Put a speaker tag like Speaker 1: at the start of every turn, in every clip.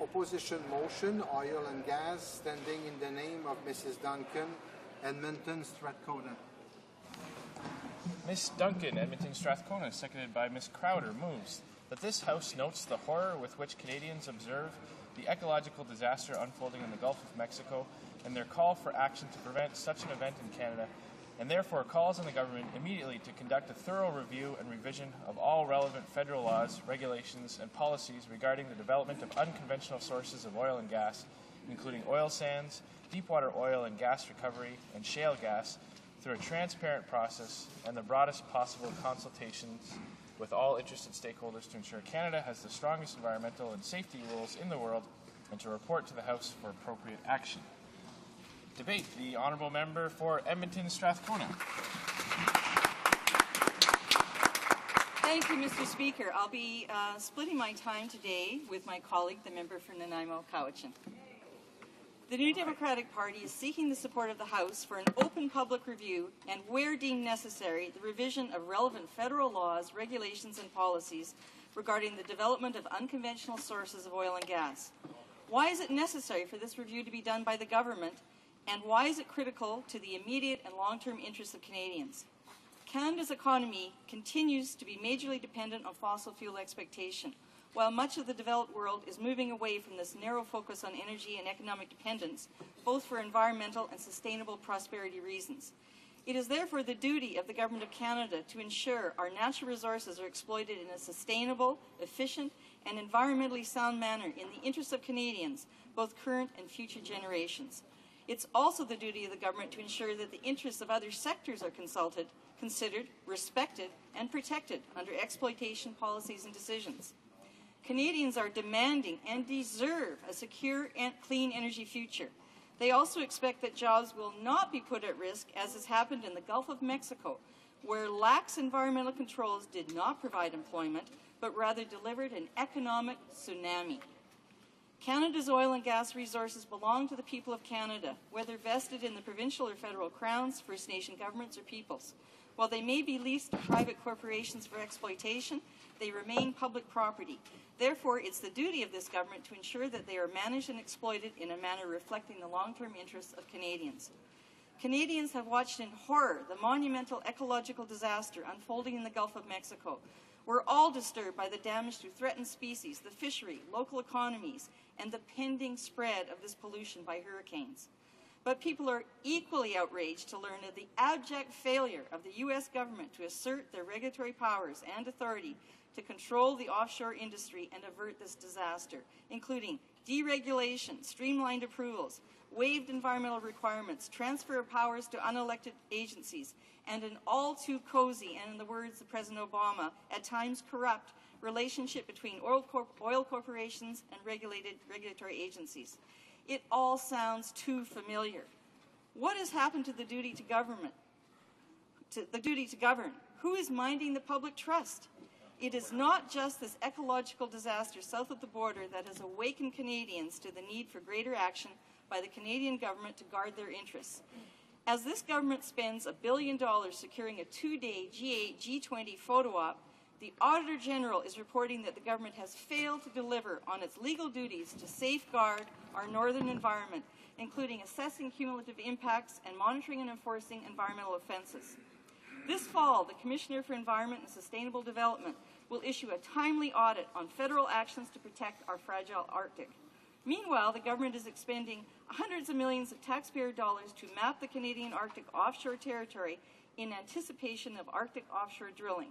Speaker 1: Opposition motion, oil and gas, standing in the name of Mrs. Duncan, Edmonton, Strathcona.
Speaker 2: Ms. Duncan, Edmonton, Strathcona, seconded by Ms. Crowder, moves that this House notes the horror with which Canadians observe the ecological disaster unfolding in the Gulf of Mexico and their call for action to prevent such an event in Canada, and therefore calls on the government immediately to conduct a thorough review and revision of all relevant federal laws, regulations, and policies regarding the development of unconventional sources of oil and gas, including oil sands, deepwater oil and gas recovery, and shale gas, through a transparent process and the broadest possible consultations with all interested stakeholders to ensure Canada has the strongest environmental and safety rules in the world, and to report to the House for appropriate action. Debate. The Honourable Member for Edmonton, Strathcona.
Speaker 3: Thank you, Mr. Speaker. I'll be splitting my time today with my colleague, the member for Nanaimo, Cowichan. The New Democratic Party is seeking the support of the House for an open public review and, where deemed necessary, the revision of relevant federal laws, regulations, and policies regarding the development of unconventional sources of oil and gas. Why is it necessary for this review to be done by the government, and why is it critical to the immediate and long-term interests of Canadians? Canada's economy continues to be majorly dependent on fossil fuel exploitation, while much of the developed world is moving away from this narrow focus on energy and economic dependence, both for environmental and sustainable prosperity reasons. It is therefore the duty of the Government of Canada to ensure our natural resources are exploited in a sustainable, efficient, and environmentally sound manner in the interests of Canadians, both current and future generations. It's also the duty of the government to ensure that the interests of other sectors are considered, respected, and protected under exploitation policies and decisions. Canadians are demanding and deserve a secure and clean energy future. They also expect that jobs will not be put at risk, as has happened in the Gulf of Mexico, where lax environmental controls did not provide employment, but rather delivered an economic tsunami. Canada's oil and gas resources belong to the people of Canada, whether vested in the provincial or federal crowns, First Nation governments, or peoples. While they may be leased to private corporations for exploitation, they remain public property. Therefore, it's the duty of this government to ensure that they are managed and exploited in a manner reflecting the long-term interests of Canadians. Canadians have watched in horror the monumental ecological disaster unfolding in the Gulf of Mexico. We're all disturbed by the damage to threatened species, the fishery, local economies, and the pending spread of this pollution by hurricanes. But people are equally outraged to learn of the abject failure of the U.S. government to assert their regulatory powers and authority to control the offshore industry and avert this disaster, including deregulation, streamlined approvals, waived environmental requirements, transfer of powers to unelected agencies, and an all-too-cozy, and in the words of President Obama, at times corrupt, relationship between oil corporations and regulatory agencies. It all sounds too familiar. What has happened to the duty to government? The duty to govern? Who is minding the public trust? It is not just this ecological disaster south of the border that has awakened Canadians to the need for greater action by the Canadian government to guard their interests. As this government spends $1 billion securing a 2-day G8, G20 photo op, the Auditor General is reporting that the government has failed to deliver on its legal duties to safeguard our northern environment, including assessing cumulative impacts and monitoring and enforcing environmental offences. This fall, the Commissioner for Environment and Sustainable Development will issue a timely audit on federal actions to protect our fragile Arctic. Meanwhile, the government is expending hundreds of millions of taxpayer dollars to map the Canadian Arctic offshore territory in anticipation of Arctic offshore drilling.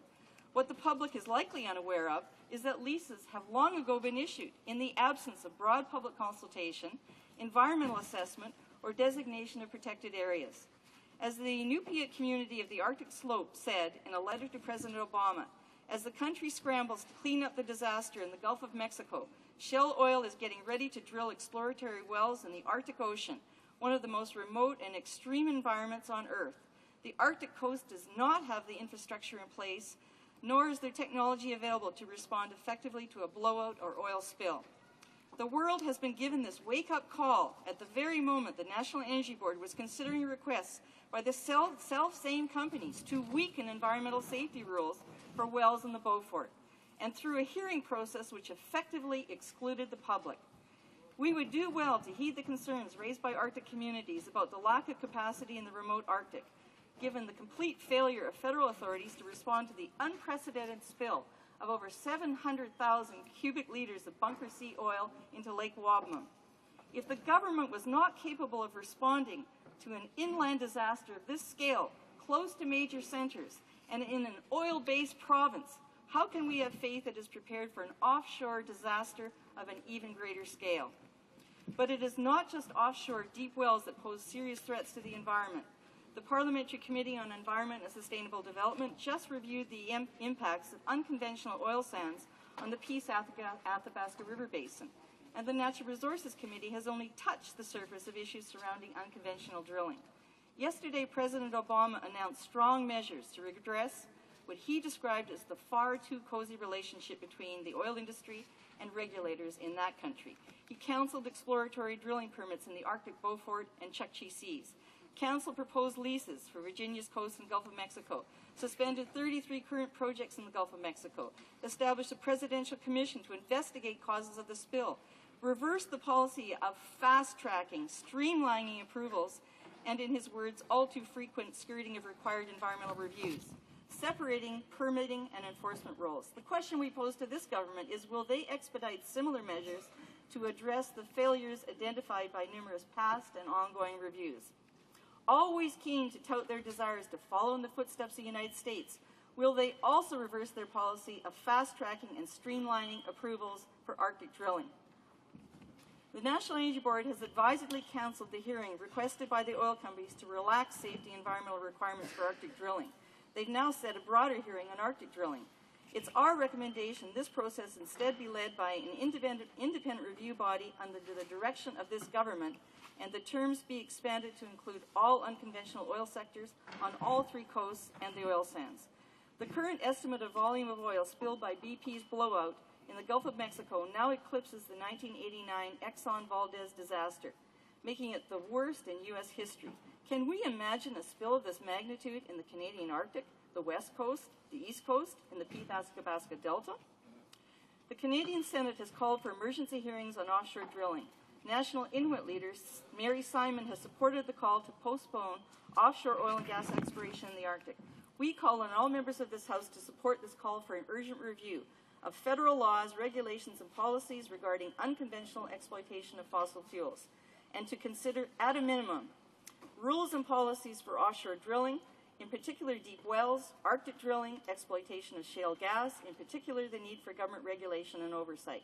Speaker 3: What the public is likely unaware of is that leases have long ago been issued in the absence of broad public consultation, environmental assessment, or designation of protected areas. As the Inupiat community of the Arctic Slope said in a letter to President Obama, as the country scrambles to clean up the disaster in the Gulf of Mexico, Shell Oil is getting ready to drill exploratory wells in the Arctic Ocean, one of the most remote and extreme environments on Earth. The Arctic coast does not have the infrastructure in place, nor is there technology available to respond effectively to a blowout or oil spill. The world has been given this wake-up call at the very moment the National Energy Board was considering requests by the self-same companies to weaken environmental safety rules for wells in the Beaufort. and through a hearing process which effectively excluded the public. We would do well to heed the concerns raised by Arctic communities about the lack of capacity in the remote Arctic, given the complete failure of federal authorities to respond to the unprecedented spill of over 700,000 cubic liters of Bunker C oil into Lake Wabamun. If the government was not capable of responding to an inland disaster of this scale, close to major centres, and in an oil-based province, how can we have faith it is prepared for an offshore disaster of an even greater scale? But it is not just offshore deep wells that pose serious threats to the environment. The Parliamentary Committee on Environment and Sustainable Development just reviewed the impacts of unconventional oil sands on the Peace Athabasca River Basin, and the Natural Resources Committee has only touched the surface of issues surrounding unconventional drilling. Yesterday, President Obama announced strong measures to redress what he described as the far too cozy relationship between the oil industry and regulators in that country. He counselled exploratory drilling permits in the Arctic Beaufort and Chukchi Seas, council proposed leases for Virginia's coast and Gulf of Mexico, suspended 33 current projects in the Gulf of Mexico, established a presidential commission to investigate causes of the spill, reversed the policy of fast-tracking, streamlining approvals, and in his words, all too frequent skirting of required environmental reviews, separating permitting and enforcement roles. The question we pose to this government is, will they expedite similar measures to address the failures identified by numerous past and ongoing reviews? Always keen to tout their desires to follow in the footsteps of the United States, will they also reverse their policy of fast-tracking and streamlining approvals for Arctic drilling? The National Energy Board has advisedly cancelled the hearing requested by the oil companies to relax safety and environmental requirements for Arctic drilling. They've now set a broader hearing on Arctic drilling. It's our recommendation this process instead be led by an independent review body under the direction of this government, and the terms be expanded to include all unconventional oil sectors on all three coasts and the oil sands. The current estimate of volume of oil spilled by BP's blowout in the Gulf of Mexico now eclipses the 1989 Exxon Valdez disaster, making it the worst in U.S. history. Can we imagine a spill of this magnitude in the Canadian Arctic, the West Coast, the East Coast, and the Peace Athabasca Delta? The Canadian Senate has called for emergency hearings on offshore drilling. National Inuit leader Mary Simon has supported the call to postpone offshore oil and gas exploration in the Arctic. We call on all members of this House to support this call for an urgent review of federal laws, regulations, and policies regarding unconventional exploitation of fossil fuels, and to consider, at a minimum, rules and policies for offshore drilling, in particular deep wells, Arctic drilling, exploitation of shale gas, in particular the need for government regulation and oversight,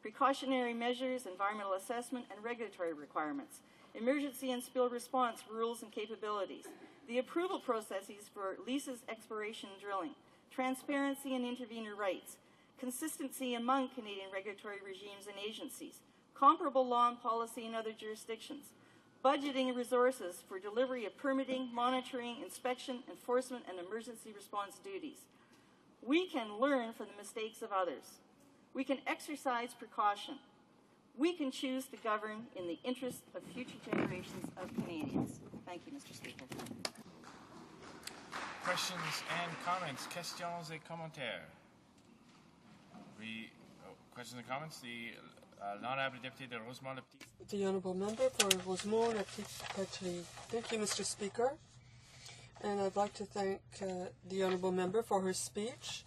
Speaker 3: precautionary measures, environmental assessment, and regulatory requirements, emergency and spill response rules and capabilities, the approval processes for leases, exploration, and drilling, transparency and intervener rights, consistency among Canadian regulatory regimes and agencies, comparable law and policy in other jurisdictions, budgeting resources for delivery of permitting, monitoring, inspection, enforcement, and emergency response duties. We can learn from the mistakes of others. We can exercise precaution. We can choose to govern in the interest of future generations of Canadians. Thank you, Mr. Speaker.
Speaker 2: Questions and comments. Questions et commentaires. Questions and comments. The l'honorable député de Rosemont-le-Petit.
Speaker 4: The honourable member for Rosemont-le-Petit. Thank you, Mr. Speaker. And I'd like to thank the honourable member for her speech.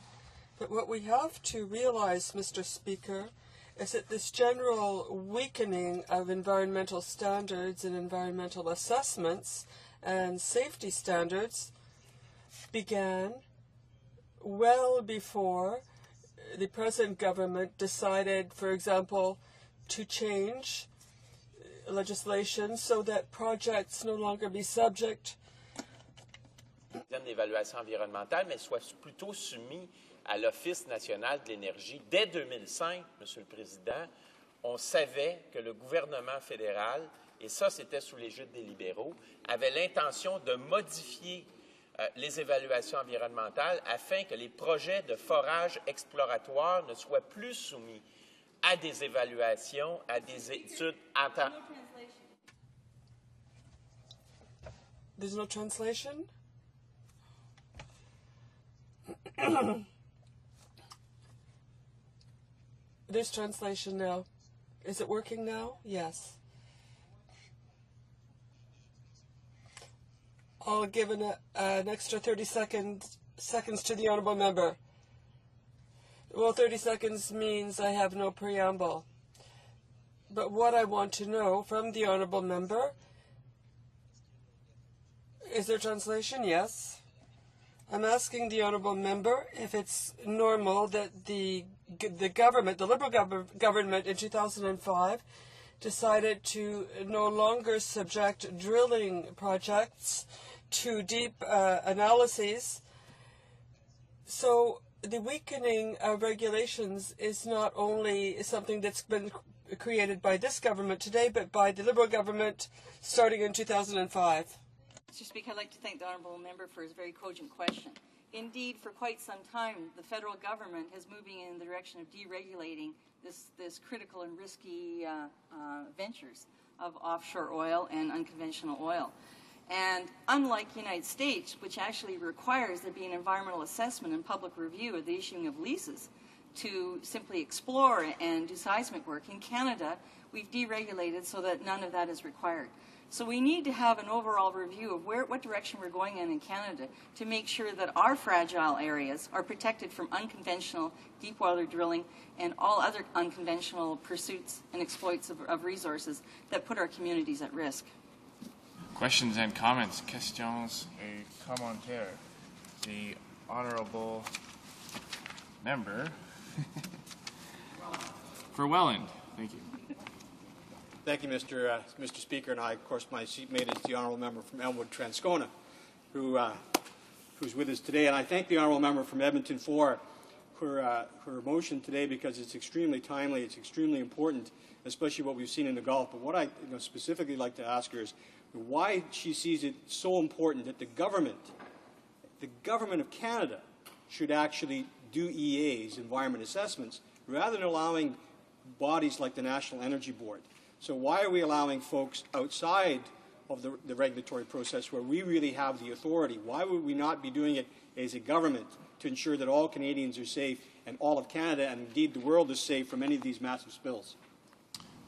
Speaker 4: But what we have to realize, Mr. Speaker, is that this general weakening of environmental standards and environmental assessments and safety standards began well before the present government decided, for example, to change legislation so that projects no longer be subject
Speaker 5: d'évaluation environnementale, mais soit plutôt soumis à l'Office national de l'énergie. Dès 2005, Monsieur le Président, on savait que le gouvernement fédéral, et ça c'était sous l'égide des libéraux, avait l'intention de modifier les évaluations environnementales afin que les projets de forage exploratoire ne soient plus soumis à des évaluations, à des études en temps.
Speaker 4: There's no translation? There's translation now. Is it working now? Yes. I'll give an extra 30 seconds to the honourable member. Well, 30 seconds means I have no preamble. But what I want to know from the honourable member, is there translation? Yes. I'm asking the honourable member if it's normal that the government, the Liberal government in 2005, decided to no longer subject drilling projects to deep analyses. So the weakening of regulations is not only something that's been created by this government today, but by the Liberal government starting in 2005.
Speaker 3: Mr. Speaker, I'd like to thank the honourable member for his very cogent question. Indeed, for quite some time, the federal government is moving in the direction of deregulating this critical and risky ventures of offshore oil and unconventional oil. And unlike the United States, which actually requires there be an environmental assessment and public review of the issuing of leases to simply explore and do seismic work, in Canada, we've deregulated so that none of that is required. So we need to have an overall review of what direction we're going in Canada to make sure that our fragile areas are protected from unconventional deep water drilling and all other unconventional pursuits and exploits of resources that put our communities at risk.
Speaker 2: Questions and comments. Questions et commentaires. The honourable member for Welland. Thank you.
Speaker 6: Thank you, Mr. Speaker. And I, of course, my seatmate is the honourable member from Elmwood, Transcona, who's with us today. And I thank the honourable member from Edmonton for her motion today because it's extremely timely, it's extremely important, especially what we've seen in the Gulf. But what I specifically like to ask her is why she sees it so important that the government of Canada should actually do EAs, environment assessments, rather than allowing bodies like the National Energy Board. So why are we allowing folks outside of the regulatory process where we really have the authority? Why would we not be doing it as a government to ensure that all Canadians are safe and all of Canada and indeed the world is safe from any of these massive spills?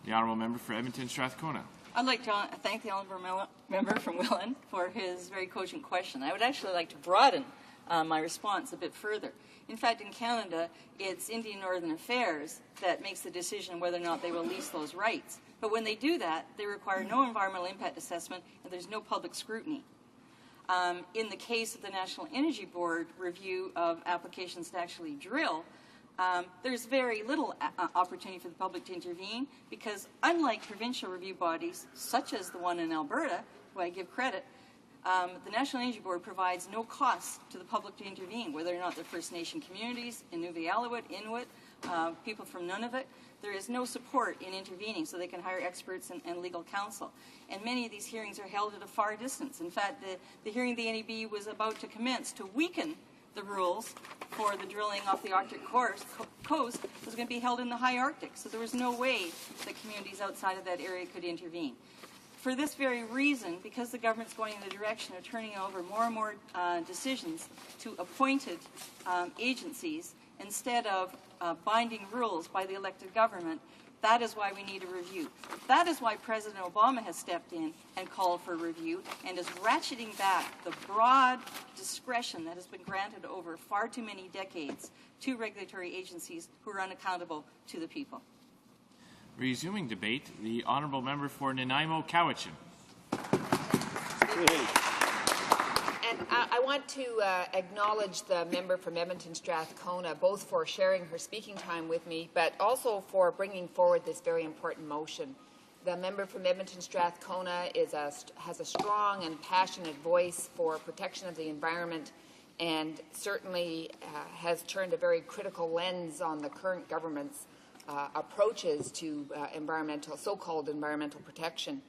Speaker 2: The honourable member for Edmonton Strathcona.
Speaker 3: I'd like to thank the honourable member from Welland for his very cogent question. I would actually like to broaden my response a bit further. In fact, in Canada, it's Indian Northern Affairs that makes the decision whether or not they will lease those rights. But when they do that, they require no environmental impact assessment and there's no public scrutiny. In the case of the National Energy Board review of applications to actually drill, there's very little opportunity for the public to intervene because unlike provincial review bodies, such as the one in Alberta, who I give credit, the National Energy Board provides no cost to the public to intervene, whether or not they're First Nation communities, Inuvialuit, Inuit, people from Nunavut. There is no support in intervening, so they can hire experts and legal counsel. And many of these hearings are held at a far distance. In fact, the hearing the NEB was about to commence to weaken the rules for the drilling off the Arctic coast was going to be held in the high Arctic. So there was no way that communities outside of that area could intervene. For this very reason, because the government's going in the direction of turning over more and more decisions to appointed agencies instead of binding rules by the elected government, that is why we need a review. That is why President Obama has stepped in and called for a review and is ratcheting back the broad discretion that has been granted over far too many decades to regulatory agencies who are unaccountable to the people.
Speaker 2: Resuming debate, the honourable member for Nanaimo Cowichan.
Speaker 7: And I want to acknowledge the member from Edmonton Strathcona, both for sharing her speaking time with me, but also for bringing forward this very important motion. The member from Edmonton Strathcona has a strong and passionate voice for protection of the environment and certainly has turned a very critical lens on the current government's approaches to so-called environmental protection.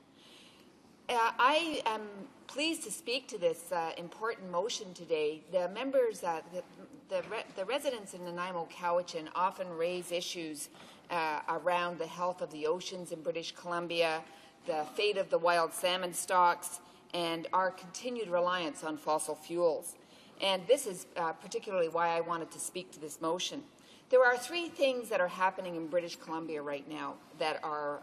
Speaker 7: I am pleased to speak to this important motion today. The members, the residents in Nanaimo Cowichan often raise issues around the health of the oceans in British Columbia, the fate of the wild salmon stocks, and our continued reliance on fossil fuels. And this is particularly why I wanted to speak to this motion. There are three things that are happening in British Columbia right now that are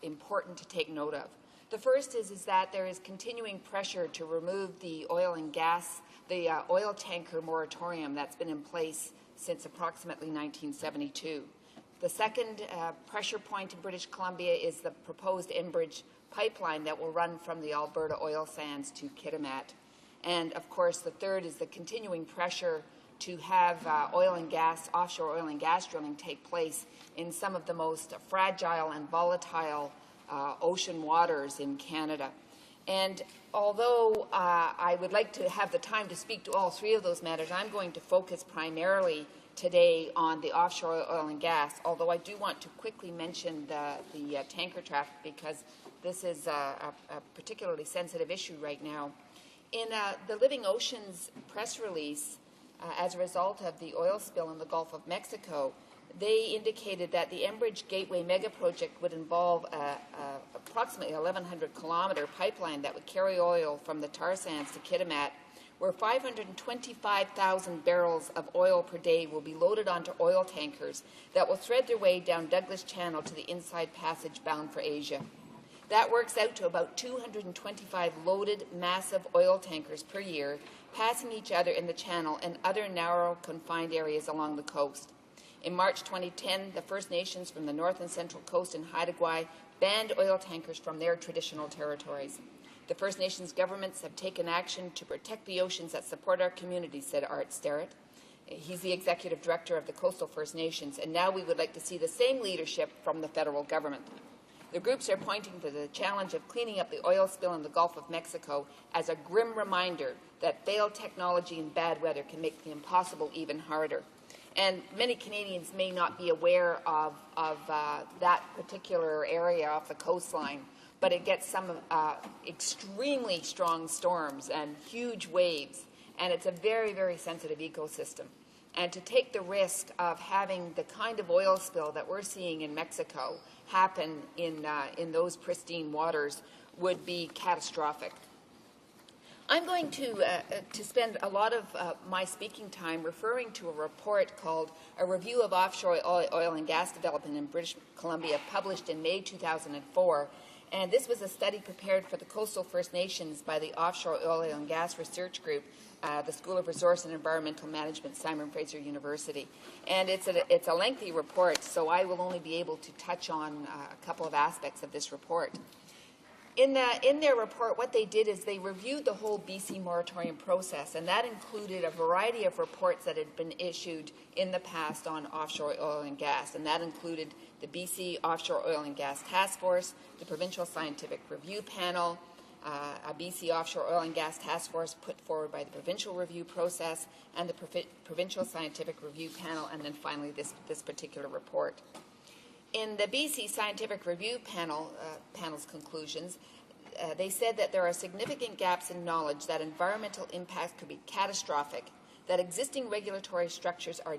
Speaker 7: important to take note of. The first is that there is continuing pressure to remove the oil and gas, the oil tanker moratorium that's been in place since approximately 1972. The second pressure point in British Columbia is the proposed Enbridge pipeline that will run from the Alberta oil sands to Kitimat. And of course, the third is the continuing pressure to have offshore oil and gas drilling take place in some of the most fragile and volatile ocean waters in Canada. And although I would like to have the time to speak to all three of those matters, I'm going to focus primarily today on the offshore oil and gas, although I do want to quickly mention the tanker traffic because this is a particularly sensitive issue right now. In the Living Oceans press release, as a result of the oil spill in the Gulf of Mexico, they indicated that the Enbridge Gateway mega project would involve approximately 1,100-kilometer pipeline that would carry oil from the tar sands to Kitimat, where 525,000 barrels of oil per day will be loaded onto oil tankers that will thread their way down Douglas Channel to the Inside Passage bound for Asia. That works out to about 225 loaded, massive oil tankers per year, passing each other in the channel and other narrow, confined areas along the coast. In March 2010, the First Nations from the North and Central Coast and Haida Gwaii banned oil tankers from their traditional territories. The First Nations governments have taken action to protect the oceans that support our communities, said Art Sterrett. He's the executive director of the Coastal First Nations, and now we would like to see the same leadership from the federal government. The groups are pointing to the challenge of cleaning up the oil spill in the Gulf of Mexico as a grim reminder that failed technology and bad weather can make the impossible even harder. And many Canadians may not be aware of that particular area off the coastline, but it gets some extremely strong storms and huge waves, and it's a very, very sensitive ecosystem. And to take the risk of having the kind of oil spill that we're seeing in Mexico happen in those pristine waters would be catastrophic. I'm going to spend a lot of my speaking time referring to a report called A Review of Offshore Oil and Gas Development in British Columbia, published in May 2004. And this was a study prepared for the Coastal First Nations by the Offshore Oil and Gas Research Group, the School of Resource and Environmental Management, Simon Fraser University. And it's a lengthy report, so I will only be able to touch on a couple of aspects of this report. In their report, what they did is they reviewed the whole BC moratorium process, and that included a variety of reports that had been issued in the past on offshore oil and gas, and that included the BC Offshore Oil and Gas Task Force, the Provincial Scientific Review Panel, a BC Offshore Oil and Gas Task Force put forward by the provincial review process, and the Provincial Scientific Review Panel, and then finally this particular report. In the BC Scientific Review Panel's conclusions, they said that there are significant gaps in knowledge that environmental impacts could be catastrophic, that existing regulatory structures are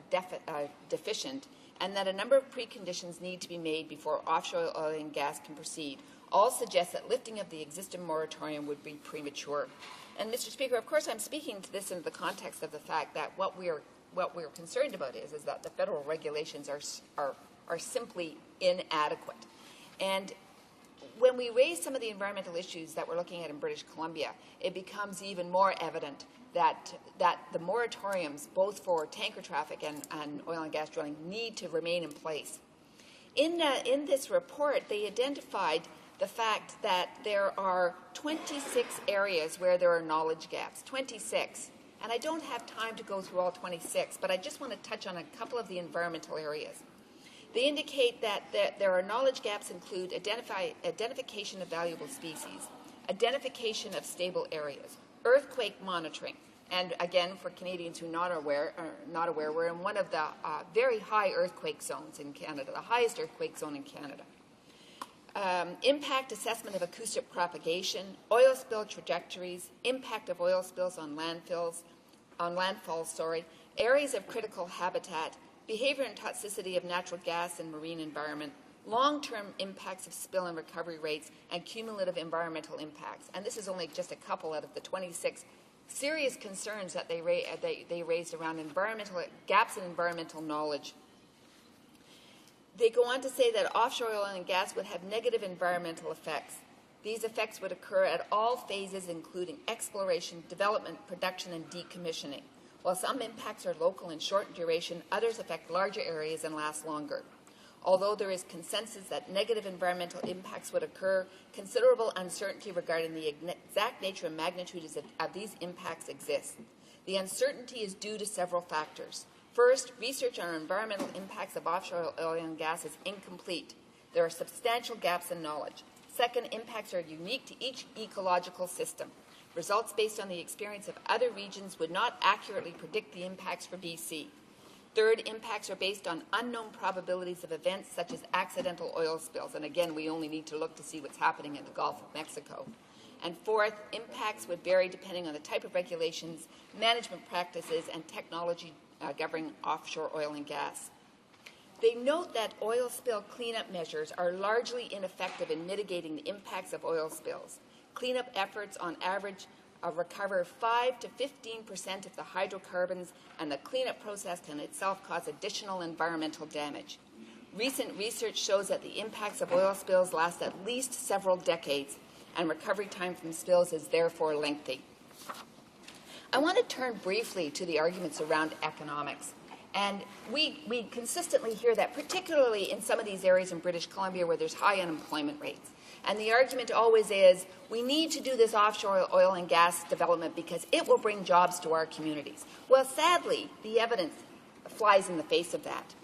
Speaker 7: deficient, and that a number of preconditions need to be made before offshore oil and gas can proceed. All suggest that lifting of the existing moratorium would be premature. And Mr. Speaker, of course I'm speaking to this in the context of the fact that what we're concerned about is that the federal regulations are simply inadequate. And when we raise some of the environmental issues that we're looking at in British Columbia, it becomes even more evident that the moratoriums, both for tanker traffic and oil and gas drilling, need to remain in place. In this report, they identified the fact that there are 26 areas where there are knowledge gaps, 26. And I don't have time to go through all 26, but I just want to touch on a couple of the environmental areas. They indicate that there are knowledge gaps include identification of valuable species, identification of stable areas, earthquake monitoring, and again, for Canadians who are not aware, we're in one of the very high earthquake zones in Canada, the highest earthquake zone in Canada. Impact assessment of acoustic propagation, oil spill trajectories, impact of oil spills on landfalls, areas of critical habitat, behavior and toxicity of natural gas and marine environment, long-term impacts of spill and recovery rates, and cumulative environmental impacts. And this is only just a couple out of the 26 serious concerns that they raised around environmental gaps in environmental knowledge. They go on to say that offshore oil and gas would have negative environmental effects. These effects would occur at all phases, including exploration, development, production, and decommissioning. While some impacts are local and short in duration, others affect larger areas and last longer. Although there is consensus that negative environmental impacts would occur, considerable uncertainty regarding the exact nature and magnitude of these impacts exists. The uncertainty is due to several factors. First, research on environmental impacts of offshore oil and gas is incomplete. There are substantial gaps in knowledge. Second, impacts are unique to each ecological system. Results based on the experience of other regions would not accurately predict the impacts for BC. Third, impacts are based on unknown probabilities of events such as accidental oil spills. And again, we only need to look to see what's happening in the Gulf of Mexico. And fourth, impacts would vary depending on the type of regulations, management practices, and technology governing offshore oil and gas. They note that oil spill cleanup measures are largely ineffective in mitigating the impacts of oil spills. Cleanup efforts on average recover 5 to 15% of the hydrocarbons, and the cleanup process can itself cause additional environmental damage. Recent research shows that the impacts of oil spills last at least several decades, and recovery time from spills is therefore lengthy. I want to turn briefly to the arguments around economics. And we consistently hear that, particularly in some of these areas in British Columbia where there's high unemployment rates. And the argument always is, we need to do this offshore oil and gas development because it will bring jobs to our communities. Well, sadly, the evidence flies in the face of that.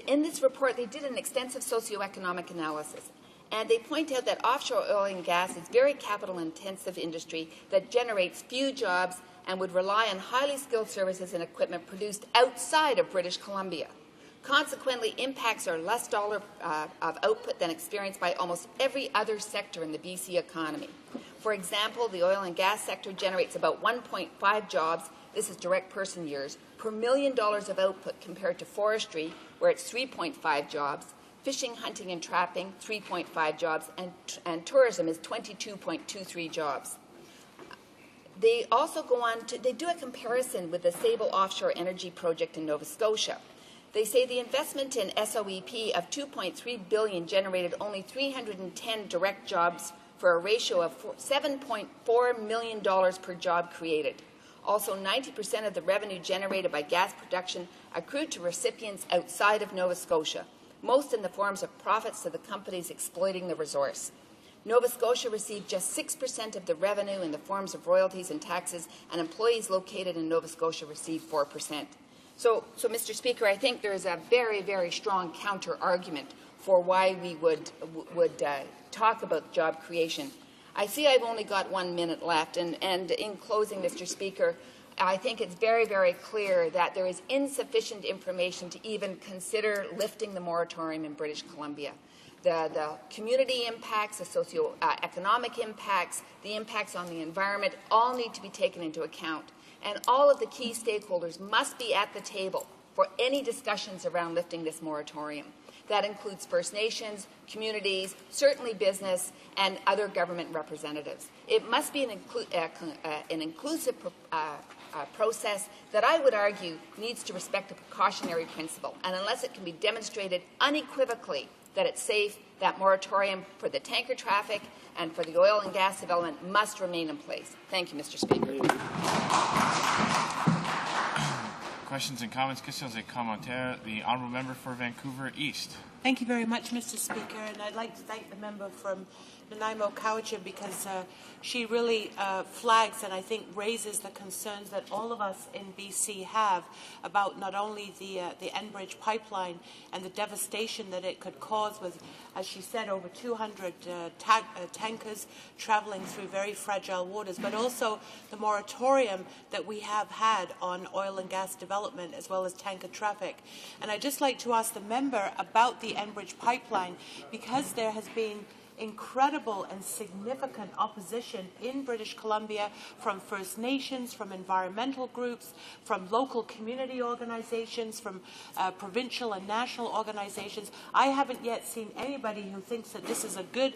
Speaker 7: In this report, they did an extensive socioeconomic analysis. And they point out that offshore oil and gas is a very capital-intensive industry that generates few jobs and would rely on highly skilled services and equipment produced outside of British Columbia. Consequently, impacts are less dollar of output than experienced by almost every other sector in the BC economy. For example, the oil and gas sector generates about 1.5 jobs, this is direct person years, per $1 million of output compared to forestry, where it's 3.5 jobs, fishing, hunting, and trapping, 3.5 jobs, and tourism is 22.23 jobs. They also go on to, they do a comparison with the Sable Offshore Energy Project in Nova Scotia. They say the investment in SOEP of $2.3 billion generated only 310 direct jobs for a ratio of $7.4 million per job created. Also, 90% of the revenue generated by gas production accrued to recipients outside of Nova Scotia, most in the forms of profits to the companies exploiting the resource. Nova Scotia received just 6% of the revenue in the forms of royalties and taxes, and employees located in Nova Scotia received 4%. So Mr. Speaker, I think there is a very, very strong counter-argument for why we would talk about job creation. I see I've only got 1 minute left, and in closing, Mr. Speaker, I think it's very, very clear that there is insufficient information to even consider lifting the moratorium in British Columbia. The community impacts, the socio-economic impacts, the impacts on the environment all need to be taken into account. And all of the key stakeholders must be at the table for any discussions around lifting this moratorium. That includes First Nations, communities, certainly business, and other government representatives. It must be an inclusive process that I would argue needs to respect the precautionary principle. And unless it can be demonstrated unequivocally that it's safe, that moratorium for the tanker traffic and for the oil and gas development must remain in place. Thank you, Mr. Speaker.
Speaker 2: Questions and comments, questions et commentaires. The Honourable Member for Vancouver East.
Speaker 8: Thank you very much, Mr. Speaker, and I'd like to thank the member from Nanaimo Cowichan because she really flags and I think raises the concerns that all of us in BC have about not only the Enbridge pipeline and the devastation that it could cause with, as she said, over 200 tankers traveling through very fragile waters, but also the moratorium that we have had on oil and gas development as well as tanker traffic. And I'd just like to ask the member about the Enbridge pipeline because there has been incredible and significant opposition in British Columbia from First Nations, from environmental groups, from local community organizations, from provincial and national organizations. I haven't yet seen anybody who thinks that this is a good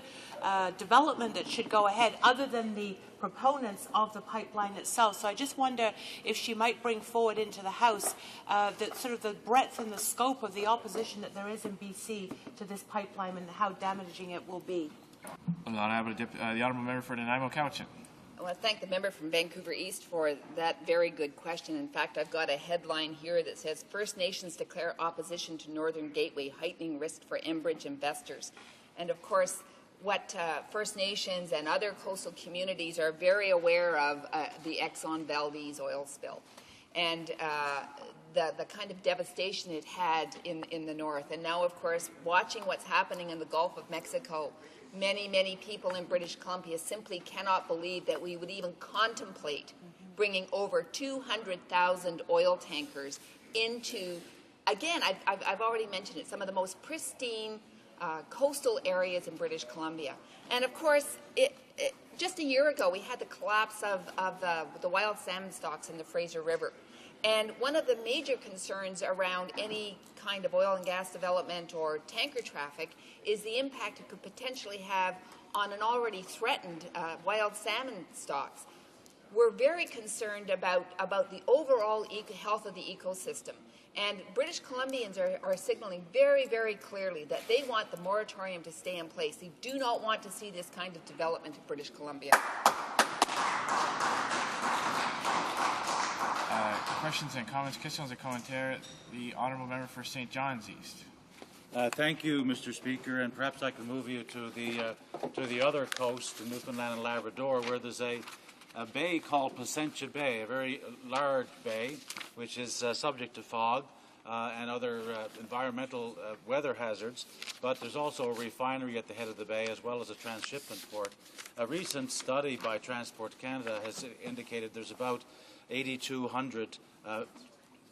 Speaker 8: development that should go ahead other than the proponents of the pipeline itself. So I just wonder if she might bring forward into the House the breadth and the scope of the opposition that there is in BC to this pipeline and how damaging it will be.
Speaker 2: The Honourable Member for Nanaimo Cowichan.
Speaker 7: I want to thank the member from Vancouver East for that very good question. In fact, I've got a headline here that says, First Nations declare opposition to Northern Gateway, heightening risk for Enbridge investors. And of course, what First Nations and other coastal communities are very aware of the Exxon Valdez oil spill and the kind of devastation it had in the north. And now, of course, watching what's happening in the Gulf of Mexico, many people in British Columbia simply cannot believe that we would even contemplate bringing over 200,000 oil tankers into, again, I've already mentioned it, some of the most pristine coastal areas in British Columbia. And of course, just a year ago, we had the collapse of the wild salmon stocks in the Fraser River. And one of the major concerns around any kind of oil and gas development or tanker traffic is the impact it could potentially have on an already threatened wild salmon stocks. We're very concerned about the overall health of the ecosystem. And British Columbians are signaling very clearly that they want the moratorium to stay in place. They do not want to see this kind of development in British Columbia.
Speaker 2: Questions and comments. Questions et commentaires. The Honourable Member for St. John's East.
Speaker 9: Thank you, Mr. Speaker, and perhaps I can move you to the other coast, in Newfoundland and Labrador, where there's a bay called Placentia Bay, a very large bay, which is subject to fog and other environmental weather hazards. But there's also a refinery at the head of the bay, as well as a transshipment port. A recent study by Transport Canada has indicated there's about 8,200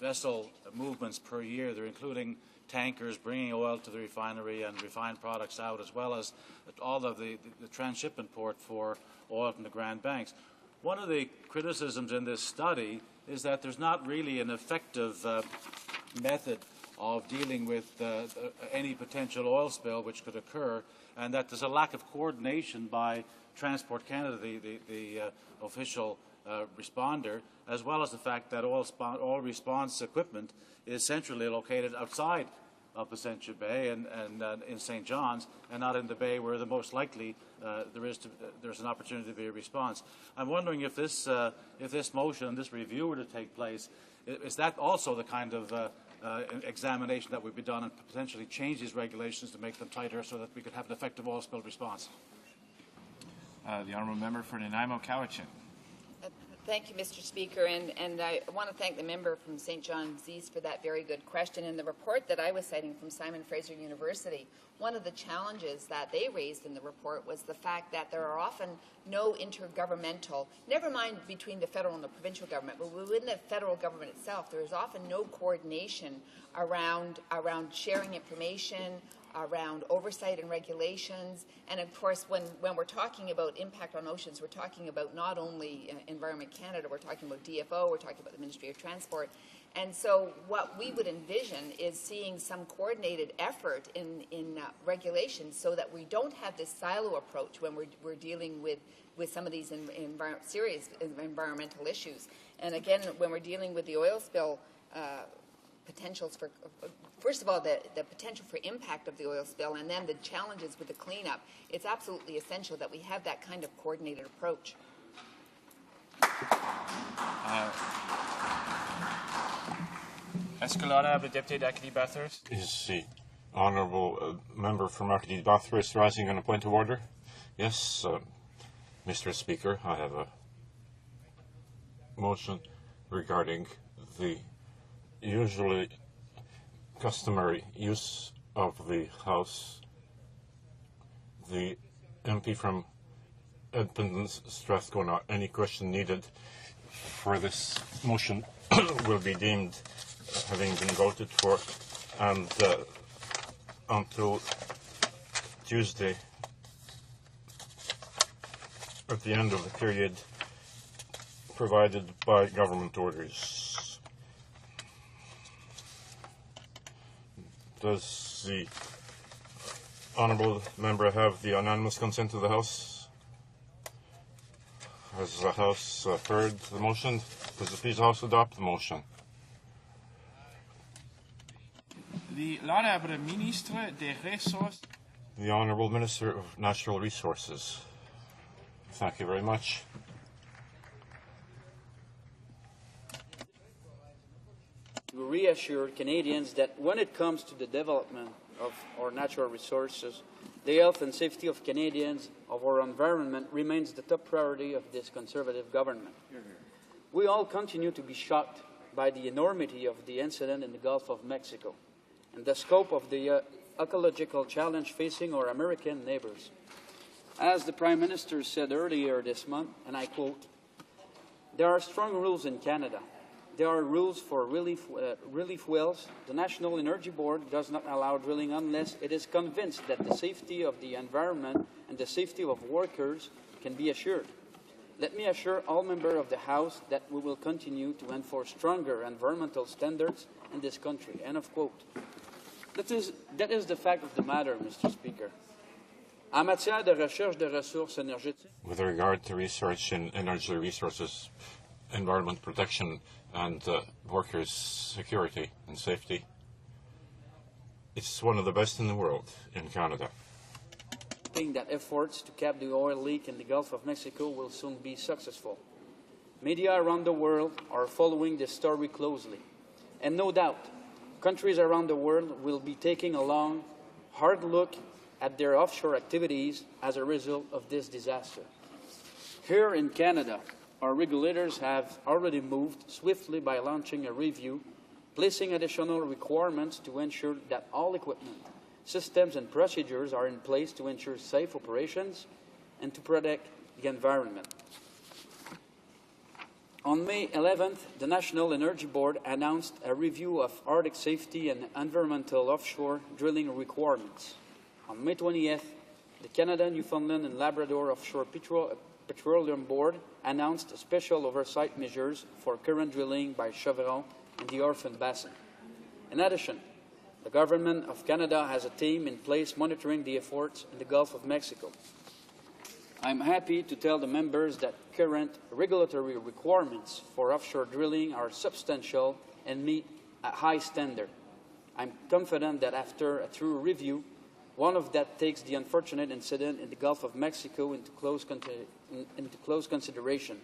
Speaker 9: vessel movements per year. They're including tankers bringing oil to the refinery and refined products out, as well as all of the transshipment port for oil from the Grand Banks. One of the criticisms in this study is that there's not really an effective method of dealing with any potential oil spill which could occur, and that there's a lack of coordination by Transport Canada, the official responder, as well as the fact that all response equipment is centrally located outside of Placentia Bay and in St. John's, and not in the bay where the most likely there's an opportunity to be a response. I'm wondering if this motion, this review were to take place, is that also the kind of examination that would be done and potentially change these regulations to make them tighter so that we could have an effective oil spill response?
Speaker 2: The Honourable Member for Nanaimo Cowichan.
Speaker 7: Thank you, Mr. Speaker, and I want to thank the member from St. John's East for that very good question. In the report that I was citing from Simon Fraser University, one of the challenges that they raised in the report was the fact that there are often no intergovernmental, never mind between the federal and the provincial government, but within the federal government itself, there is often no coordination around sharing information, around oversight and regulations. And of course, when we're talking about impact on oceans, we're talking about not only Environment Canada, we're talking about DFO, we're talking about the Ministry of Transport. And so what we would envision is seeing some coordinated effort in regulations so that we don't have this silo approach when we're dealing with some of these serious environmental issues. And again, when we're dealing with the oil spill, potentials for, first of all, the potential for impact of the oil spill, and then the challenges with the cleanup, it's absolutely essential that we have that kind of coordinated approach.
Speaker 2: Est-ce que l'honorable député d'Acadie Bathurst?
Speaker 10: Is the honourable member from Acadie Bathurst rising on a point of order? Yes, Mr. Speaker, I have a motion regarding the usually customary use of the House. The MP from Edmonton Strathcona, any question needed for this motion will be deemed having been voted for, and until Tuesday at the end of the period provided by government orders. Does the honourable member have the unanimous consent of the House? Has the House heard the motion? Does the please House adopt the motion?
Speaker 2: The Honourable Ministre des Ressources.
Speaker 10: The Honourable Minister of Natural Resources. Thank you very much.
Speaker 11: To reassure Canadians that when it comes to the development of our natural resources, the health and safety of Canadians, of our environment, remains the top priority of this Conservative government. We all continue to be shocked by the enormity of the incident in the Gulf of Mexico and the scope of the ecological challenge facing our American neighbors. As the Prime Minister said earlier this month, and I quote, "There are strong rules in Canada. There are rules for relief wells. The National Energy Board does not allow drilling unless it is convinced that the safety of the environment and the safety of workers can be assured. Let me assure all members of the House that we will continue to enforce stronger environmental standards in this country." End of quote. That is the fact of the matter, Mr. Speaker. En matière de recherche de ressources énergétiques,
Speaker 10: with regard to research in energy resources, environment protection, and workers' security and safety, it's one of the best in the world in Canada.
Speaker 11: that efforts to cap the oil leak in the Gulf of Mexico will soon be successful. Media around the world are following this story closely, and no doubt, countries around the world will be taking a long, hard look at their offshore activities as a result of this disaster. Here in Canada, our regulators have already moved swiftly by launching a review, placing additional requirements to ensure that all equipment, systems and procedures are in place to ensure safe operations and to protect the environment. On May 11th, the National Energy Board announced a review of Arctic safety and environmental offshore drilling requirements. On May 20th, the Canada, Newfoundland and Labrador Offshore Petroleum Board announced special oversight measures for current drilling by Chevron in the Orphan Basin. In addition, the Government of Canada has a team in place monitoring the efforts in the Gulf of Mexico. I'm happy to tell the members that current regulatory requirements for offshore drilling are substantial and meet a high standard. I'm confident that after a thorough review, one of that takes the unfortunate incident in the Gulf of Mexico into close consideration.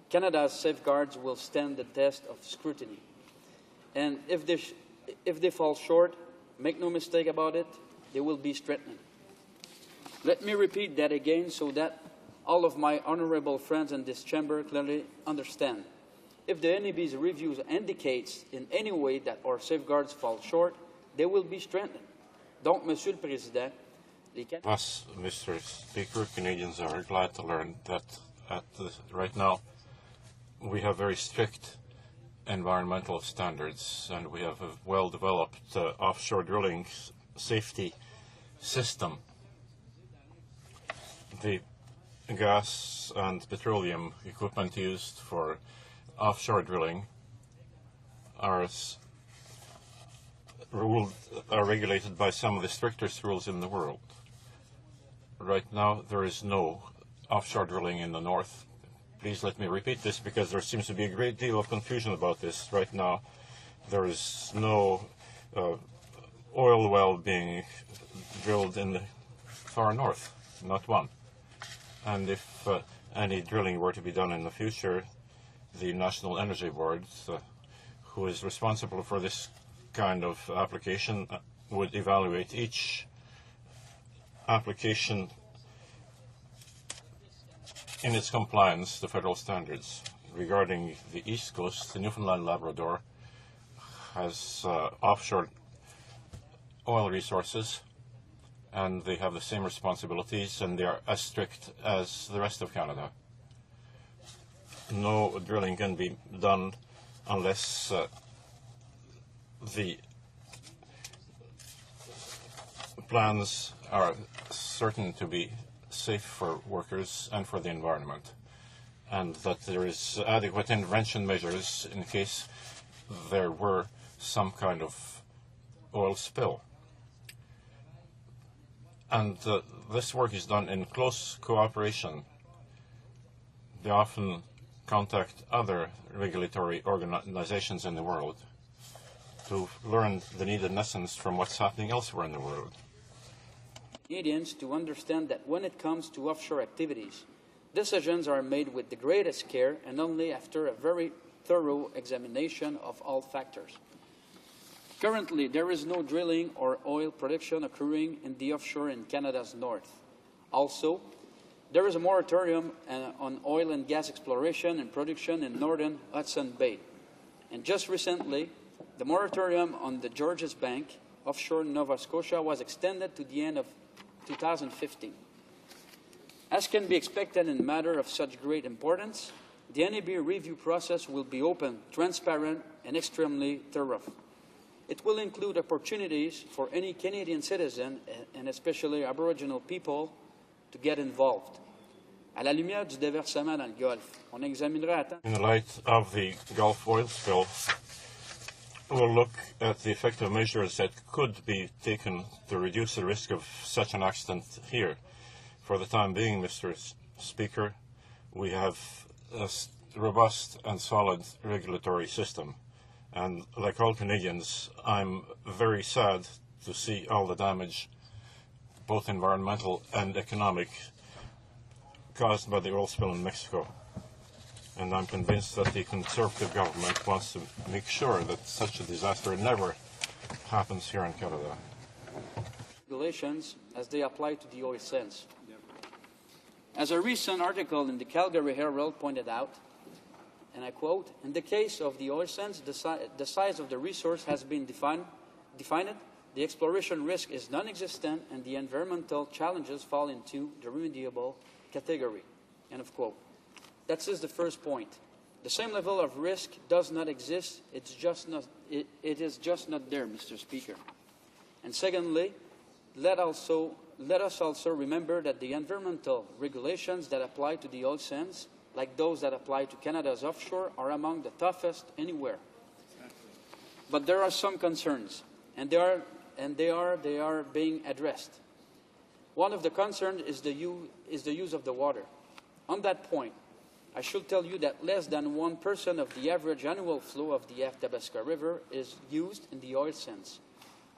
Speaker 11: Canada's safeguards will stand the test of scrutiny. And if they fall short, make no mistake about it, they will be strengthened. Let me repeat that again so that all of my honourable friends in this chamber clearly understand. If the NEB's reviews indicates in any way that our safeguards fall short, they will be strengthened. Donc, Monsieur le Président,
Speaker 10: Thus, Mr. Speaker, Canadians are glad to learn that right now we have very strict environmental standards and we have a well-developed offshore drilling safety system. The gas and petroleum equipment used for offshore drilling are regulated by some of the strictest rules in the world. Right now, there is no offshore drilling in the north. Please let me repeat this because there seems to be a great deal of confusion about this. Right now, there is no oil well being drilled in the far north, not one. And if any drilling were to be done in the future, the National Energy Board, who is responsible for this kind of application, would evaluate each application in its compliance to federal standards. Regarding the East Coast, the Newfoundland Labrador has offshore oil resources, and they have the same responsibilities, and they are as strict as the rest of Canada. No drilling can be done unless the plans are certain to be safe for workers and for the environment, and that there is adequate intervention measures in case there were some kind of oil spill. And this work is done in close cooperation they often contact other regulatory organizations in the world to learn the needed lessons from what's happening elsewhere in the world.
Speaker 11: Canadians to understand that when it comes to offshore activities, decisions are made with the greatest care and only after a very thorough examination of all factors. Currently, there is no drilling or oil production occurring in the offshore in Canada's north. Also, there is a moratorium on oil and gas exploration and production in northern Hudson Bay. And just recently, the moratorium on the Georges Bank, offshore Nova Scotia, was extended to the end of 2015. As can be expected in a matter of such great importance, the NAB review process will be open, transparent, and extremely thorough. It will include opportunities for any Canadian citizen, and especially Aboriginal people, to get involved. À la lumière du déversement dans le Golfe, on examinera
Speaker 10: In the light of the Gulf oil spill, we'll look at the effective measures that could be taken to reduce the risk of such an accident here. For the time being, Mr. Speaker, we have a robust and solid regulatory system. And like all Canadians, I'm very sad to see all the damage, both environmental and economic, caused by the oil spill in Mexico. And I'm convinced that the Conservative government wants to make sure that such a disaster never happens here in Canada.
Speaker 11: Regulations as they apply to the oil sands. As a recent article in the Calgary Herald pointed out, and I quote, "In the case of the oil sands, the size of the resource has been defined, the exploration risk is non-existent, and the environmental challenges fall into the remediable category." End of quote. That is the first point. The same level of risk does not exist. It is just not there, Mr. Speaker. And secondly, let us also remember that the environmental regulations that apply to the oil sands, like those that apply to Canada's offshore, are among the toughest anywhere. But there are some concerns, and they are being addressed. One of the concerns is the use of the water. On that point, I should tell you that less than 1% of the average annual flow of the Athabasca River is used in the oil sands.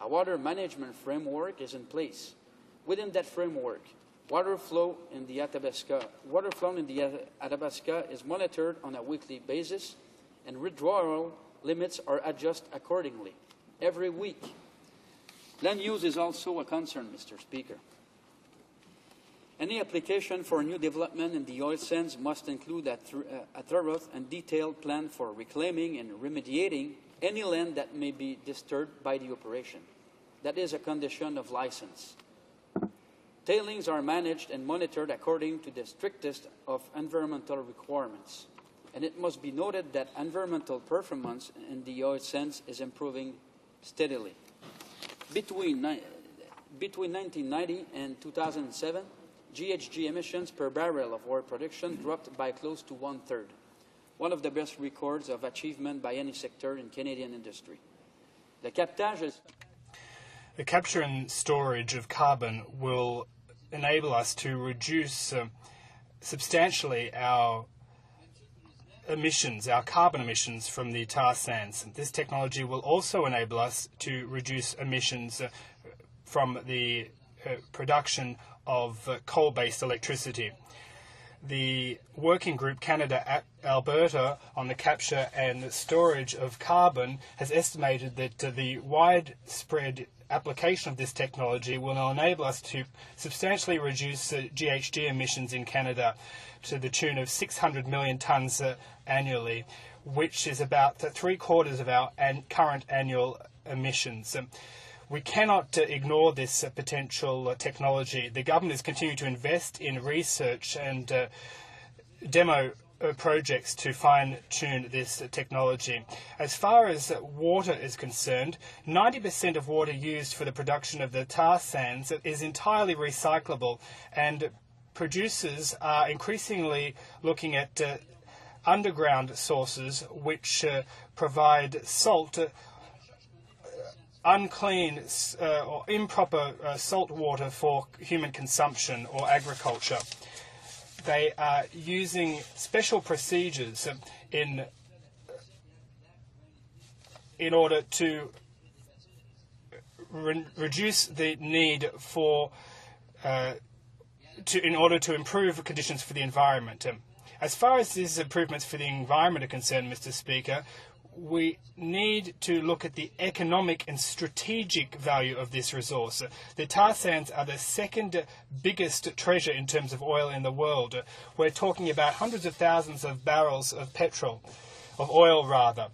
Speaker 11: A water management framework is in place. Within that framework, water flow in the Athabasca is monitored on a weekly basis, and withdrawal limits are adjusted accordingly every week. Land use is also a concern, Mr. Speaker. Any application for new development in the oil sands must include a thorough and detailed plan for reclaiming and remediating any land that may be disturbed by the operation. That is a condition of license. Tailings are managed and monitored according to the strictest of environmental requirements. And it must be noted that environmental performance in the oil sands is improving steadily. Between 1990 and 2007, GHG emissions per barrel of oil production dropped by close to 1/3, one of the best records of achievement by any sector in Canadian industry. The
Speaker 12: capture and storage of carbon will enable us to reduce substantially our emissions, our carbon emissions from the tar sands. This technology will also enable us to reduce emissions from the production of coal-based electricity. The Working Group Canada-Alberta on the capture and storage of carbon has estimated that the widespread application of this technology will enable us to substantially reduce GHG emissions in Canada to the tune of 600 million tonnes annually, which is about 3/4 of our current annual emissions. We cannot ignore this potential technology. The government is continuing to invest in research and demo projects to fine-tune this technology. As far as water is concerned, 90% of water used for the production of the tar sands is entirely recyclable, and producers are increasingly looking at underground sources which provide salt, unclean or improper salt water for human consumption or agriculture. they are using special procedures in order to reduce the need for in order to improve conditions for the environment. As far as these improvements for the environment are concerned, Mr. Speaker, we need to look at the economic and strategic value of this resource. The tar sands are the second biggest treasure in terms of oil in the world. We're talking about hundreds of thousands of barrels of oil rather.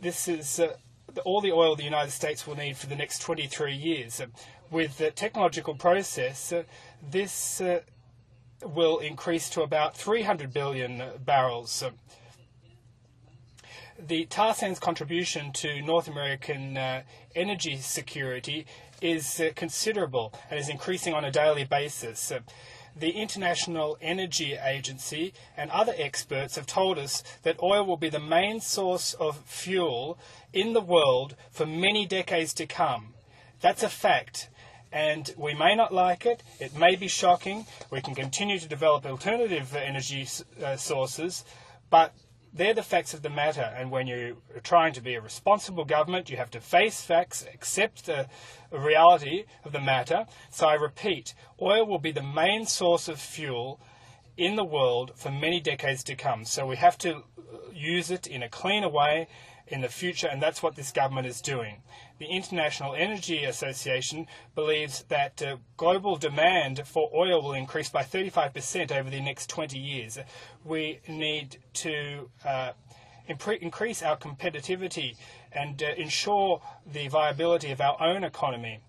Speaker 12: This is all the oil the United States will need for the next 23 years. With the technological process, this will increase to about 300 billion barrels. The tar sands contribution to North American energy security is considerable and is increasing on a daily basis. The International Energy Agency and other experts have told us that oil will be the main source of fuel in the world for many decades to come. That's a fact. And we may not like it, it may be shocking, we can continue to develop alternative energy sources, but they're the facts of the matter. And when you're trying to be a responsible government, you have to face facts, accept the reality of the matter. So I repeat, oil will be the main source of fuel in the world for many decades to come. So we have to use it in a cleaner way in the future, and that's what this government is doing. The International Energy Association believes that global demand for oil will increase by 35% over the next 20 years. We need to increase our competitivity and ensure the viability of our own economy.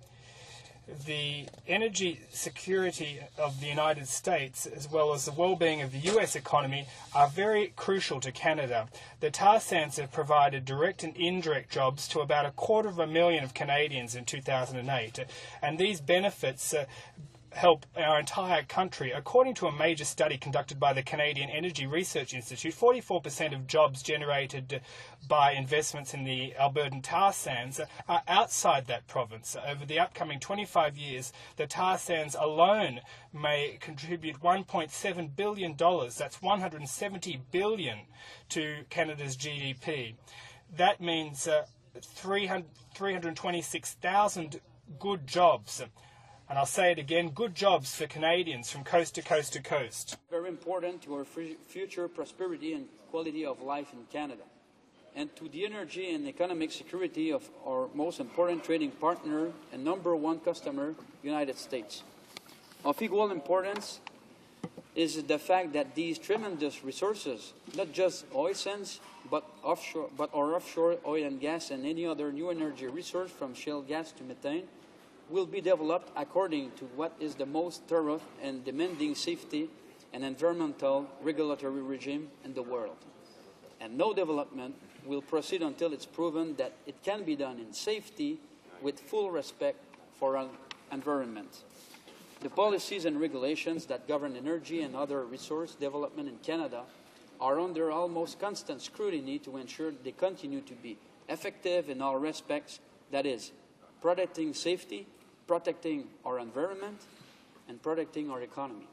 Speaker 12: The energy security of the United States, as well as the well-being of the US economy, are very crucial to Canada. The tar sands have provided direct and indirect jobs to about 250,000 of Canadians in 2008, and these benefits help our entire country. According to a major study conducted by the Canadian Energy Research Institute, 44% of jobs generated by investments in the Albertan tar sands are outside that province. Over the upcoming 25 years, the tar sands alone may contribute $1.7 billion. That's $170 billion to Canada's GDP. That means 326,000 good jobs. And I'll say it again, good jobs for Canadians from coast to coast to coast.
Speaker 11: Very important to our future prosperity and quality of life in Canada, and to the energy and economic security of our most important trading partner and number one customer, United States. Of equal importance is the fact that these tremendous resources, not just oil sands, but our offshore oil and gas and any other new energy resource from shale gas to methane, will be developed according to what is the most thorough and demanding safety and environmental regulatory regime in the world. And no development will proceed until it's proven that it can be done in safety with full respect for our environment. The policies and regulations that govern energy and other resource development in Canada are under almost constant scrutiny to ensure they continue to be effective in all respects, that is, protecting safety, protecting our environment, and protecting our economy.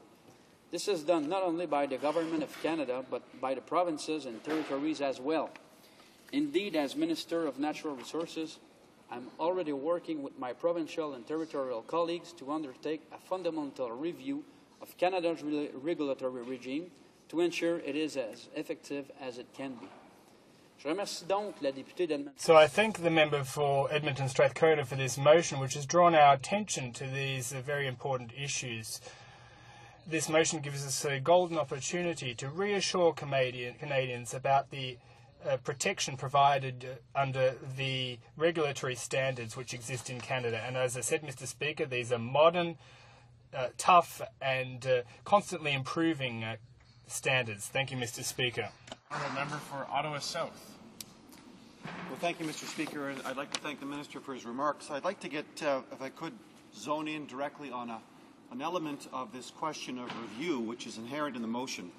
Speaker 11: This is done not only by the Government of Canada, but by the provinces and territories as well. Indeed, as Minister of Natural Resources, I'm already working with my provincial and territorial colleagues to undertake a fundamental review of Canada's regulatory regime to ensure it is as effective as it can be.
Speaker 12: So I thank the member for Edmonton Strathcona for this motion, which has drawn our attention to these very important issues. This motion gives us a golden opportunity to reassure Canadians about the protection provided under the regulatory standards which exist in Canada. And as I said, Mr. Speaker, these are modern, tough and constantly improving standards. Thank you, Mr. Speaker.
Speaker 2: Honourable member for Ottawa South.
Speaker 6: Well, thank you, Mr. Speaker, and I'd like to thank the Minister for his remarks. I'd like to get, if I could, zone in directly on an element of this question of review, which is inherent in the motion.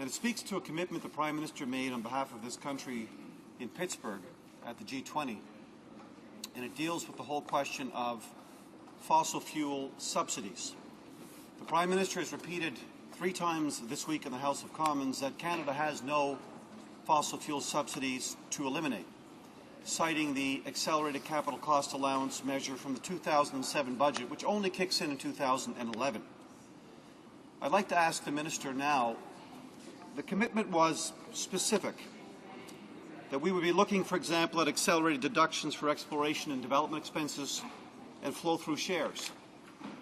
Speaker 6: And it speaks to a commitment the Prime Minister made on behalf of this country in Pittsburgh at the G20. And it deals with the whole question of fossil fuel subsidies. The Prime Minister has repeated
Speaker 13: 3 times this week in the House of Commons that Canada has no fossil fuel subsidies to eliminate, citing the accelerated capital cost allowance measure from the 2007 budget, which only kicks in 2011. I'd like to ask the Minister now, the commitment was specific, that we would be looking, for example, at accelerated deductions for exploration and development expenses and flow-through shares.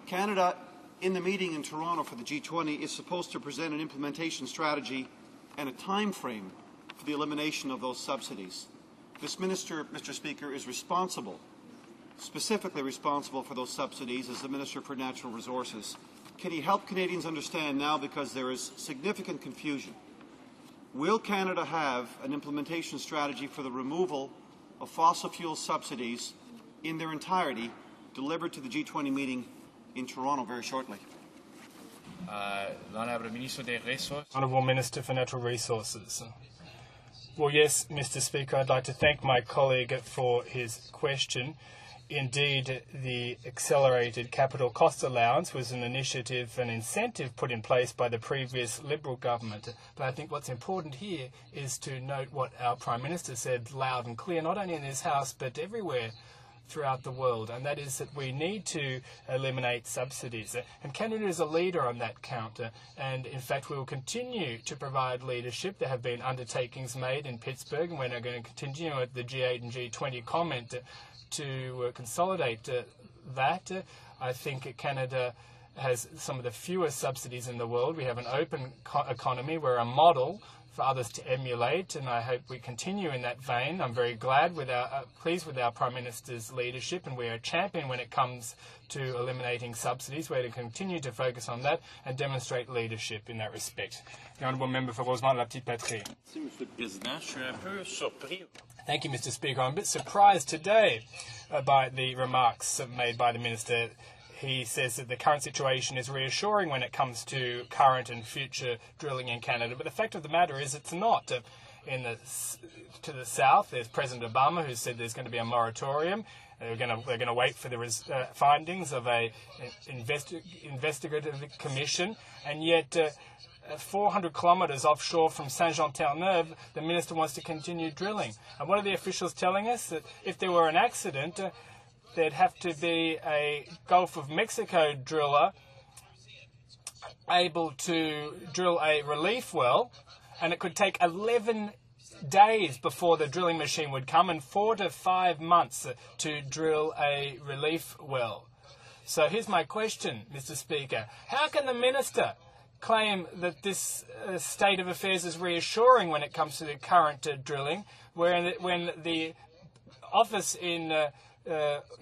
Speaker 13: Canada, in the meeting in Toronto for the G20, is supposed to present an implementation strategy and a time frame for the elimination of those subsidies. This Minister, Mr. Speaker, is responsible, specifically responsible for those subsidies as the Minister for Natural Resources. Can he help Canadians understand now, because there is significant confusion? Will Canada have an implementation strategy for the removal of fossil fuel subsidies in their entirety delivered to the G20 meeting in Toronto very shortly?
Speaker 12: Honourable Minister for Natural Resources. Well, yes, Mr. Speaker, I'd like to thank my colleague for his question. Indeed, the accelerated capital cost allowance was an initiative, an incentive put in place by the previous Liberal government. But I think what's important here is to note what our Prime Minister said loud and clear, not only in this House but everywhere throughout the world, and that is that we need to eliminate subsidies. And Canada is a leader on that count, and in fact we will continue to provide leadership. There have been undertakings made in Pittsburgh, and we're now going to continue at the G8 and G20 comment to consolidate that. I think Canada has some of the fewest subsidies in the world. We have an open economy. We're a model for others to emulate, and I hope we continue in that vein. I'm very pleased with our Prime Minister's leadership, and we're a champion when it comes to eliminating subsidies. We're to continue to focus on that and demonstrate leadership in that respect. The Honourable Member for Rosemont-la-Petite-Patrie. Thank you, Mr. Speaker. I'm a bit surprised today by the remarks made by the Minister. He says that the current situation is reassuring when it comes to current and future drilling in Canada. But the fact of the matter is it's not. To the south, there's President Obama, who said there's going to be a moratorium. They're going to wait for the findings of a investigative commission. And yet 400 kilometres offshore from Saint-Jean-Terre-Neuve, the Minister wants to continue drilling. And what are the officials telling us? That if there were an accident, there'd have to be a Gulf of Mexico driller able to drill a relief well, and it could take 11 days before the drilling machine would come and 4 to 5 months to drill a relief well. So here's my question, Mr. Speaker. How can the Minister claim that this state of affairs is reassuring when it comes to the current drilling, when the office in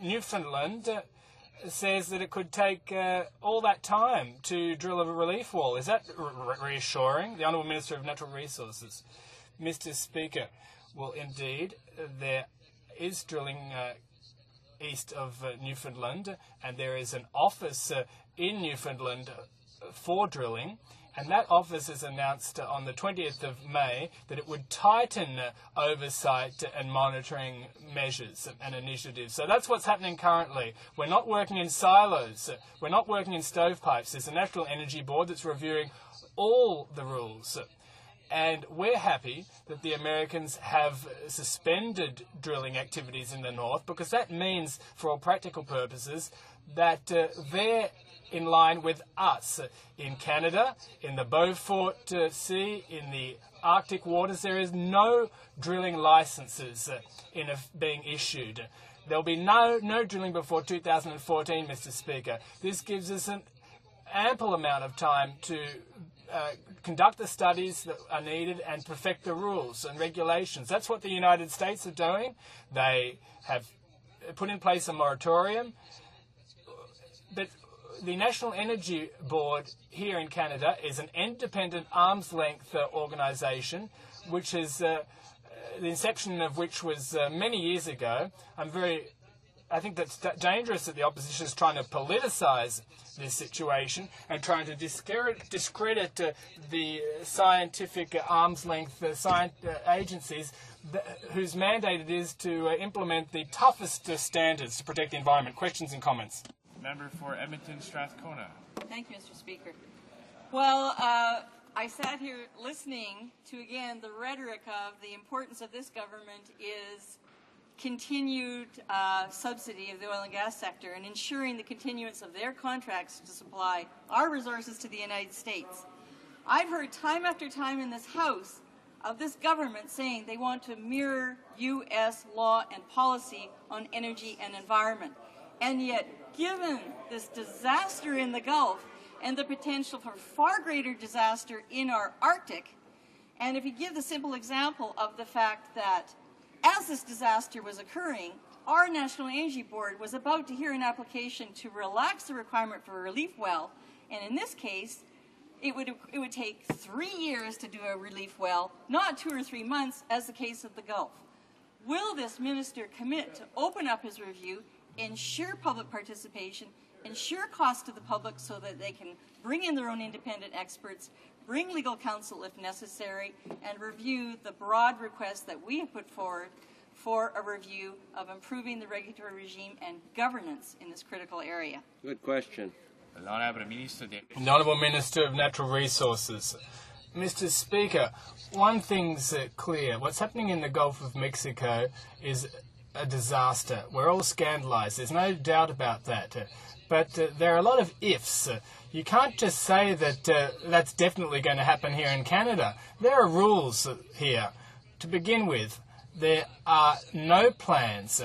Speaker 12: Newfoundland says that it could take all that time to drill a relief wall? Is that reassuring? The Honourable Minister of Natural Resources. Mr. Speaker, well, indeed, there is drilling east of Newfoundland, and there is an office in Newfoundland for drilling. And that office has announced on the 20th of May that it would tighten oversight and monitoring measures and initiatives. So that's what's happening currently. We're not working in silos. We're not working in stovepipes. There's a National Energy Board that's reviewing all the rules. And we're happy that the Americans have suspended drilling activities in the north, because that means, for all practical purposes, that they're in line with us. In Canada, in the Beaufort Sea, in the Arctic waters, there is no drilling licenses being issued. There'll be no drilling before 2014, Mr. Speaker. This gives us an ample amount of time to conduct the studies that are needed and perfect the rules and regulations. That's what the United States are doing. They have put in place a moratorium. But the National Energy Board here in Canada is an independent arm's-length organisation, which is the inception of which was many years ago. I think that's dangerous that the opposition is trying to politicise this situation and trying to discredit the scientific arm's-length agencies whose mandate it is to implement the toughest standards to protect the environment. Questions and comments?
Speaker 2: Member for Edmonton Strathcona.
Speaker 3: Thank you, Mr. Speaker. Well, I sat here listening to, again, the rhetoric of the importance of this government is continued subsidy of the oil and gas sector and ensuring the continuance of their contracts to supply our resources to the United States. I've heard time after time in this House of this government saying they want to mirror U.S. law and policy on energy and environment. And yet, given this disaster in the Gulf and the potential for far greater disaster in our Arctic, and if you give the simple example of the fact that as this disaster was occurring, our National Energy Board was about to hear an application to relax the requirement for a relief well, and in this case, it would take 3 years to do a relief well, not 2 or 3 months, as the case of the Gulf. Will this minister commit to open up his review, ensure public participation, ensure cost to the public so that they can bring in their own independent experts, bring legal counsel if necessary, and review the broad requests that we have put forward for a review of improving the regulatory regime and governance in this critical area?
Speaker 14: Good question.
Speaker 2: The
Speaker 12: Honourable Minister of Natural Resources. Mr. Speaker, one thing's clear. What's happening in the Gulf of Mexico is a disaster. We're all scandalised. There's no doubt about that. But there are a lot of ifs. You can't just say that that's definitely going to happen here in Canada. There are rules here. To begin with, there are no plans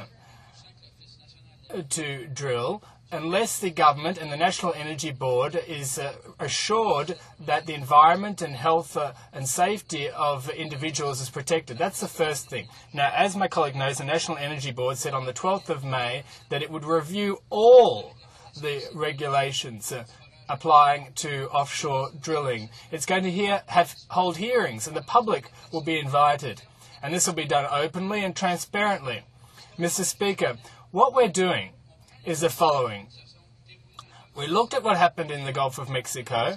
Speaker 12: to drill unless the government and the National Energy Board is assured that the environment and health and safety of individuals is protected. That's the first thing. Now, as my colleague knows, the National Energy Board said on the 12th of May that it would review all the regulations applying to offshore drilling. It's going to hold hearings, and the public will be invited. And this will be done openly and transparently. Mr. Speaker, what we're doing is the following. We looked at what happened in the Gulf of Mexico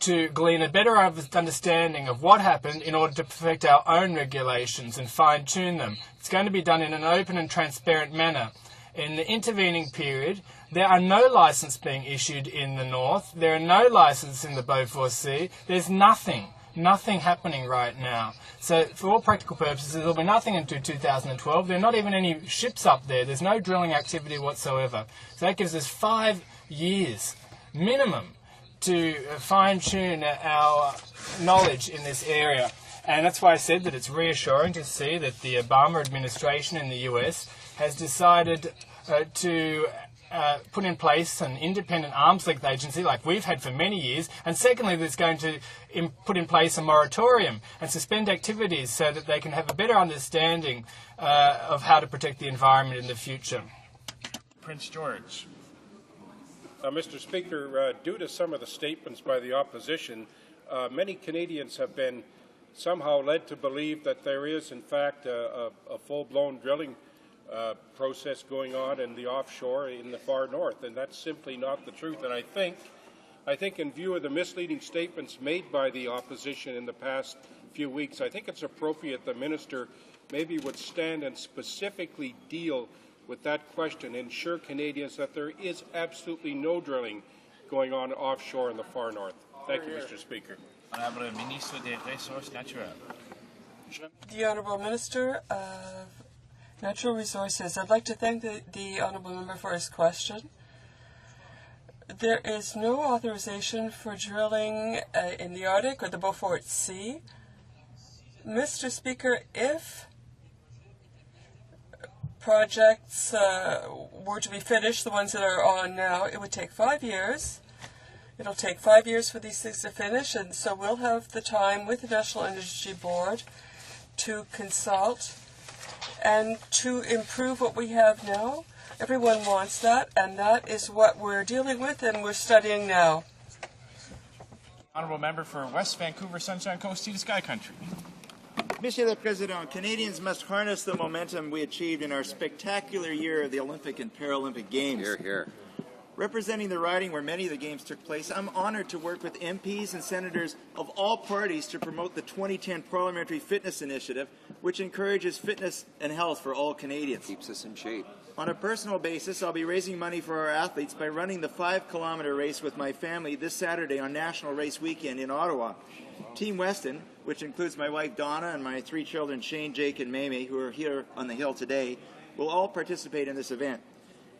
Speaker 12: to glean a better understanding of what happened in order to perfect our own regulations and fine-tune them. It's going to be done in an open and transparent manner. In the intervening period, there are no licenses being issued in the north. There are no licenses in the Beaufort Sea. There's nothing happening right now. So for all practical purposes, there'll be nothing until 2012. There are not even any ships up there. There's no drilling activity whatsoever. So that gives us 5 years minimum to fine-tune our knowledge in this area. And that's why I said that it's reassuring to see that the Obama administration in the US has decided to put in place an independent arms length agency like we've had for many years, and secondly, that's going to put in place a moratorium and suspend activities so that they can have a better understanding of how to protect the environment in the future.
Speaker 2: Prince George.
Speaker 15: Mr. Speaker, due to some of the statements by the opposition, many Canadians have been somehow led to believe that there is, in fact, a full-blown drilling process going on in the offshore in the far north, and that's simply not the truth. And I think in view of the misleading statements made by the opposition in the past few weeks, I think it's appropriate the minister maybe would stand and specifically deal with that question, ensure Canadians that there is absolutely no drilling going on offshore in the far north. Thank you, Mr. Speaker.
Speaker 2: Honourable Ministre des Ressources Naturelles.
Speaker 4: The Honourable Minister of Natural Resources. I'd like to thank the Honourable Member for his question. There is no authorization for drilling in the Arctic or the Beaufort Sea. Mr. Speaker, if projects were to be finished, the ones that are on now, it would take 5 years. It'll take 5 years for these things to finish, and so we'll have the time with the National Energy Board to consult and to improve what we have now. Everyone wants that, and that is what we're dealing with and we're studying now.
Speaker 2: Honourable Member for West Vancouver, Sunshine Coast, Sea to Sky Country.
Speaker 16: Monsieur le Président, Canadians must harness the momentum we achieved in our spectacular year of the Olympic and Paralympic Games.
Speaker 14: Here, here.
Speaker 16: Representing the riding where many of the games took place, I'm honored to work with MPs and senators of all parties to promote the 2010 Parliamentary Fitness Initiative, which encourages fitness and health for all Canadians.
Speaker 14: Keeps us in shape.
Speaker 16: On a personal basis, I'll be raising money for our athletes by running the 5-kilometer race with my family this Saturday on National Race Weekend in Ottawa. Team Weston, which includes my wife Donna and my 3 children Shane, Jake, and Mamie, who are here on the hill today, will all participate in this event.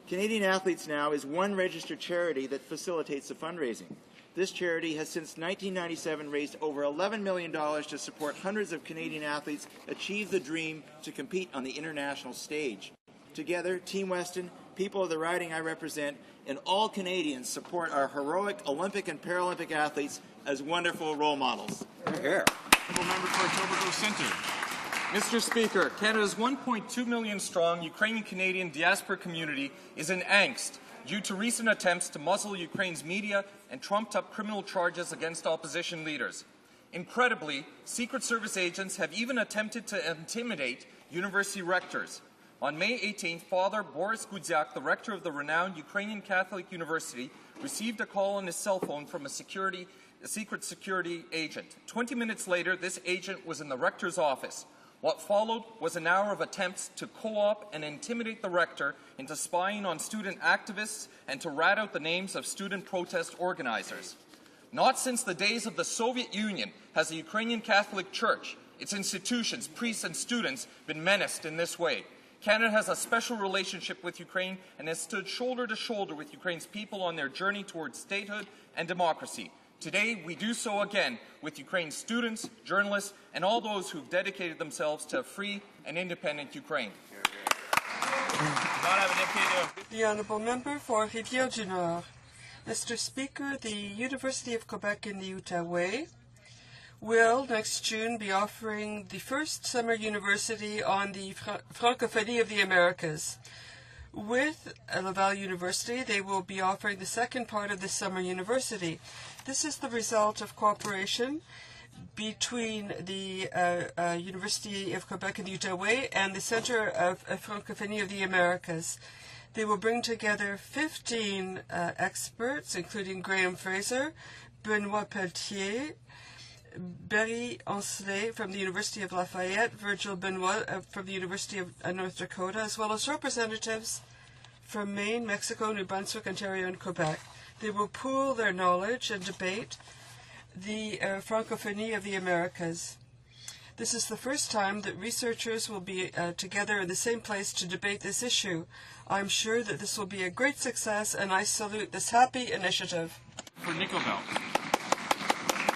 Speaker 16: Canadian Athletes Now is one registered charity that facilitates the fundraising. This charity has since 1997 raised over $11 million to support hundreds of Canadian athletes achieve the dream to compete on the international stage. Together, Team Weston, people of the riding I represent, and all Canadians support our heroic Olympic and Paralympic athletes as wonderful role models.
Speaker 14: Here.
Speaker 17: Member for Etobicoke Centre. Mr. Speaker, Canada's 1.2 million strong Ukrainian-Canadian diaspora community is in angst due to recent attempts to muzzle Ukraine's media and trumped-up criminal charges against opposition leaders. Incredibly, Secret Service agents have even attempted to intimidate university rectors. On May 18th, Father Boris Gudziak, the rector of the renowned Ukrainian Catholic University, received a call on his cell phone from a secret security agent. 20 minutes later, this agent was in the rector's office. What followed was an hour of attempts to co-opt and intimidate the rector into spying on student activists and to rat out the names of student protest organizers. Not since the days of the Soviet Union has the Ukrainian Catholic Church, its institutions, priests, and students been menaced in this way. Canada has a special relationship with Ukraine and has stood shoulder to shoulder with Ukraine's people on their journey towards statehood and democracy. Today, we do so again with Ukraine's students, journalists, and all those who've dedicated themselves to a free and independent Ukraine.
Speaker 4: The Honourable Member for Rivière-du-Nord. Mr. Speaker, the University of Quebec in the Outaouais will next June be offering the first summer university on the Francophonie of the Americas. With Laval University, they will be offering the second part of the summer university. This is the result of cooperation between the University of Quebec in the Outaouais and the Centre of Francophonie of the Americas. They will bring together 15 experts, including Graham Fraser, Benoit Pelletier, Barry Ancelet from the University of Lafayette, Virgil Benoit from the University of North Dakota, as well as representatives from Maine, Mexico, New Brunswick, Ontario, and Quebec. They will pool their knowledge and debate the Francophonie of the Americas. This is the first time that researchers will be together in the same place to debate this issue. I'm sure that this will be a great success, and I salute this happy initiative.
Speaker 17: For Nickelbelt.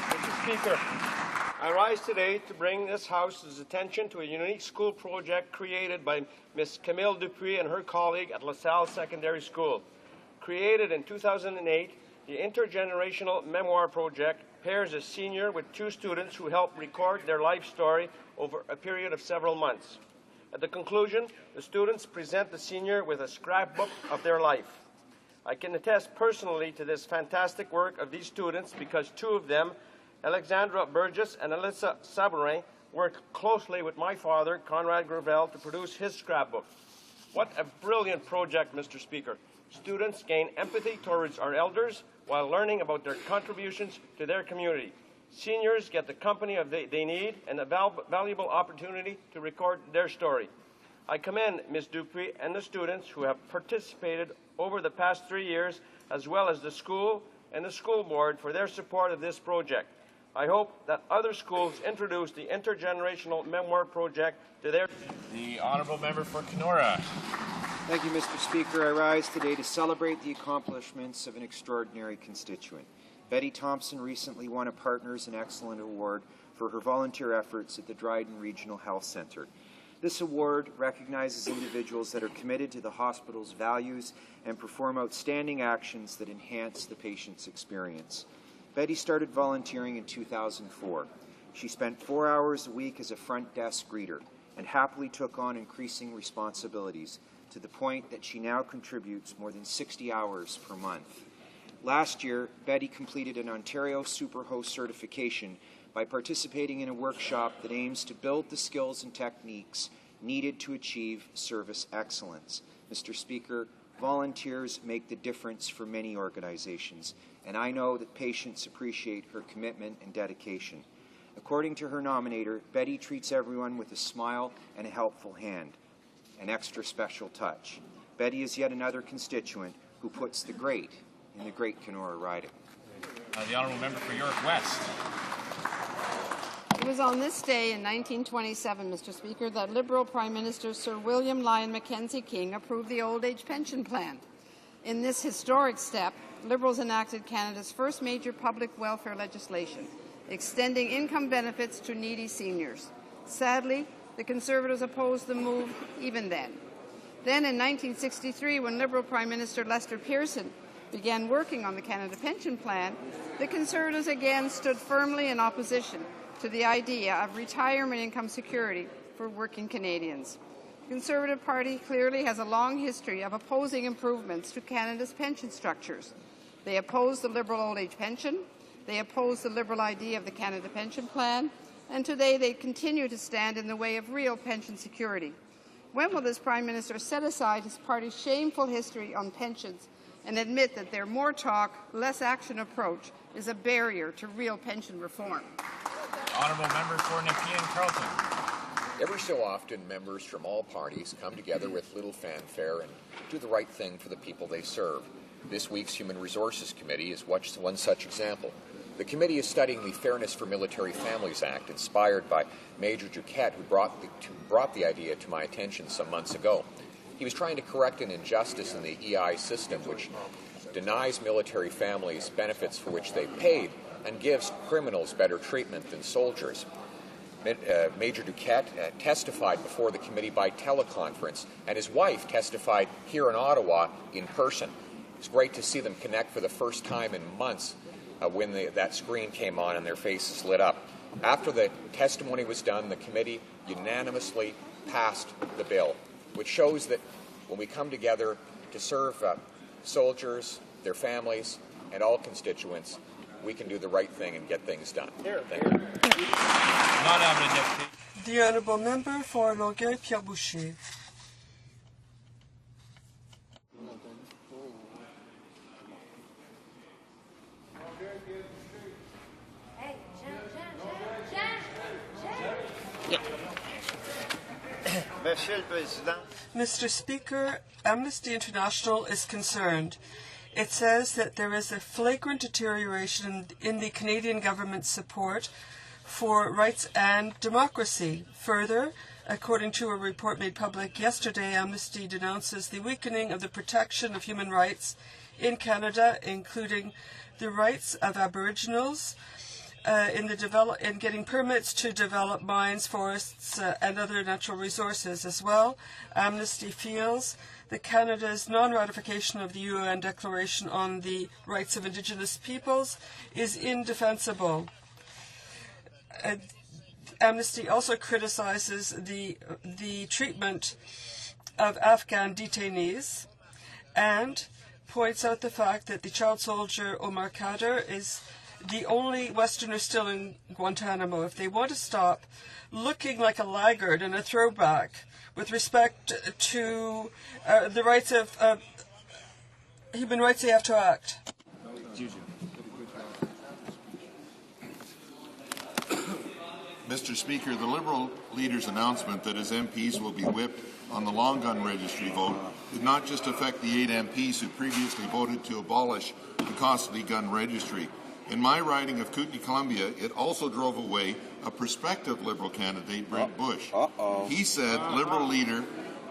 Speaker 18: Mr. Speaker, I rise today to bring this House's attention to a unique school project created by Ms. Camille Dupuis and her colleague at LaSalle Secondary School. Created in 2008, the Intergenerational Memoir Project pairs a senior with 2 students who help record their life story over a period of several months. At the conclusion, the students present the senior with a scrapbook of their life. I can attest personally to this fantastic work of these students because 2 of them, Alexandra Burgess and Alyssa Sabourin, worked closely with my father, Conrad Gravel, to produce his scrapbook. What a brilliant project, Mr. Speaker. Students gain empathy towards our elders while learning about their contributions to their community. Seniors get the company they need and a valuable opportunity to record their story. I commend Ms. Dupuis and the students who have participated over the past 3 years, as well as the school and the school board for their support of this project. I hope that other schools introduce the Intergenerational Memoir Project to their...
Speaker 2: The Honourable Member for Kenora.
Speaker 14: Thank you, Mr. Speaker. I rise today to celebrate the accomplishments of an extraordinary constituent. Betty Thompson recently won a Partners in Excellence Award for her volunteer efforts at the Dryden Regional Health Centre. This award recognizes individuals that are committed to the hospital's values and perform outstanding actions that enhance the patient's experience. Betty started volunteering in 2004. She spent 4 hours a week as a front desk greeter and happily took on increasing responsibilities to the point that she now contributes more than 60 hours per month. Last year, Betty completed an Ontario Superhost certification by participating in a workshop that aims to build the skills and techniques needed to achieve service excellence. Mr. Speaker, Volunteers make the difference for many organizations, and I know that patients appreciate her commitment and dedication. According to her nominator, Betty treats everyone with a smile and a helpful hand, an extra special touch. Betty is yet another constituent who puts the great in the Great Kenora riding.
Speaker 2: The honourable member for York West.
Speaker 19: It was on this day in 1927, Mr. Speaker, that Liberal Prime Minister Sir William Lyon Mackenzie King approved the Old Age Pension Plan. In this historic step, Liberals enacted Canada's first major public welfare legislation, extending income benefits to needy seniors. Sadly, the Conservatives opposed the move even then. Then in 1963, when Liberal Prime Minister Lester Pearson began working on the Canada Pension Plan, the Conservatives again stood firmly in opposition to the idea of retirement income security for working Canadians. The Conservative Party clearly has a long history of opposing improvements to Canada's pension structures. They oppose the Liberal old age pension, they oppose the Liberal idea of the Canada Pension Plan, and today they continue to stand in the way of real pension security. When will this Prime Minister set aside his party's shameful history on pensions and admit that their more talk, less action approach is a barrier to real pension reform?
Speaker 2: Honourable member for Nepean Carleton.
Speaker 20: Every so often, members from all parties come together with little fanfare and do the right thing for the people they serve. This week's Human Resources Committee is one such example. The committee is studying the Fairness for Military Families Act, inspired by Major Duquette, who brought the idea to my attention some months ago. He was trying to correct an injustice in the EI system, which denies military families benefits for which they paid and gives criminals better treatment than soldiers. Major Duquette testified before the committee by teleconference, and his wife testified here in Ottawa in person. It's great to see them connect for the first time in months when that screen came on and their faces lit up. After the testimony was done, the committee unanimously passed the bill, which shows that when we come together to serve soldiers, their families, and all constituents, we can do the right thing and get things done. Thank you.
Speaker 4: The Honourable Member for Longueuil-Pierre Boucher. Mr. Speaker, Amnesty International is concerned. It says that there is a flagrant deterioration in the Canadian government's support for rights and democracy. Further, according to a report made public yesterday, Amnesty denounces the weakening of the protection of human rights in Canada, including the rights of Aboriginals in getting permits to develop mines, forests, and other natural resources as well. Amnesty feels that Canada's non-ratification of the UN Declaration on the Rights of Indigenous Peoples is indefensible. Amnesty also criticizes the treatment of Afghan detainees and points out the fact that the child soldier Omar Khadr is the only Westerner still in Guantanamo. If they want to stop looking like a laggard and a throwback with respect to the rights of human rights, they have to act.
Speaker 21: Mr. Speaker, the Liberal leader's announcement that his MPs will be whipped on the long gun registry vote did not just affect the 8 MPs who previously voted to abolish the costly gun registry. In my riding of Kootenay, Columbia, it also drove away a prospective Liberal candidate, Brent Bush. He said Liberal leader,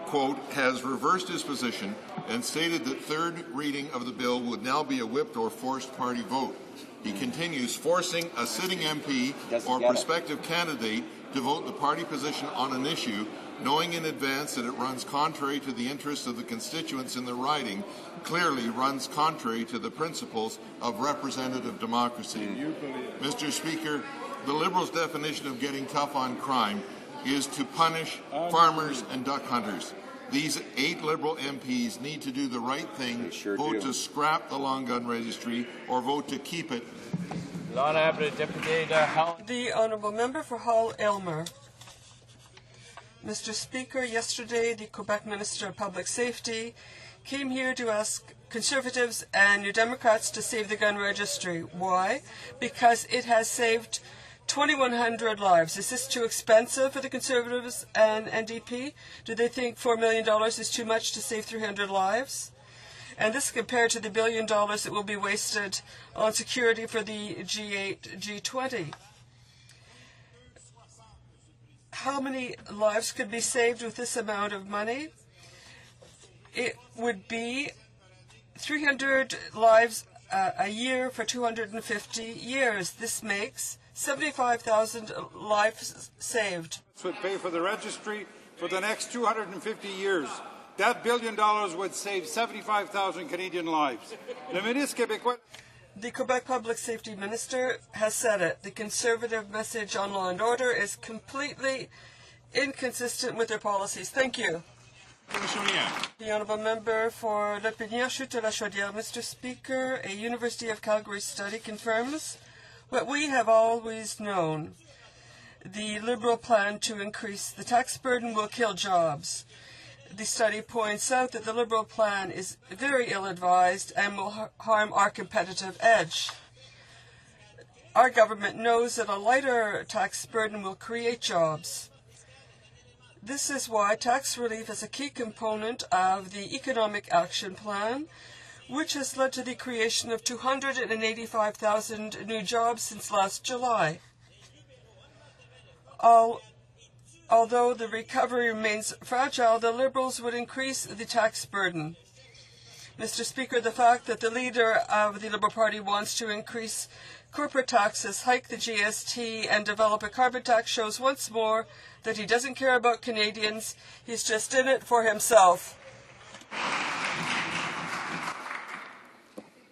Speaker 21: quote, has reversed his position and stated that third reading of the bill would now be a whipped or forced party vote. He continues, forcing a sitting MP or prospective candidate to vote the party position on an issue, knowing in advance that it runs contrary to the interests of the constituents in the riding, clearly runs contrary to the principles of representative democracy. Mr. Speaker, the Liberals' definition of getting tough on crime is to punish farmers and duck hunters. These 8 Liberal MPs need to do the right thing, vote to scrap the long gun registry or vote to keep it.
Speaker 4: The Honourable Member for Hull Aylmer. Mr. Speaker, yesterday the Quebec Minister of Public Safety came here to ask Conservatives and New Democrats to save the gun registry. Why? Because it has saved 2,100 lives. Is this too expensive for the Conservatives and NDP? Do they think $4 million is too much to save 300 lives? And this compared to the $1 billion that will be wasted on security for the G8, G20. How many lives could be saved with this amount of money? It would be 300 lives a year for 250 years. This makes 75,000 lives saved.
Speaker 1: This would pay for the registry for the next 250 years. That $1 billion would save 75,000 Canadian lives.
Speaker 4: The Quebec Public Safety Minister has said it. The Conservative message on law and order is completely inconsistent with their policies. Thank you. The Honourable Member for L'Opinion Chute-la-Chaudière. Mr. Speaker, a University of Calgary study confirms what we have always known. The Liberal plan to increase the tax burden will kill jobs. The study points out that the Liberal plan is very ill-advised and will harm our competitive edge. Our government knows that a lighter tax burden will create jobs. This is why tax relief is a key component of the Economic Action Plan, which has led to the creation of 285,000 new jobs since last July. Although the recovery remains fragile, the Liberals would increase the tax burden. Mr. Speaker, the fact that the leader of the Liberal Party wants to increase corporate taxes, hike the GST, and develop a carbon tax shows once more that he doesn't care about Canadians. He's just in it for himself.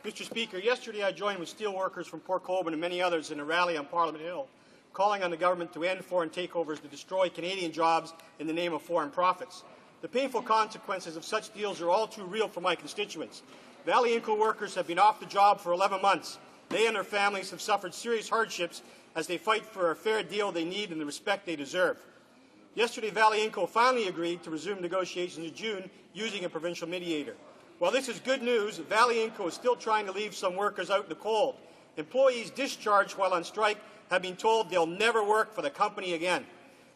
Speaker 6: Mr. Speaker, yesterday I joined with steelworkers from Port Colborne and many others in a rally on Parliament Hill, calling on the government to end foreign takeovers to destroy Canadian jobs in the name of foreign profits. The painful consequences of such deals are all too real for my constituents. Valley Inco workers have been off the job for 11 months. They and their families have suffered serious hardships as they fight for a fair deal they need and the respect they deserve. Yesterday, Valley Inco finally agreed to resume negotiations in June using a provincial mediator. While this is good news, Valley Inco is still trying to leave some workers out in the cold. Employees discharged while on strike have been told they'll never work for the company again.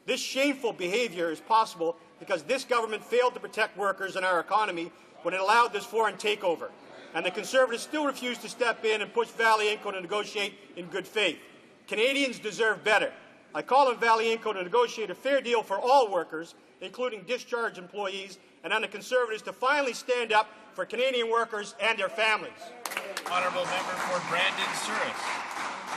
Speaker 6: This shameful behavior is possible because this government failed to protect workers and our economy when it allowed this foreign takeover. And the Conservatives still refuse to step in and push Valley Inco to negotiate in good faith. Canadians deserve better. I call on Valley Inco to negotiate a fair deal for all workers, including discharged employees, and on the Conservatives to finally stand up for Canadian workers and their families.
Speaker 2: Honourable Member for Brandon Souris.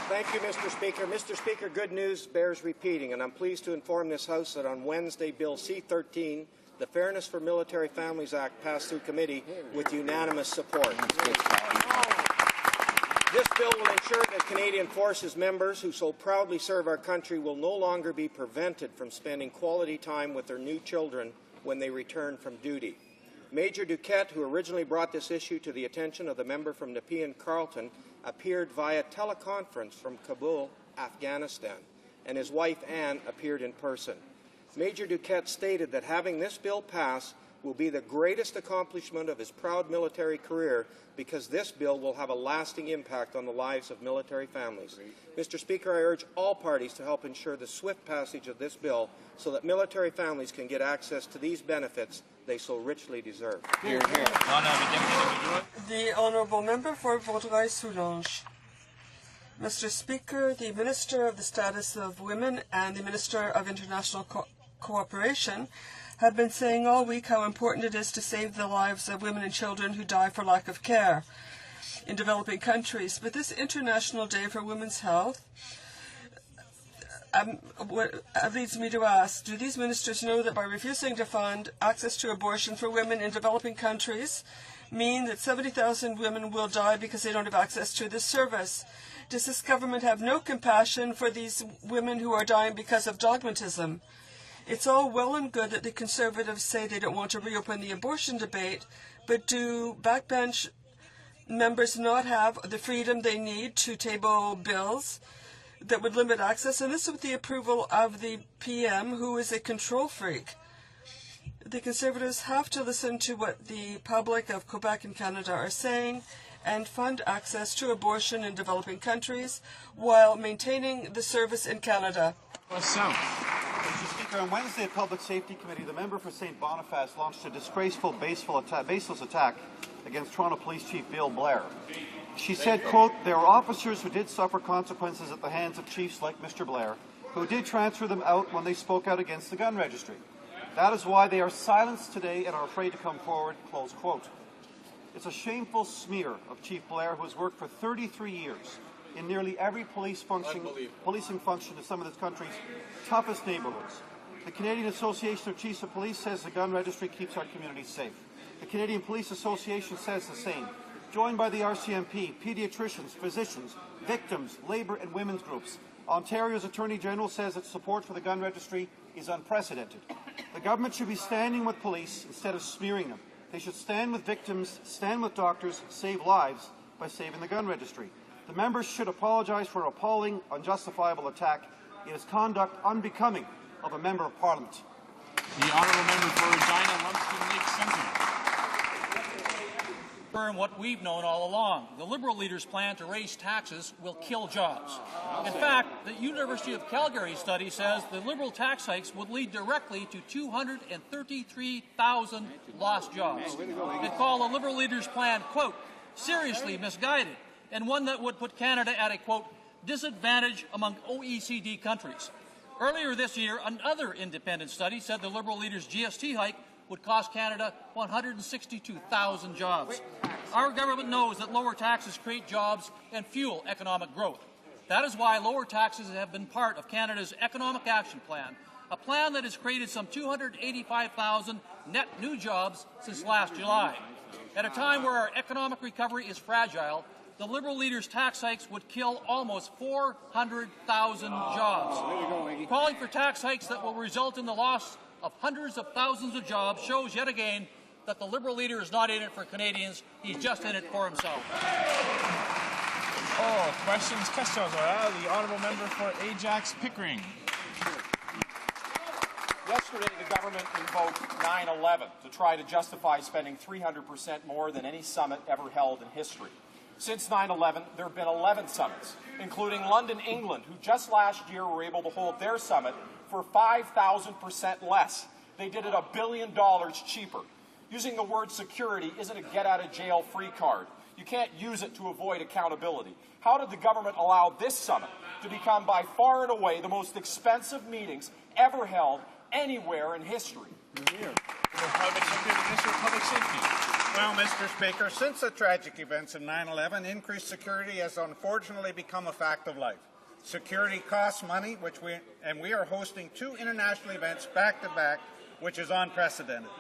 Speaker 22: Thank you, Mr. Speaker. Mr. Speaker, good news bears repeating, and I'm pleased to inform this House that on Wednesday, Bill C-13, the Fairness for Military Families Act, passed through committee with unanimous support. This bill will ensure that Canadian Forces members who so proudly serve our country will no longer be prevented from spending quality time with their new children when they return from duty. Major Duquette, who originally brought this issue to the attention of the member from Nepean Carleton, appeared via teleconference from Kabul, Afghanistan, and his wife Anne appeared in person. Major Duquette stated that having this bill pass will be the greatest accomplishment of his proud military career because this bill will have a lasting impact on the lives of military families. Mr. Speaker, I urge all parties to help ensure the swift passage of this bill so that military families can get access to these benefits they so richly deserve.
Speaker 2: Hear, hear.
Speaker 4: The Honourable Member for Vaudreuil-Soulanges. Mr. Speaker, the Minister of the Status of Women and the Minister of International Cooperation have been saying all week how important it is to save the lives of women and children who die for lack of care in developing countries. But this International Day for Women's Health leads me to ask, do these ministers know that by refusing to fund access to abortion for women in developing countries mean that 70,000 women will die because they don't have access to this service? Does this government have no compassion for these women who are dying because of dogmatism? It's all well and good that the Conservatives say they don't want to reopen the abortion debate, but do backbench members not have the freedom they need to table bills that would limit access, and this with the approval of the PM, who is a control freak. The Conservatives have to listen to what the public of Quebec and Canada are saying and fund access to abortion in developing countries while maintaining the service in Canada.
Speaker 13: Mr. Speaker, on Wednesday at Public Safety Committee, the member for St. Boniface launched a disgraceful, baseless attack against Toronto Police Chief Bill Blair. She said, quote, "There are officers who did suffer consequences at the hands of chiefs like Mr. Blair, who did transfer them out when they spoke out against the gun registry. That is why they are silenced today and are afraid to come forward," close quote. It's a shameful smear of Chief Blair, who has worked for 33 years in nearly every policing function in some of this country's toughest neighbourhoods. The Canadian Association of Chiefs of Police says the gun registry keeps our communities safe. The Canadian Police Association says the same, joined by the RCMP, paediatricians, physicians, victims, labour and women's groups. Ontario's Attorney General says its support for the gun registry is unprecedented. The government should be standing with police instead of smearing them. They should stand with victims, stand with doctors, save lives by saving the gun registry. The members should apologize for an appalling, unjustifiable attack. It is conduct unbecoming of a member of Parliament.
Speaker 5: The honourable member for Regina, Lumsden Lake Centre.
Speaker 8: And what we've known all along, the Liberal leaders' plan to raise taxes will kill jobs. In fact, the University of Calgary study says the Liberal tax hikes would lead directly to 233,000 lost jobs. They call the Liberal leaders' plan, quote, seriously misguided, and one that would put Canada at a, quote, disadvantage among OECD countries. Earlier this year, another independent study said the Liberal leaders' GST hike would cost Canada 162,000 jobs. Our government knows that lower taxes create jobs and fuel economic growth. That is why lower taxes have been part of Canada's Economic Action Plan, a plan that has created some 285,000 net new jobs since last July. At a time where our economic recovery is fragile, the Liberal leaders' tax hikes would kill almost 400,000 jobs. Calling for tax hikes that will result in the loss of hundreds of thousands of jobs shows yet again that the Liberal leader is not in it for Canadians, he's just in it for himself.
Speaker 2: Oh, questions. The honourable member for Ajax Pickering.
Speaker 23: Yesterday, the government invoked 9/11 to try to justify spending 300% more than any summit ever held in history. Since 9/11, there have been 11 summits, including London, England, who just last year were able to hold their summit for 5,000% less. They did it $1 billion cheaper. Using the word security isn't a get-out-of-jail-free card. You can't use it to avoid accountability. How did the government allow this summit to become by far and away the most expensive meetings ever held anywhere in history?
Speaker 24: Well, Mr. Speaker, since the tragic events of 9/11, increased security has unfortunately become a fact of life. Security costs money, and we are hosting 2 international events back-to-back, which is unprecedented.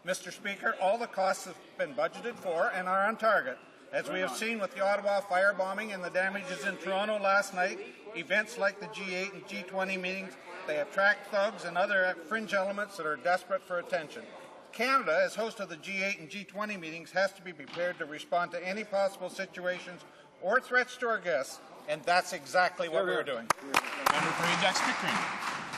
Speaker 24: Mr. Speaker, all the costs have been budgeted for and are on target. As we have seen with the Ottawa firebombing and the damages in Toronto last night, events like the G8 and G20 meetings, they attract thugs and other fringe elements that are desperate for attention. Canada, as host of the G8 and G20 meetings, has to be prepared to respond to any possible situations or threats to our guests, and that's exactly what we're doing.
Speaker 2: Member for Ajax Pickering.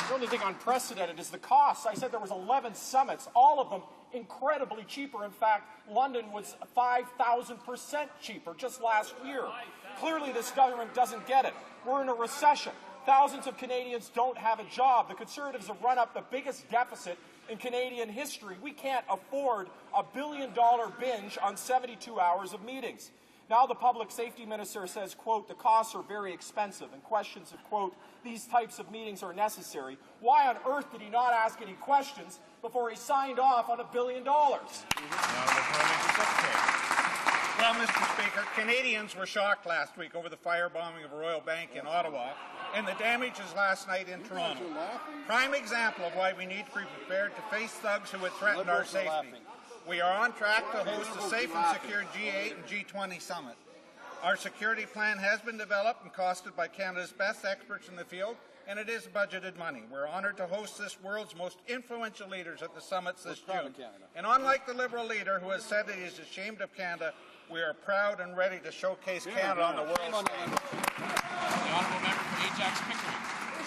Speaker 23: The only thing unprecedented is the cost. I said there was 11 summits, all of them incredibly cheaper. In fact, London was 5,000% cheaper just last year. Clearly, this government doesn't get it. We're in a recession. Thousands of Canadians don't have a job. The Conservatives have run up the biggest deficit in Canadian history. We can't afford a $1 billion binge on 72 hours of meetings. Now the public safety minister says, quote, the costs are very expensive, and questions if, quote, these types of meetings are necessary. Why on earth did he not ask any questions before he signed off on $1 billion?
Speaker 24: Well, Mr. Speaker, Canadians were shocked last week over the firebombing of a Royal Bank in Ottawa and the damages last night in Toronto. Prime example of why we need to be prepared to face thugs who would threaten our safety. We are on track to host a safe and secure G8 and G20 summit. Our security plan has been developed and costed by Canada's best experts in the field, and it is budgeted money. We're honoured to host this world's most influential leaders at the summits this June. And unlike the Liberal leader who has said that he is ashamed of Canada, we are proud and ready to showcase Canada on the world stage.
Speaker 5: honourable member for Ajax Pickering.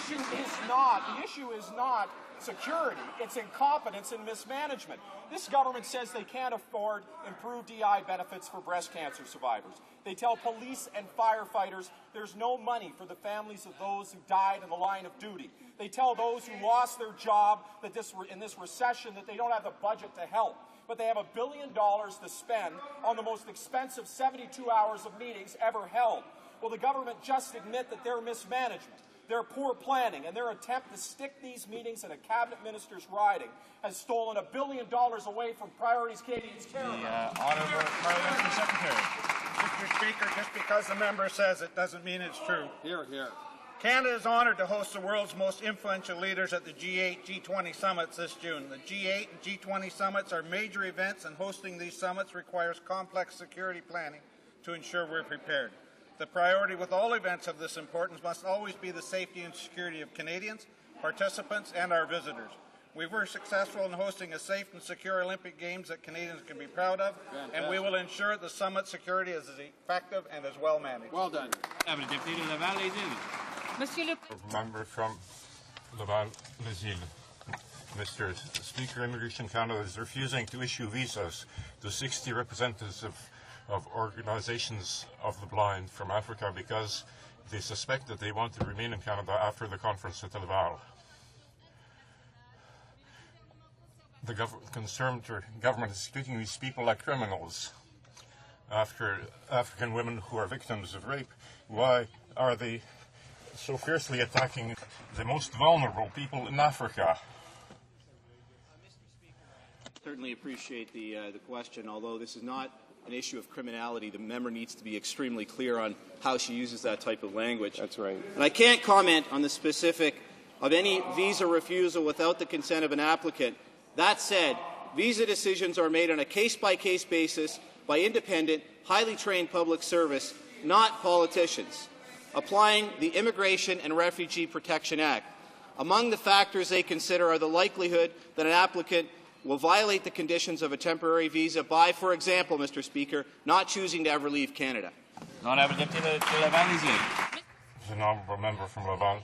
Speaker 23: The issue is not security, it's incompetence and mismanagement. This government says they can't afford improved DI benefits for breast cancer survivors. They tell police and firefighters there's no money for the families of those who died in the line of duty. They tell those who lost their job that in this recession that they don't have the budget to help. But they have $1 billion to spend on the most expensive 72 hours of meetings ever held. Will the government just admit that their mismanagement, their poor planning, and their attempt to stick these meetings in a cabinet minister's riding has stolen $1 billion away from priorities Canadians care about?
Speaker 5: Honourable Parliamentary Secretary.
Speaker 24: Mr. Speaker, just because the member says it doesn't mean it's true.
Speaker 1: Here, here.
Speaker 24: Canada is honoured to host the world's most influential leaders at the G8, G20 summits this June. The G8 and G20 summits are major events, and hosting these summits requires complex security planning to ensure we're prepared. The priority with all events of this importance must always be the safety and security of Canadians, participants, and our visitors. We were successful in hosting a safe and secure Olympic Games that Canadians can be proud of, and we will ensure the summit security is as effective and as well managed.
Speaker 1: Well done.
Speaker 7: Member from Laval-Les-Îles. Mr. Speaker, Immigration Canada is refusing to issue visas to 60 representatives of organizations of the blind from Africa because they suspect that they want to remain in Canada after the conference at Laval. The concerned government is treating these people like criminals. After African women who are victims of rape, why are they so fiercely attacking the most vulnerable people in Africa?
Speaker 6: Certainly appreciate the question. Although this is not an issue of criminality, the member needs to be extremely clear on how she uses that type of language.
Speaker 18: That's right.
Speaker 6: And I can't comment on the specific of any visa refusal without the consent of an applicant. That said, visa decisions are made on a case-by-case basis by independent, highly trained public service, not politicians, applying the Immigration and Refugee Protection Act. Among the factors they consider are the likelihood that an applicant will violate the conditions of a temporary visa by, for example, Mr. Speaker, not choosing to ever leave Canada.
Speaker 7: The honourable member from Laval.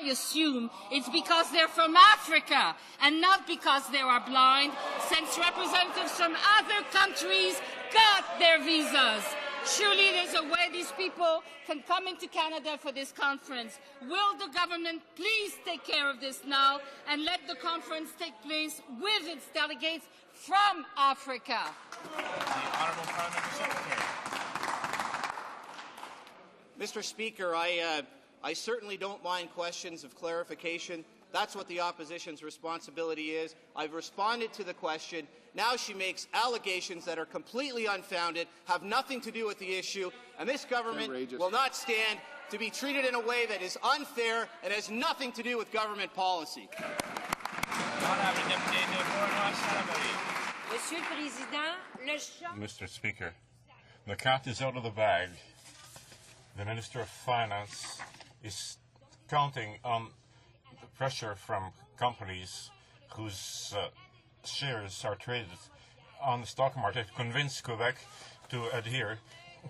Speaker 9: I assume it's because they're from Africa and not because they are blind, since representatives from other countries got their visas. Surely there's a way these people can come into Canada for this conference. Will the government please take care of this now and let the conference take place with its delegates from Africa?
Speaker 5: The honourable Parliamentary Secretary.
Speaker 6: Mr. Speaker, I certainly don't mind questions of clarification. That's what the opposition's responsibility is. I've responded to the question. Now she makes allegations that are completely unfounded, have nothing to do with the issue, and this government will not stand to be treated in a way that is unfair and has nothing to do with government policy.
Speaker 7: Mr. Speaker, the cat is out of the bag. The Minister of Finance is counting on the pressure from companies whose shares are traded on the stock market to convince Quebec to adhere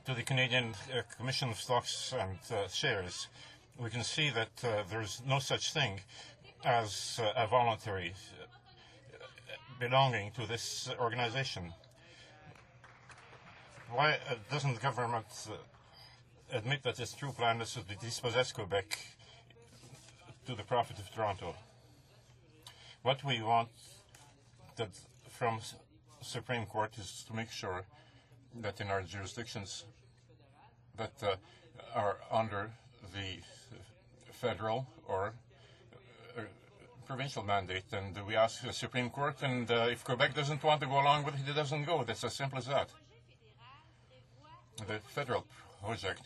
Speaker 7: to the Canadian Commission of Stocks and Shares. We can see that there's no such thing as a voluntary belonging to this organization. Why doesn't the government admit that its true plan is to dispossess Quebec to the profit of Toronto? What we want from Supreme Court is to make sure that in our jurisdictions that are under the federal or provincial mandate, and we ask the Supreme Court, and if Quebec doesn't want to go along with it, it doesn't go. That's as simple as that. The federal project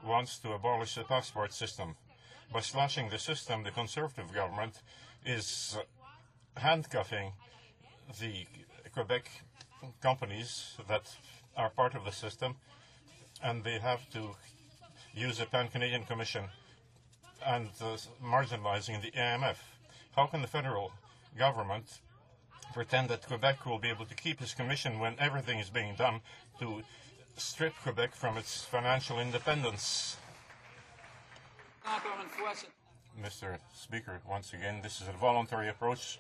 Speaker 7: wants to abolish the passport system. By slashing the system, the Conservative government is handcuffing the Quebec companies that are part of the system, and they have to use a Pan-Canadian Commission and marginalizing the AMF. How can the federal government pretend that Quebec will be able to keep its commission when everything is being done to strip Quebec from its financial independence. Mr. Speaker, once again, this is a voluntary approach.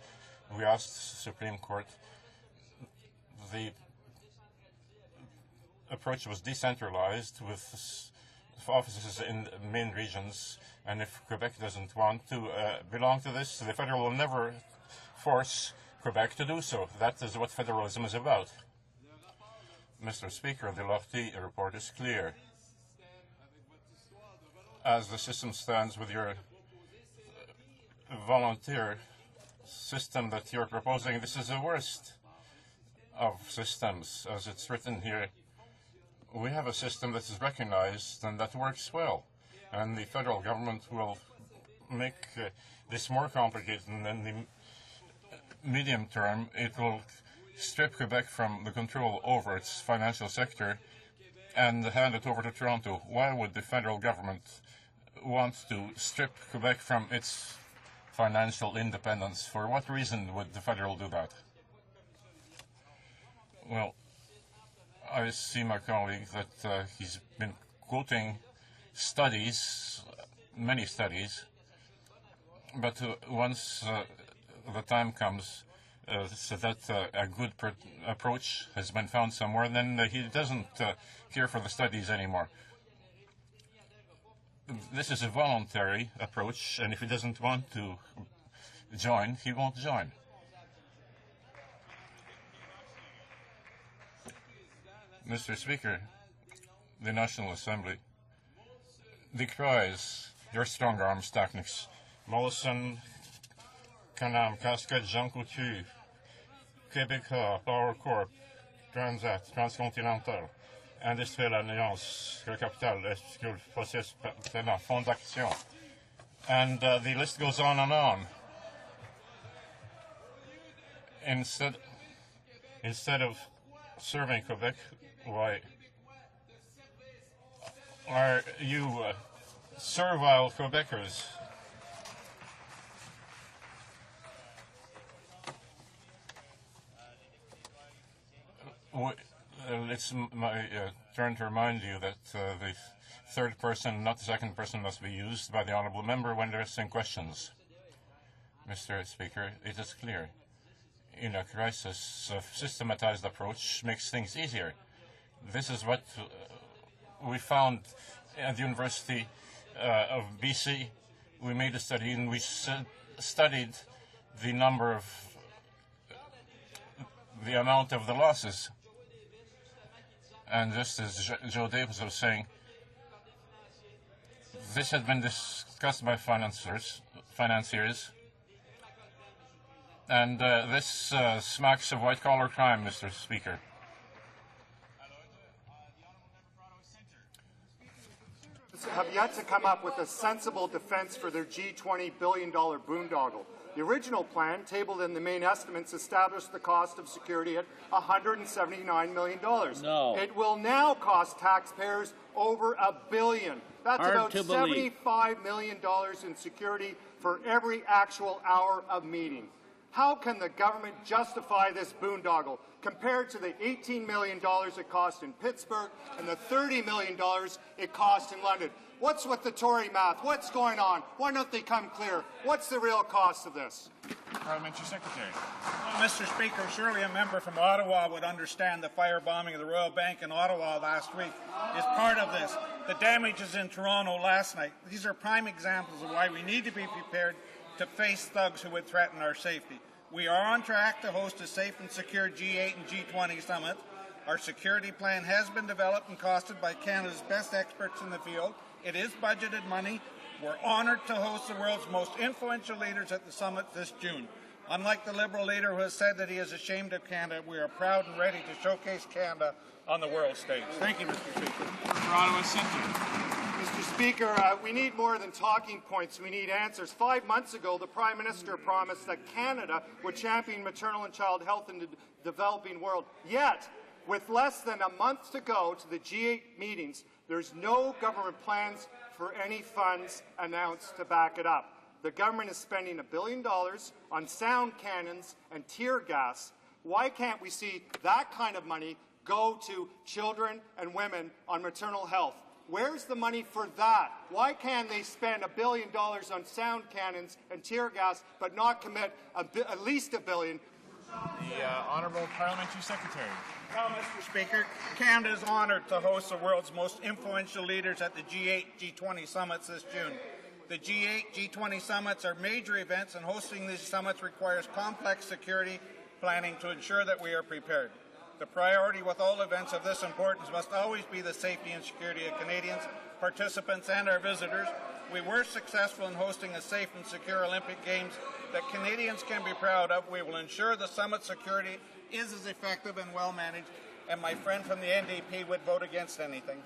Speaker 7: We asked the Supreme Court. The approach was decentralized with offices in the main regions, and if Quebec doesn't want to belong to this, the federal will never force Quebec to do so. That is what federalism is about. Mr. Speaker, the Lofty report is clear. As the system stands with your volunteer system that you're proposing, this is the worst of systems. As it's written here, we have a system that is recognized and that works well, and the federal government will make this more complicated, and in the medium term it will strip Quebec from the control over its financial sector and hand it over to Toronto. Why would the federal government want to strip Quebec from its financial independence? For what reason would the federal do that? Well, I see my colleague that he's been quoting studies, many studies, but once the time comes so that a good approach has been found somewhere, then he doesn't care for the studies anymore. This is a voluntary approach, and if he doesn't want to join, he won't join. Mr. Speaker, the National Assembly decries your strong arms tactics. Mollison, Canam, Cascade, Jean Coutu, Québécois, Power Corp, Transat, Transcontinental, Industrielle Alliance, Le Capital, Escule, Process, Fonds d'Action. And the list goes on and on. Instead of serving Quebec, why are you servile Quebecers? It's my turn to remind you that the third person, not the second person, must be used by the honourable member when addressing questions. Mr. Speaker, it is clear. In a crisis, a systematized approach makes things easier. This is what we found at the University of BC. We made a study and we studied the number of the amount of the losses. And just as Joe Davis was saying, this had been discussed by financiers, and this smacks of white-collar crime, Mr. Speaker.
Speaker 3: Have yet to come up with a sensible defense for their G20 billion boondoggle. The original plan, tabled in the main estimates, established the cost of security at $179 million.
Speaker 5: No.
Speaker 3: It will now cost taxpayers over $1 billion. That's about $75 million in security for every actual hour of meeting. How can the government justify this boondoggle compared to the $18 million it cost in Pittsburgh and the $30 million it cost in London? What's with the Tory math? What's going on? Why don't they come clear? What's the real cost of this?
Speaker 2: Parliamentary Secretary.
Speaker 24: Well, Mr. Speaker, surely a member from Ottawa would understand the firebombing of the Royal Bank in Ottawa last week is part of this. The damages in Toronto last night. These are prime examples of why we need to be prepared to face thugs who would threaten our safety. We are on track to host a safe and secure G8 and G20 summit. Our security plan has been developed and costed by Canada's best experts in the field. It is budgeted money. We're honoured to host the world's most influential leaders at the summit this June. Unlike the Liberal leader who has said that he is ashamed of Canada, we are proud and ready to showcase Canada on the world stage. Thank you, Mr. Speaker.
Speaker 2: Ottawa Centre.
Speaker 3: Mr. Speaker, we need more than talking points. We need answers. 5 months ago, the Prime Minister promised that Canada would champion maternal and child health in the developing world. Yet, with less than a month to go to the G8 meetings, there's no government plans for any funds announced to back it up. The government is spending $1 billion on sound cannons and tear gas. Why can't we see that kind of money go to children and women on maternal health. Where's the money for that? Why can't they spend $1 billion on sound cannons and tear gas, but not commit at least $1 billion?
Speaker 2: The Honourable Parliamentary Secretary.
Speaker 24: Well, Mr. Speaker, Canada is honoured to host the world's most influential leaders at the G8, G20 summits this June. The G8, G20 summits are major events, and hosting these summits requires complex security planning to ensure that we are prepared. The priority with all events of this importance must always be the safety and security of Canadians, participants, and our visitors. We were successful in hosting a safe and secure Olympic Games that Canadians can be proud of. We will ensure the summit security is as effective and well managed, and my friend from the NDP would vote against anything.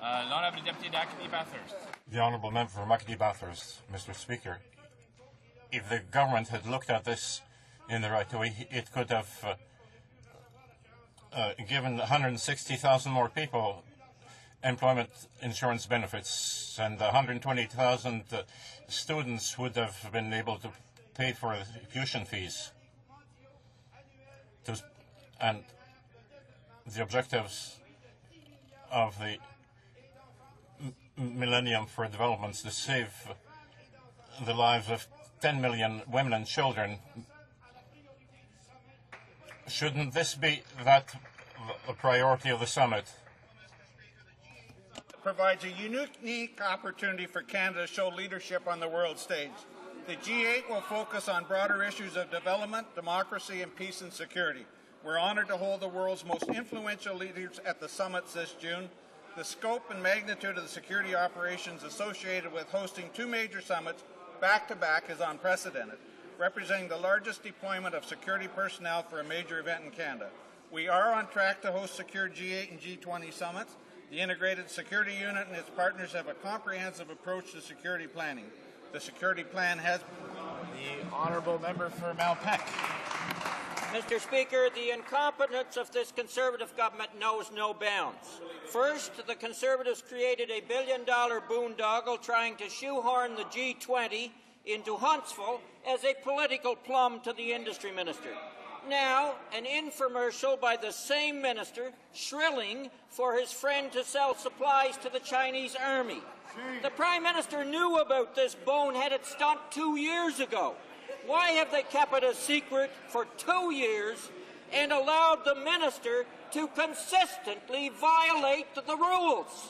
Speaker 2: L'Honourable Deputy d'Acadie Bathurst.
Speaker 7: The Honourable Member for Macadie Bathurst, Mr. Speaker. If the government had looked at this in the right way, it could have given 160,000 more people employment insurance benefits, and 120,000 students would have been able to pay for tuition fees. And the objectives of the Millennium for Development to save the lives of 10 million women and children. Shouldn't this be the priority of the summit?
Speaker 24: It provides a unique opportunity for Canada to show leadership on the world stage. The G8 will focus on broader issues of development, democracy, and peace and security. We're honoured to hold the world's most influential leaders at the summits this June. The scope and magnitude of the security operations associated with hosting two major summits back-to-back is unprecedented, representing the largest deployment of security personnel for a major event in Canada. We are on track to host secure G8 and G20 summits. The Integrated Security Unit and its partners have a comprehensive approach to security planning. The security plan has...
Speaker 2: The Honourable Member for Malpeque.
Speaker 10: Mr. Speaker, the incompetence of this Conservative government knows no bounds. First, the Conservatives created a billion-dollar boondoggle trying to shoehorn the G20 into Huntsville as a political plum to the industry minister. Now, an infomercial by the same minister shrilling for his friend to sell supplies to the Chinese army. The Prime Minister knew about this boneheaded stunt 2 years ago. Why have they kept it a secret for 2 years and allowed the minister to consistently violate the rules?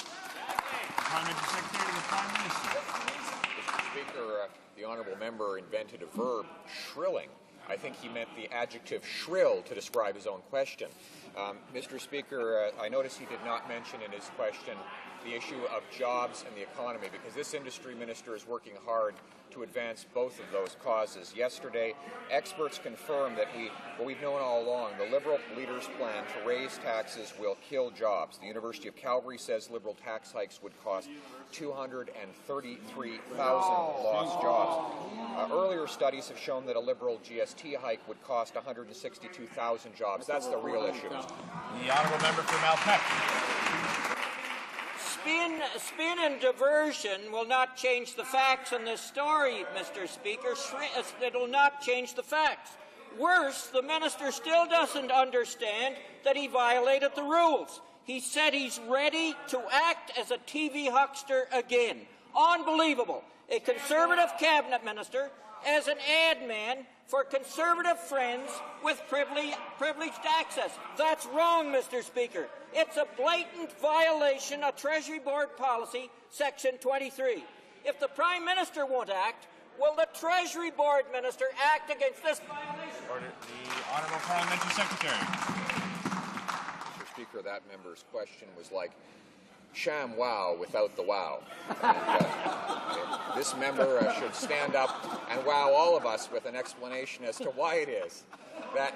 Speaker 2: Parliamentary Secretary to the Prime Minister.
Speaker 20: Mr. Speaker, the honourable member invented a verb, shrilling. I think he meant the adjective shrill to describe his own question. Mr. Speaker, I notice he did not mention in his question the issue of jobs and the economy, because this industry minister is working hard to advance both of those causes. Yesterday, experts confirmed that we've known all along, the Liberal leaders' plan to raise taxes will kill jobs. The University of Calgary says Liberal tax hikes would cost 233,000 lost jobs. Earlier studies have shown that a Liberal GST hike would cost 162,000 jobs. That's the real issue.
Speaker 2: The Honourable Member for Malpeque.
Speaker 10: Spin and diversion will not change the facts in this story, Mr. Speaker. It will not change the facts. Worse, the minister still doesn't understand that he violated the rules. He said he's ready to act as a TV huckster again. Unbelievable. A Conservative cabinet minister as an ad man for Conservative friends with privileged access. That's wrong, Mr. Speaker. It's a blatant violation of Treasury Board Policy, Section 23. If the Prime Minister won't act, will the Treasury Board Minister act against this violation?
Speaker 2: Order. The Honourable Parliamentary Secretary.
Speaker 20: Mr. Speaker, that member's question was like sham wow without the wow. And, this member should stand up and wow all of us with an explanation as to why it is that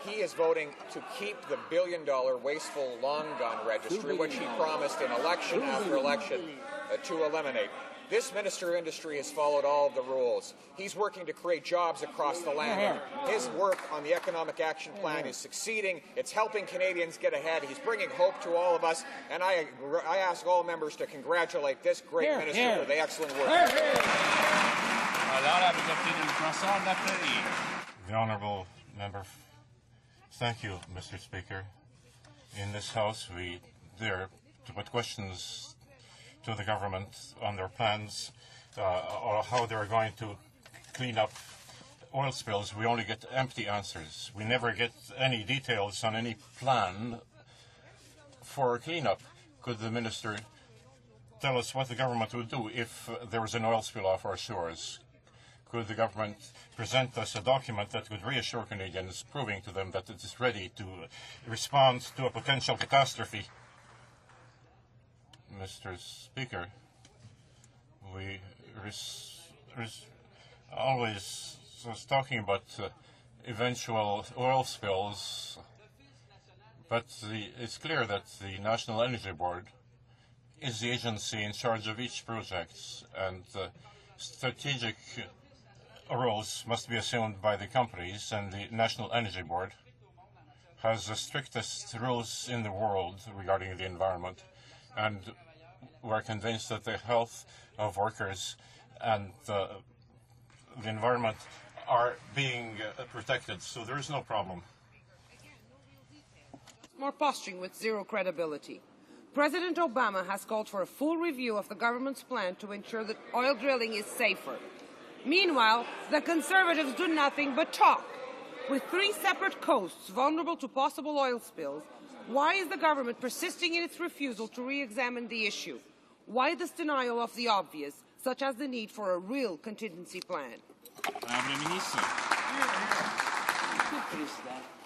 Speaker 20: he is voting to keep the billion-dollar wasteful long gun registry, which he promised in election after election to eliminate. This Minister of Industry has followed all of the rules. He's working to create jobs across the land. His work on the Economic Action Plan is succeeding. It's helping Canadians get ahead. He's bringing hope to all of us. And I ask all members to congratulate this great minister for the excellent work.
Speaker 7: The Honourable Member. Thank you, Mr. Speaker. in this House, we dare to put questions to the government on their plans or how they're going to clean up oil spills. We only get empty answers. We never get any details on any plan for cleanup. Could the minister tell us what the government would do if there was an oil spill off our shores? Could the government present us a document that would reassure Canadians, proving to them that it is ready to respond to a potential catastrophe? Mr. Speaker, we always was talking about eventual oil spills, but it's clear that the National Energy Board is the agency in charge of each project, and strategic roles must be assumed by the companies, and the National Energy Board has the strictest rules in the world regarding the environment, and we're convinced that the health of workers and the environment are being protected, so there is no problem.
Speaker 11: More posturing with zero credibility. President Obama has called for a full review of the government's plan to ensure that oil drilling is safer. Meanwhile, the Conservatives do nothing but talk. With 3 separate coasts vulnerable to possible oil spills, why is the government persisting in its refusal to re-examine the issue? Why this denial of the obvious, such as the need for a real contingency plan?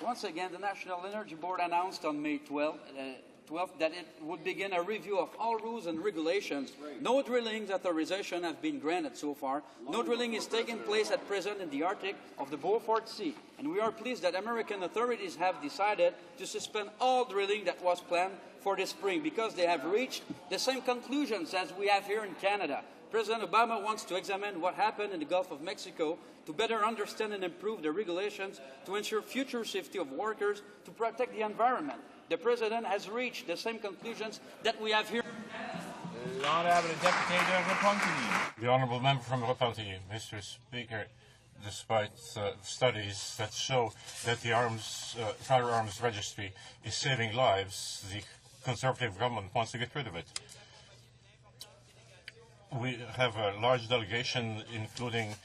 Speaker 12: Once again, the National Energy Board announced on May 12th that it would begin a review of all rules and regulations. No drilling authorization have been granted so far. No drilling is taking place at present in the Arctic of the Beaufort Sea. And we are pleased that American authorities have decided to suspend all drilling that was planned for this spring because they have reached the same conclusions as we have here in Canada. President Obama wants to examine what happened in the Gulf of Mexico to better understand and improve the regulations to ensure future safety of workers to protect the environment. The President has reached the same conclusions that we have here.
Speaker 7: The Honourable Member from Repentigny. Mr. Speaker, despite studies that show that the firearms registry is saving lives, the Conservative government wants to get rid of it. We have a large delegation, including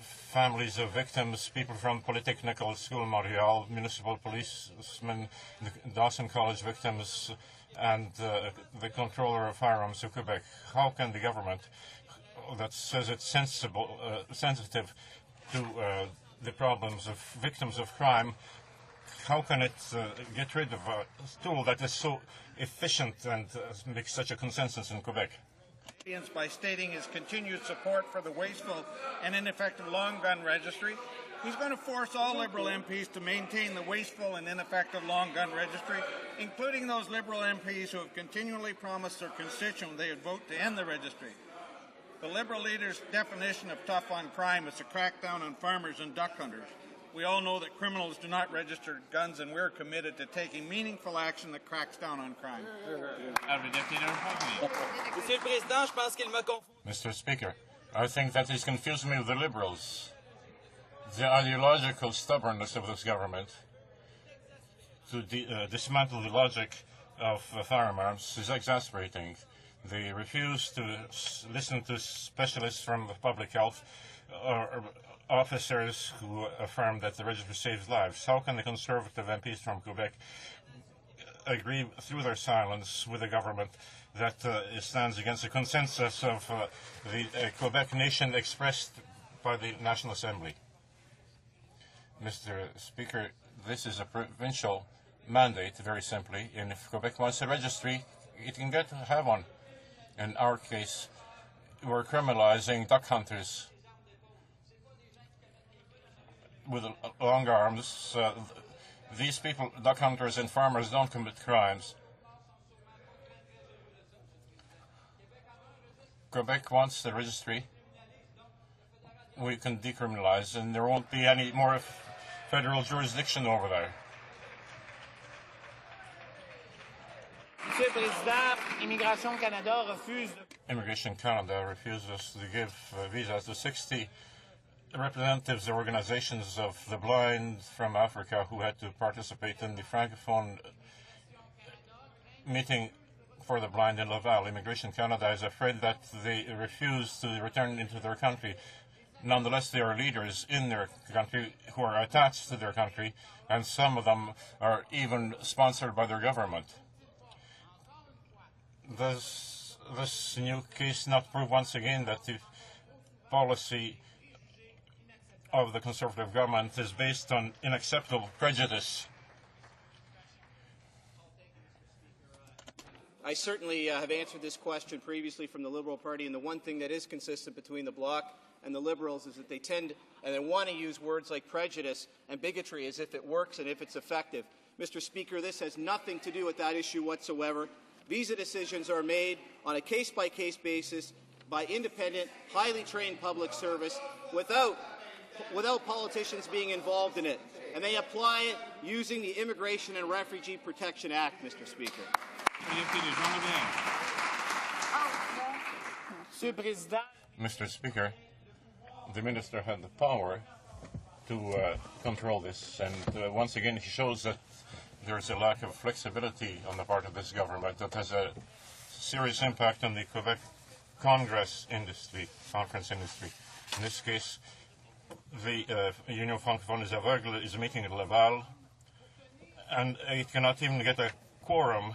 Speaker 7: families of victims, people from Polytechnical School Montreal, municipal policemen, the Dawson College victims, and the controller of firearms of Quebec. How can the government that says it's sensitive to the problems of victims of crime, how can it get rid of a tool that is so efficient and makes such a consensus in Quebec?
Speaker 24: By stating his continued support for the wasteful and ineffective long gun registry. He's going to force all Liberal MPs to maintain the wasteful and ineffective long gun registry, including those Liberal MPs who have continually promised their constituents they would vote to end the registry. The Liberal leader's definition of tough on crime is to crack down on farmers and duck hunters. We all know that criminals do not register guns, and we're committed to taking meaningful action that cracks down on crime.
Speaker 7: Mr. Speaker, I think that he's confusing me with the Liberals. The ideological stubbornness of this government to dismantle the logic of firearms is exasperating. They refuse to listen to specialists from public health or officers who affirm that the registry saves lives. How can the Conservative MPs from Quebec agree through their silence with the government that stands against the consensus of the Quebec nation expressed by the National Assembly? Mr. Speaker, this is a provincial mandate, very simply, and if Quebec wants a registry, it can have one. In our case, we're criminalizing duck hunters with long arms. These people, duck hunters and farmers, don't commit crimes. Quebec wants the registry. We can decriminalize, and there won't be any more federal jurisdiction over there.
Speaker 23: Monsieur le Président, Immigration Canada refuse.
Speaker 7: Immigration Canada refuses to give visas to 60 representatives of organizations of the blind from Africa who had to participate in the Francophone meeting for the blind in Laval. Immigration Canada is afraid that they refuse to return into their country. Nonetheless, they are leaders in their country who are attached to their country, and some of them are even sponsored by their government. Does this new case not prove once again that the policy of the Conservative government is based on unacceptable prejudice?
Speaker 14: I certainly have answered this question previously from the Liberal Party, and the one thing that is consistent between the Bloc and the Liberals is that they tend and they want to use words like prejudice and bigotry as if it works and if it's effective. Mr. Speaker, this has nothing to do with that issue whatsoever. Visa decisions are made on a case-by-case basis by independent, highly trained public service without politicians being involved in it, and they apply it using the Immigration and Refugee Protection Act, Mr. Speaker.
Speaker 7: Mr. Speaker, the minister had the power to control this, and once again he shows that there's a lack of flexibility on the part of this government that has a serious impact on the Quebec conference industry. In this case, the Union Francophone is aveugle is meeting at Laval, and it cannot even get a quorum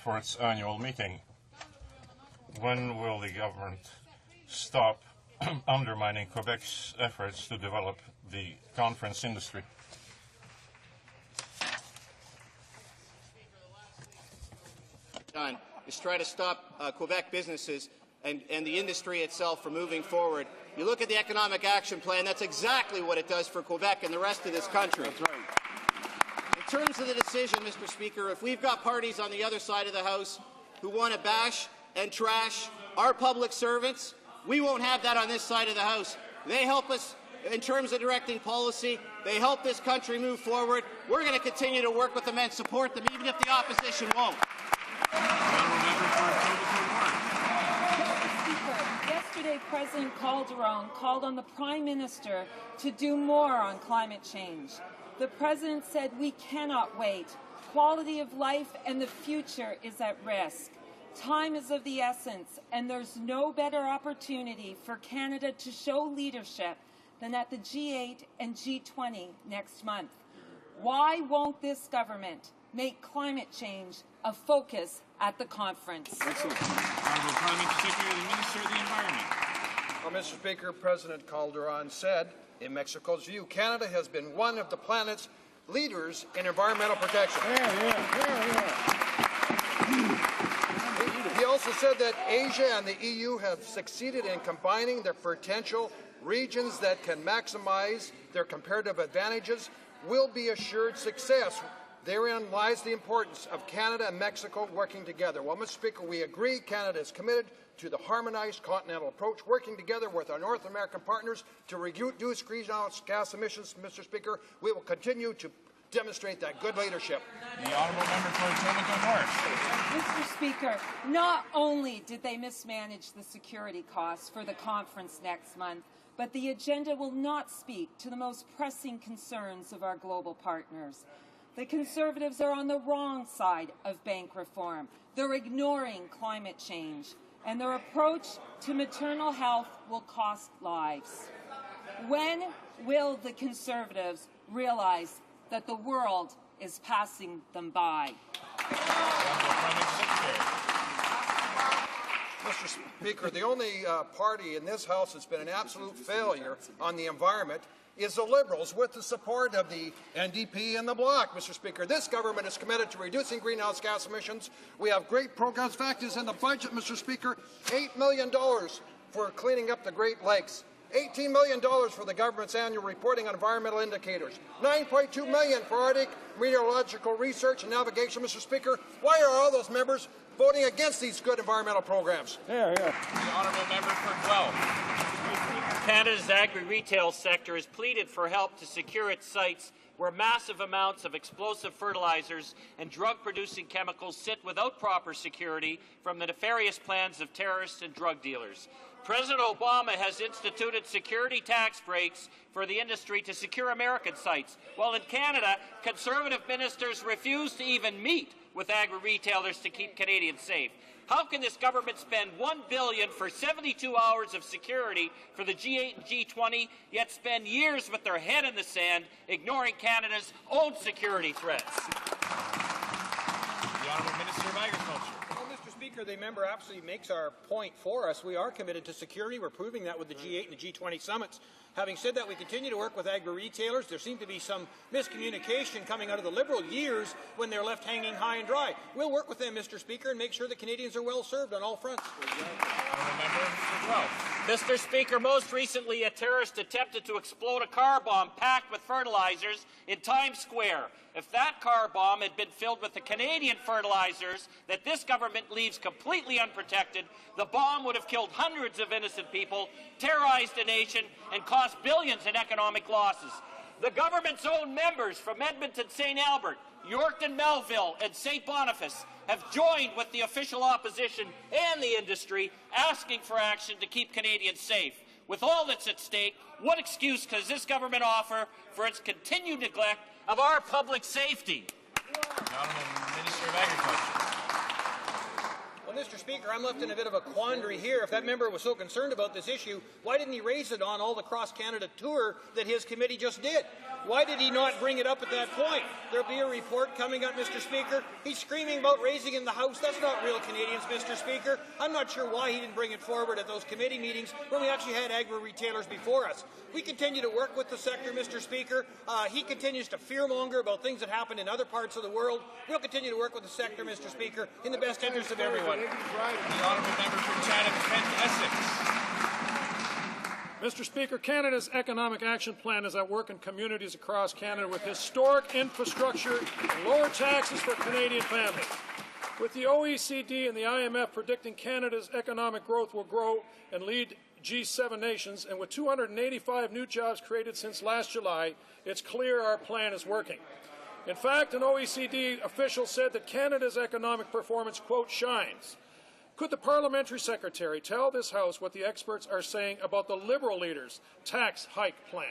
Speaker 7: for its annual meeting. When will the government stop undermining Quebec's efforts to develop the conference industry?
Speaker 14: Done is try to stop Quebec businesses and the industry itself from moving forward. You look at the Economic Action Plan, that's exactly what it does for Quebec and the rest of this country. That's right. In terms of the decision, Mr. Speaker, if we've got parties on the other side of the House who want to bash and trash our public servants, we won't have that on this side of the House. They help us in terms of directing policy. They help this country move forward. We're going to continue to work with them and support them, even if the opposition won't.
Speaker 15: Yesterday, President Calderon called on the Prime Minister to do more on climate change. The President said we cannot wait. Quality of life and the future is at risk. Time is of the essence, and there's no better opportunity for Canada to show leadership than at the G8 and G20 next month. Why won't this government make climate change a focus at the conference?
Speaker 5: Excellent. Honourable Parliament Secretary and Minister of the Environment.
Speaker 16: Well, Mr. Speaker, President Calderon said, in Mexico's view, Canada has been one of the planet's leaders in environmental protection. He also said that Asia and the EU have succeeded in combining their potential. Regions that can maximize their comparative advantages will be assured success. Therein lies the importance of Canada and Mexico working together. Well, Mr. Speaker, we agree Canada is committed to the harmonized continental approach, working together with our North American partners to reduce greenhouse gas emissions. Mr. Speaker, we will continue to demonstrate that good leadership.
Speaker 5: The Honourable Member for Etobicoke North.
Speaker 15: Mr. Speaker, not only did they mismanage the security costs for the conference next month, but the agenda will not speak to the most pressing concerns of our global partners. The Conservatives are on the wrong side of bank reform. They're ignoring climate change, and their approach to maternal health will cost lives. When will the Conservatives realize that the world is passing them by?
Speaker 16: Mr. Speaker, the only party in this House that's been an absolute failure on the environment is the Liberals, with the support of the NDP and the Bloc. Mr. Speaker, this government is committed to reducing greenhouse gas emissions. We have great programs. In fact, is in the budget, Mr. Speaker, $8 million for cleaning up the Great Lakes. $18 million for the government's annual reporting on environmental indicators. $9.2 million for Arctic meteorological research and navigation. Mr. Speaker, why are all those members voting against these good environmental programs?
Speaker 5: The
Speaker 10: Honourable Member for Guelph. Canada's agri-retail sector has pleaded for help to secure its sites where massive amounts of explosive fertilizers and drug-producing chemicals sit without proper security from the nefarious plans of terrorists and drug dealers. President Obama has instituted security tax breaks for the industry to secure American sites, while in Canada, Conservative ministers refuse to even meet with agri-retailers to keep Canadians safe? How can this government spend $1 billion for 72 hours of security for the G8 and G20, yet spend years with their head in the sand, ignoring Canada's own security threats?
Speaker 2: The Honourable Minister of Agriculture.
Speaker 16: Well, Mr. Speaker, the member absolutely makes our point for us. We are committed to security. We're proving that with the G8 and the G20 summits. Having said that, we continue to work with agri-retailers. There seemed to be some miscommunication coming out of the Liberal years when they're left hanging high and dry. We'll work with them, Mr. Speaker, and make sure that Canadians are well served on all fronts.
Speaker 10: Mr. Speaker, most recently a terrorist attempted to explode a car bomb packed with fertilizers in Times Square. If that car bomb had been filled with the Canadian fertilizers that this government leaves completely unprotected, the bomb would have killed hundreds of innocent people, terrorized a nation, and cost billions in economic losses. The government's own members from Edmonton, St. Albert, Yorkton, Melville, and St. Boniface have joined with the official opposition and the industry asking for action to keep Canadians safe. With all that's at stake, what excuse does this government offer for its continued neglect of our public safety?
Speaker 2: The Honourable Minister of Agriculture.
Speaker 16: Well, Mr. Speaker, I'm left in a bit of a quandary here. If that member was so concerned about this issue, why didn't he raise it on all the cross-Canada tour that his committee just did? Why did he not bring it up at that point? There'll be a report coming up, Mr. Speaker. He's screaming about raising it in the House. That's not real Canadians, Mr. Speaker. I'm not sure why he didn't bring it forward at those committee meetings when we actually had agri-retailers before us. We continue to work with the sector, Mr. Speaker. He continues to fearmonger about things that happen in other parts of the world. We'll continue to work with the sector, Mr. Speaker, in the best interest of everyone.
Speaker 2: The Honourable Member for Chatham-Kent Essex.
Speaker 17: Mr. Speaker, Canada's Economic Action Plan is at work in communities across Canada with historic infrastructure and lower taxes for Canadian families. With the OECD and the IMF predicting Canada's economic growth will grow and lead G7 nations, and with 285 new jobs created since last July, it's clear our plan is working. In fact, an OECD official said that Canada's economic performance, quote, shines. Could the parliamentary secretary tell this House what the experts are saying about the Liberal leaders' tax hike plan?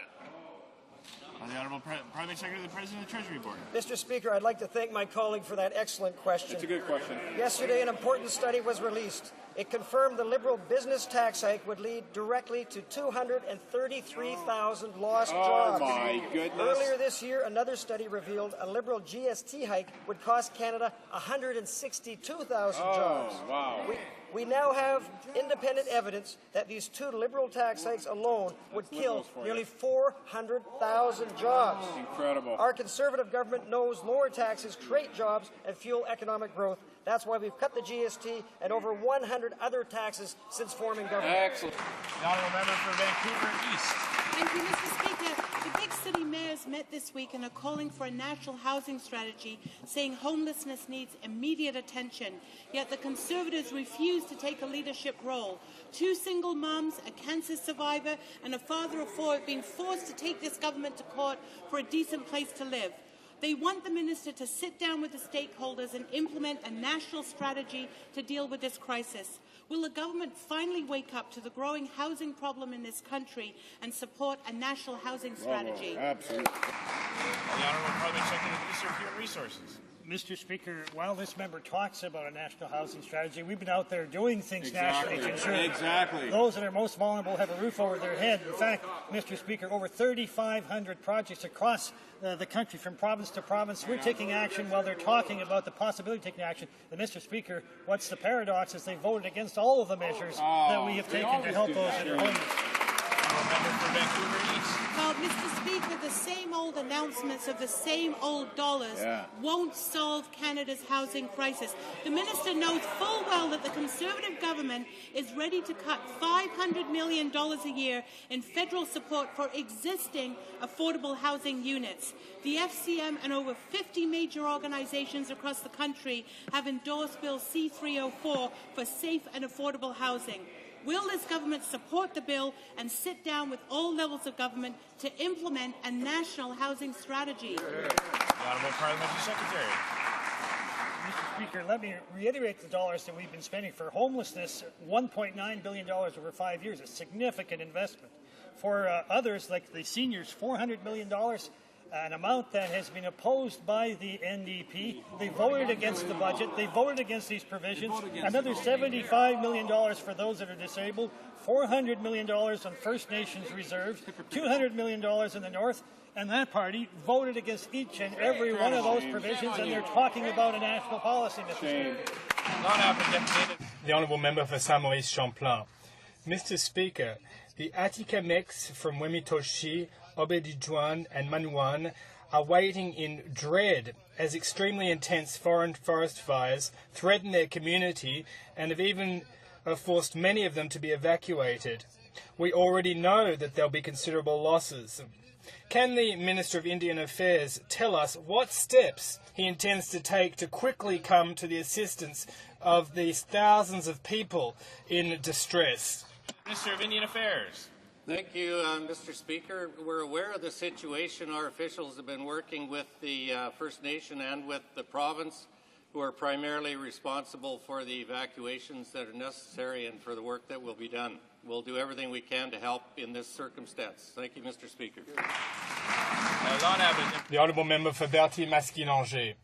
Speaker 2: The Honourable Private Secretary of the President of the Treasury Board.
Speaker 19: Mr. Speaker, I'd like to thank my colleague for that excellent question.
Speaker 1: It's a good question.
Speaker 19: Yesterday, an important study was released. It confirmed the Liberal business tax hike would lead directly to 233,000 lost jobs.
Speaker 1: Oh, my goodness.
Speaker 19: Earlier this year, another study revealed a Liberal GST hike would cost Canada 162,000 jobs.
Speaker 1: Wow.
Speaker 19: We now have independent evidence that these two Liberal tax hikes alone would kill nearly 400,000 jobs.
Speaker 1: Incredible.
Speaker 19: Our Conservative government knows lower taxes create jobs and fuel economic growth. That's why we've cut the GST and over 100 other taxes since forming government.
Speaker 2: Excellent. The Honourable Member for Vancouver East.
Speaker 21: Thank you, Mr. Speaker. The big city mayors met this week and are calling for a national housing strategy, saying homelessness needs immediate attention. Yet the Conservatives refuse to take a leadership role. Two single mums, a cancer survivor, and a father of four have been forced to take this government to court for a decent place to live. They want the minister to sit down with the stakeholders and implement a national strategy to deal with this crisis. Will the government finally wake up to the growing housing problem in this country and support a national housing strategy?
Speaker 1: Absolutely.
Speaker 2: The Honourable Private Secretary of the Minister of Human Resources.
Speaker 22: Mr. Speaker, while this member talks about a national housing strategy, we've been out there doing things nationally to ensure those that are most vulnerable have a roof over their head. In fact, Mr. Speaker, over 3,500 projects across the country from province to province. We're taking action while they're talking about the possibility of taking action. And Mr. Speaker, what's the paradox is they voted against all of the measures that we have taken to help those that are homeless.
Speaker 21: Well, Mr. Speaker, the same old announcements of the same old dollars won't solve Canada's housing crisis. The minister knows full well that the Conservative government is ready to cut $500 million a year in federal support for existing affordable housing units. The FCM and over 50 major organizations across the country have endorsed Bill C-304 for safe and affordable housing. Will this government support the bill and sit down with all levels of government to implement a national housing strategy?
Speaker 2: The Honourable Parliamentary Secretary.
Speaker 22: Mr. Speaker, let me reiterate the dollars that we've been spending for homelessness, $1.9 billion over 5 years, a significant investment. For others, like the seniors, $400 million. an amount that has been opposed by the NDP. They voted against the budget. They voted against these provisions. Another $75 million for those that are disabled, $400 million on First Nations reserves, $200 million in the North. And that party voted against each and every one of those provisions, and they're talking about a national policy, Mr. Speaker.
Speaker 4: The Honourable Member for Saint-Maurice Champlain. Mr. Speaker, the Attica mix from Wemitoshi, Obedijuan and Manuan are waiting in dread as extremely intense foreign forest fires threaten their community and have even forced many of them to be evacuated. We already know that there'll be considerable losses. Can the Minister of Indian Affairs tell us what steps he intends to take to quickly come to the assistance of these thousands of people in distress?
Speaker 2: Minister of Indian Affairs.
Speaker 8: Thank you, Mr. Speaker. We're aware of the situation. Our officials have been working with the First Nation and with the province, who are primarily responsible for the evacuations that are necessary and for the work that will be done. We'll do everything we can to help in this circumstance. Thank you, Mr. Speaker.
Speaker 4: The Honourable Member for Berthier-Masquinongé.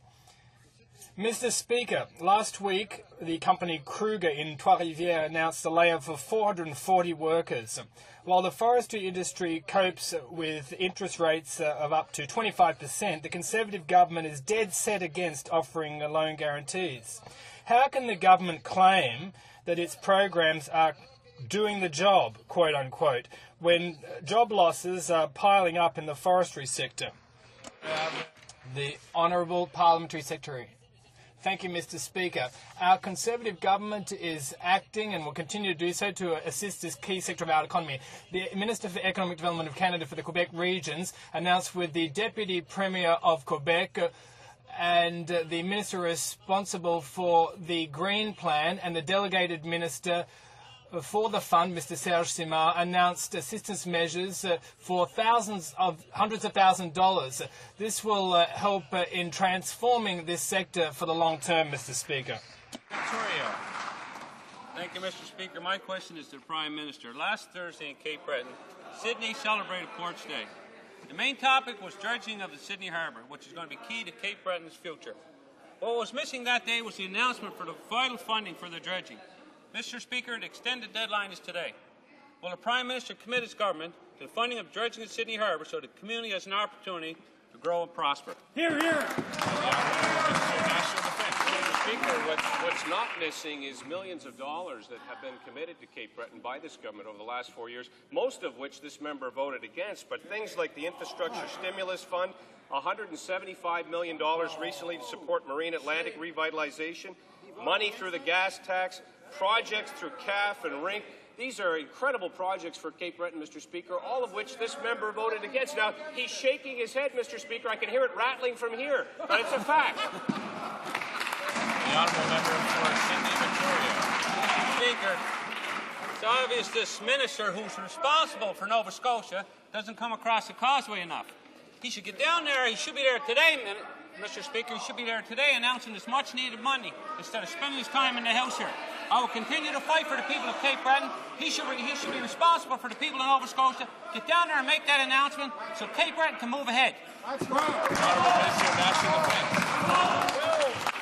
Speaker 4: Mr. Speaker, last week the company Kruger in Trois-Rivières announced a layoff of 440 workers. While the forestry industry copes with interest rates of up to 25%, the Conservative government is dead set against offering loan guarantees. How can the government claim that its programs are doing the job, quote unquote, when job losses are piling up in the forestry sector? The Honourable Parliamentary Secretary. Thank you, Mr. Speaker. Our Conservative government is acting and will continue to do so to assist this key sector of our economy. The Minister for Economic Development of Canada for the Quebec regions announced with the Deputy Premier of Quebec and the Minister responsible for the Green Plan and the Delegated Minister for the fund, Mr. Serge Simard, announced assistance measures for hundreds of thousands of dollars. This will help in transforming this sector for the long term, Mr. Speaker.
Speaker 13: Victoria. Thank you, Mr. Speaker. My question is to the Prime Minister. Last Thursday in Cape Breton, Sydney celebrated Ports Day. The main topic was dredging of the Sydney Harbour, which is going to be key to Cape Breton's future. What was missing that day was the announcement for the vital funding for the dredging. Mr. Speaker, the extended deadline is today. Will the Prime Minister commit his government to the funding of dredging at Sydney Harbour so the community has an opportunity to grow and prosper?
Speaker 22: Hear, hear.
Speaker 18: Mr. Speaker, what's not missing is millions of dollars that have been committed to Cape Breton by this government over the last 4 years, most of which this member voted against. But things like the Infrastructure Stimulus Fund, $175 million recently to support marine Atlantic revitalization, money through the gas tax, projects through CAF and RINC. These are incredible projects for Cape Breton, Mr. Speaker, all of which this member voted against. Now, he's shaking his head, Mr. Speaker. I can hear it rattling from here, but it's a fact.
Speaker 2: The Honourable Member for Sydney Victoria.
Speaker 13: Speaker, it's obvious this minister who's responsible for Nova Scotia doesn't come across the causeway enough. He should get down there. He should be there today, Mr. Speaker. He should be there today announcing this much-needed money instead of spending his time in the House here. I will continue to fight for the people of Cape Breton. He should be responsible for the people of Nova Scotia. Get down there and make that announcement so Cape Breton can move ahead.
Speaker 18: That's Well,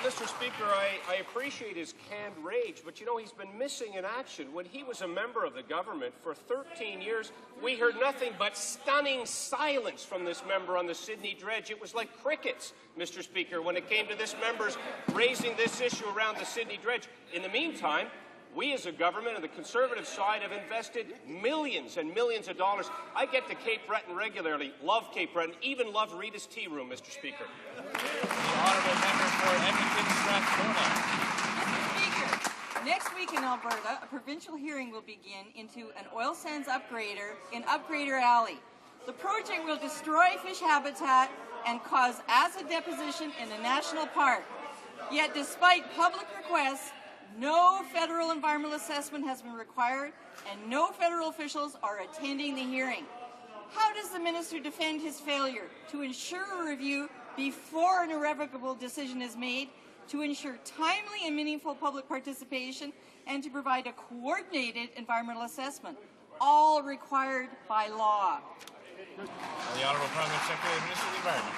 Speaker 18: Mr. Speaker, I appreciate his canned rage, but you know, he's been missing in action. When he was a member of the government for 13 years, we heard nothing but stunning silence from this member on the Sydney Dredge. It was like crickets, Mr. Speaker, when it came to this member's raising this issue around the Sydney Dredge. In the meantime, we as a government on the Conservative side have invested millions and millions of dollars. I get to Cape Breton regularly, love Cape Breton, even love Rita's Tea Room, Mr. Speaker.
Speaker 2: The Honourable Member for Edmonton Strathcona.
Speaker 25: Speaker, next week in Alberta, a provincial hearing will begin into an oil sands upgrader in Upgrader Alley. The project will destroy fish habitat and cause acid deposition in the national park. Yet despite public requests, no federal environmental assessment has been required and no federal officials are attending the hearing. How does the minister defend his failure to ensure a review before an irrevocable decision is made, to ensure timely and meaningful public participation, and to provide a coordinated environmental assessment, all required by law?
Speaker 2: The Honourable Parliament Secretary and Minister of the Environment.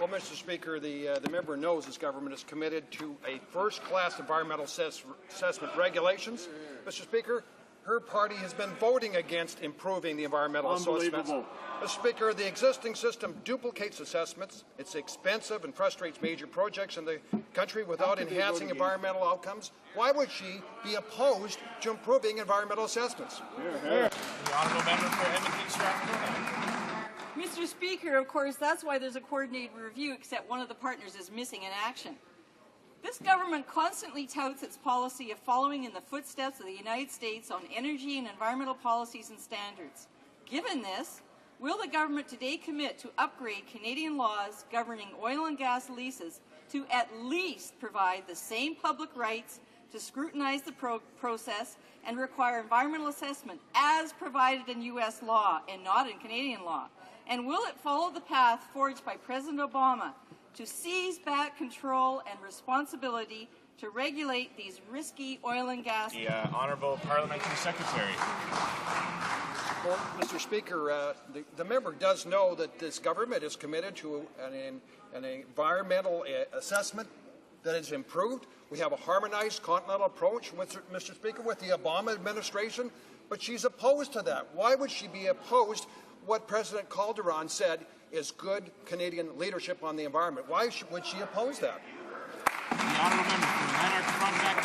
Speaker 16: Well, Mr. Speaker, the member knows this government is committed to a first-class environmental assessment regulations. Mr. Speaker, her party has been voting against improving the environmental assessments. Mr. Speaker, the existing system duplicates assessments. It's expensive and frustrates major projects in the country without enhancing environmental outcomes. Why would she be opposed to improving environmental assessments?
Speaker 2: The Honourable Member for Edmonton Strathcona.
Speaker 25: Mr. Speaker, of course, that's why there's a coordinated review, except one of the partners is missing in action. This government constantly touts its policy of following in the footsteps of the United States on energy and environmental policies and standards. Given this, will the government today commit to upgrade Canadian laws governing oil and gas leases to at least provide the same public rights to scrutinize the process and require environmental assessment as provided in U.S. law and not in Canadian law? And will it follow the path forged by President Obama to seize back control and responsibility to regulate these risky oil and gas?
Speaker 2: The Honourable Parliamentary Secretary.
Speaker 16: Well, Mr. Speaker, the member does know that this government is committed to an environmental assessment that is improved. We have a harmonized continental approach, Mr. Speaker, with the Obama administration, but she's opposed to that. Why would she be opposed? What President Calderon said is good Canadian leadership on the environment. Why would she oppose that?
Speaker 2: The Honourable Member for Lanark, Frontenac,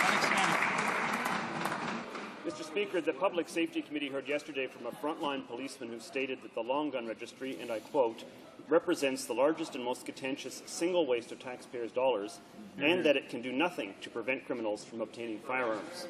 Speaker 3: Mr. Speaker, the Public Safety Committee heard yesterday from a frontline policeman who stated that the long gun registry, and I quote, represents the largest and most contentious single waste of taxpayers' dollars, and that it can do nothing to prevent criminals from obtaining firearms.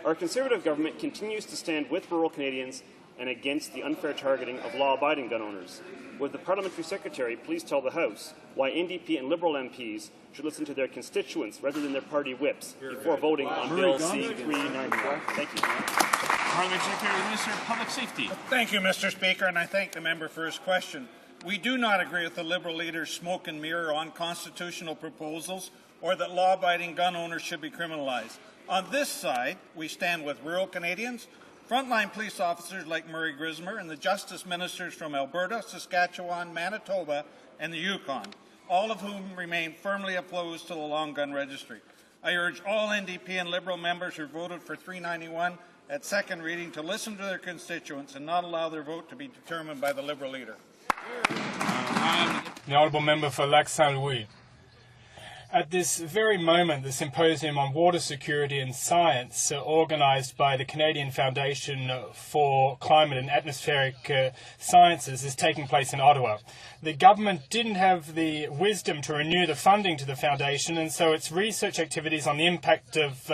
Speaker 3: Our Conservative government continues to stand with rural Canadians and against the unfair targeting of law-abiding gun owners. Would the Parliamentary Secretary please tell the House why NDP and Liberal MPs should listen to their constituents rather than their party whips before voting on Bill C-391? Thank you.
Speaker 2: Parliamentary Secretary and Minister of Public Safety.
Speaker 24: Thank you, Mr. Speaker, and I thank the member for his question. We do not agree with the Liberal leader's smoke and mirror on constitutional proposals or that law-abiding gun owners should be criminalized. On this side, we stand with rural Canadians, frontline police officers like Murray Grismer, and the justice ministers from Alberta, Saskatchewan, Manitoba, and the Yukon, all of whom remain firmly opposed to the long gun registry. I urge all NDP and Liberal members who voted for 391 at second reading to listen to their constituents and not allow their vote to be determined by the Liberal leader.
Speaker 4: The Honourable Member for Lac Saint-Louis. At this very moment, the Symposium on Water Security and Science, organised by the Canadian Foundation for Climate and Atmospheric Sciences, is taking place in Ottawa. The government didn't have the wisdom to renew the funding to the foundation, and so its research activities on the impact of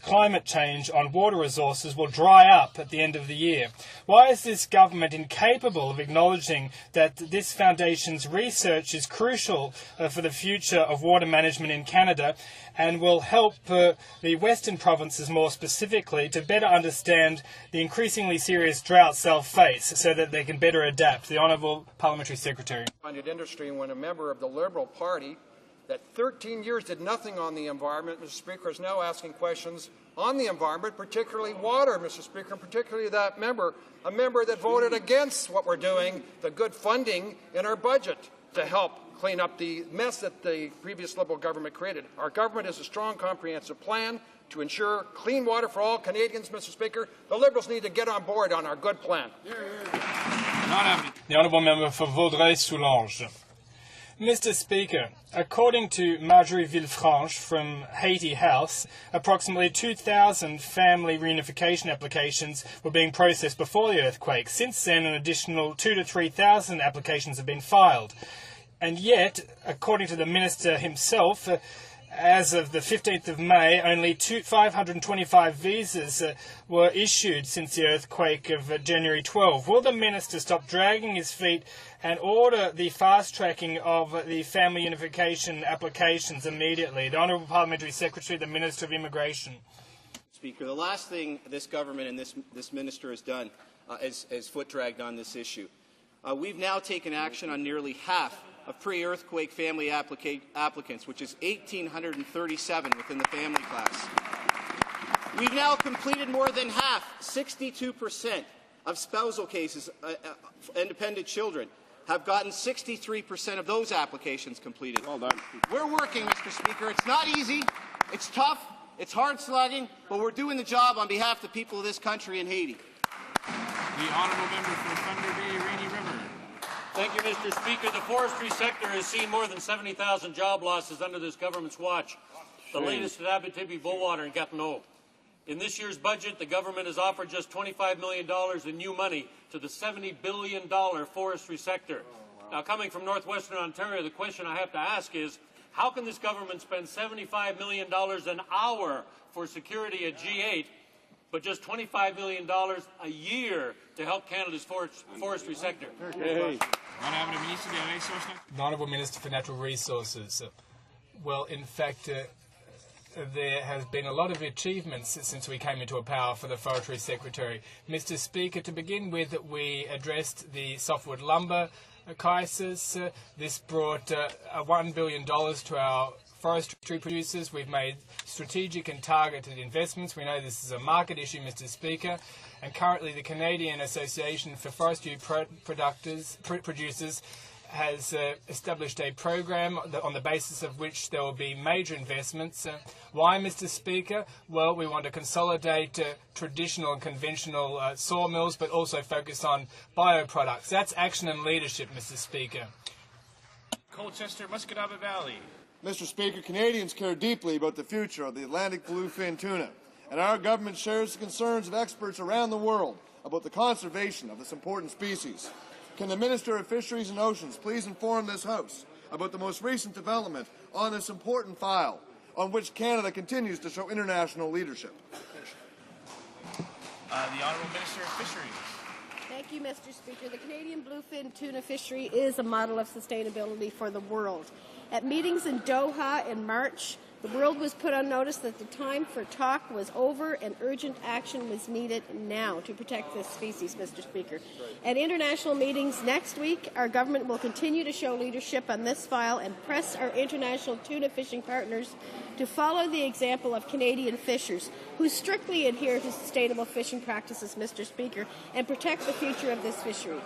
Speaker 4: climate change on water resources will dry up at the end of the year. Why is this government incapable of acknowledging that this foundation's research is crucial for the future of water management in Canada and will help the Western provinces more specifically to better understand the increasingly serious droughts they'll face so that they can better adapt? The Honourable Parliamentary Secretary.
Speaker 16: Funded industry, when a member of the Liberal Party that 13 years did nothing on the environment, Mr. Speaker, is now asking questions on the environment, particularly water, Mr. Speaker, and particularly that member, a member that voted against what we're doing, the good funding in our budget to help clean up the mess that the previous Liberal government created. Our government has a strong, comprehensive plan to ensure clean water for all Canadians, Mr. Speaker. The Liberals need to get on board on our good plan.
Speaker 4: The Honourable Member for Vaudreuil-Soulanges. Mr. Speaker, according to Marjorie Villefranche from Haiti House, approximately 2,000 family reunification applications were being processed before the earthquake. Since then, an additional 2,000 to 3,000 applications have been filed. And yet, according to the Minister himself, as of the 15th of May, only 525 visas were issued since the earthquake of January 12. Will the Minister stop dragging his feet and order the fast-tracking of the family unification applications immediately? The Honourable Parliamentary Secretary, the Minister of Immigration.
Speaker 14: Speaker, the last thing this government and this minister has done is foot-dragged on this issue. We've now taken action on nearly half of pre-earthquake family applicants, which is 1,837 within the family class. We've now completed more than half, 62%, of spousal cases, independent children, have gotten 63% of those applications completed.
Speaker 3: Well done.
Speaker 14: We're working, Mr. Speaker. It's not easy. It's tough. It's hard slugging, but we're doing the job on behalf of the people of this country in Haiti.
Speaker 5: The honourable member for Thunder Bay, Rainy River.
Speaker 6: Thank you, Mr. Speaker. The forestry sector has seen more than 70,000 job losses under this government's watch. The latest at Abitibi, Beauwater, and Gatineau. In this year's budget, the government has offered just $25 million in new money to the $70 billion forestry sector. Now, coming from northwestern Ontario, the question I have to ask is, how can this government spend $75 million an hour for security at G8, but just $25 million a year to help Canada's forestry sector?
Speaker 2: The Honourable Minister for Natural Resources. Well, in fact, there has been a lot of achievements since we came into power for the Forestry Secretary. Mr. Speaker, to begin with, we addressed the softwood lumber crisis. This brought $1 billion to our forestry producers. We've made strategic and targeted investments. We know this is a market issue, Mr. Speaker, and currently the Canadian Association for Forestry Producers has established a program on the basis of which there will be major investments. Why, Mr. Speaker? Well, we want to consolidate traditional and conventional sawmills, but also focus on bioproducts. That's action and leadership, Mr. Speaker.
Speaker 5: Colchester, Muscataba Valley.
Speaker 9: Mr. Speaker, Canadians care deeply about the future of the Atlantic bluefin tuna, and our government shares the concerns of experts around the world about the conservation of this important species. Can the Minister of Fisheries and Oceans please inform this House about the most recent development on this important file, on which Canada continues to show international leadership?
Speaker 2: The Honourable Minister of Fisheries.
Speaker 11: Thank you, Mr. Speaker. The Canadian bluefin tuna fishery is a model of sustainability for the world. At meetings in Doha in March, the world was put on notice that the time for talk was over and urgent action was needed now to protect this species, Mr. Speaker. At international meetings next week, our government will continue to show leadership on this file and press our international tuna fishing partners to follow the example of Canadian fishers who strictly adhere to sustainable fishing practices, Mr. Speaker, and protect the future of this fishery.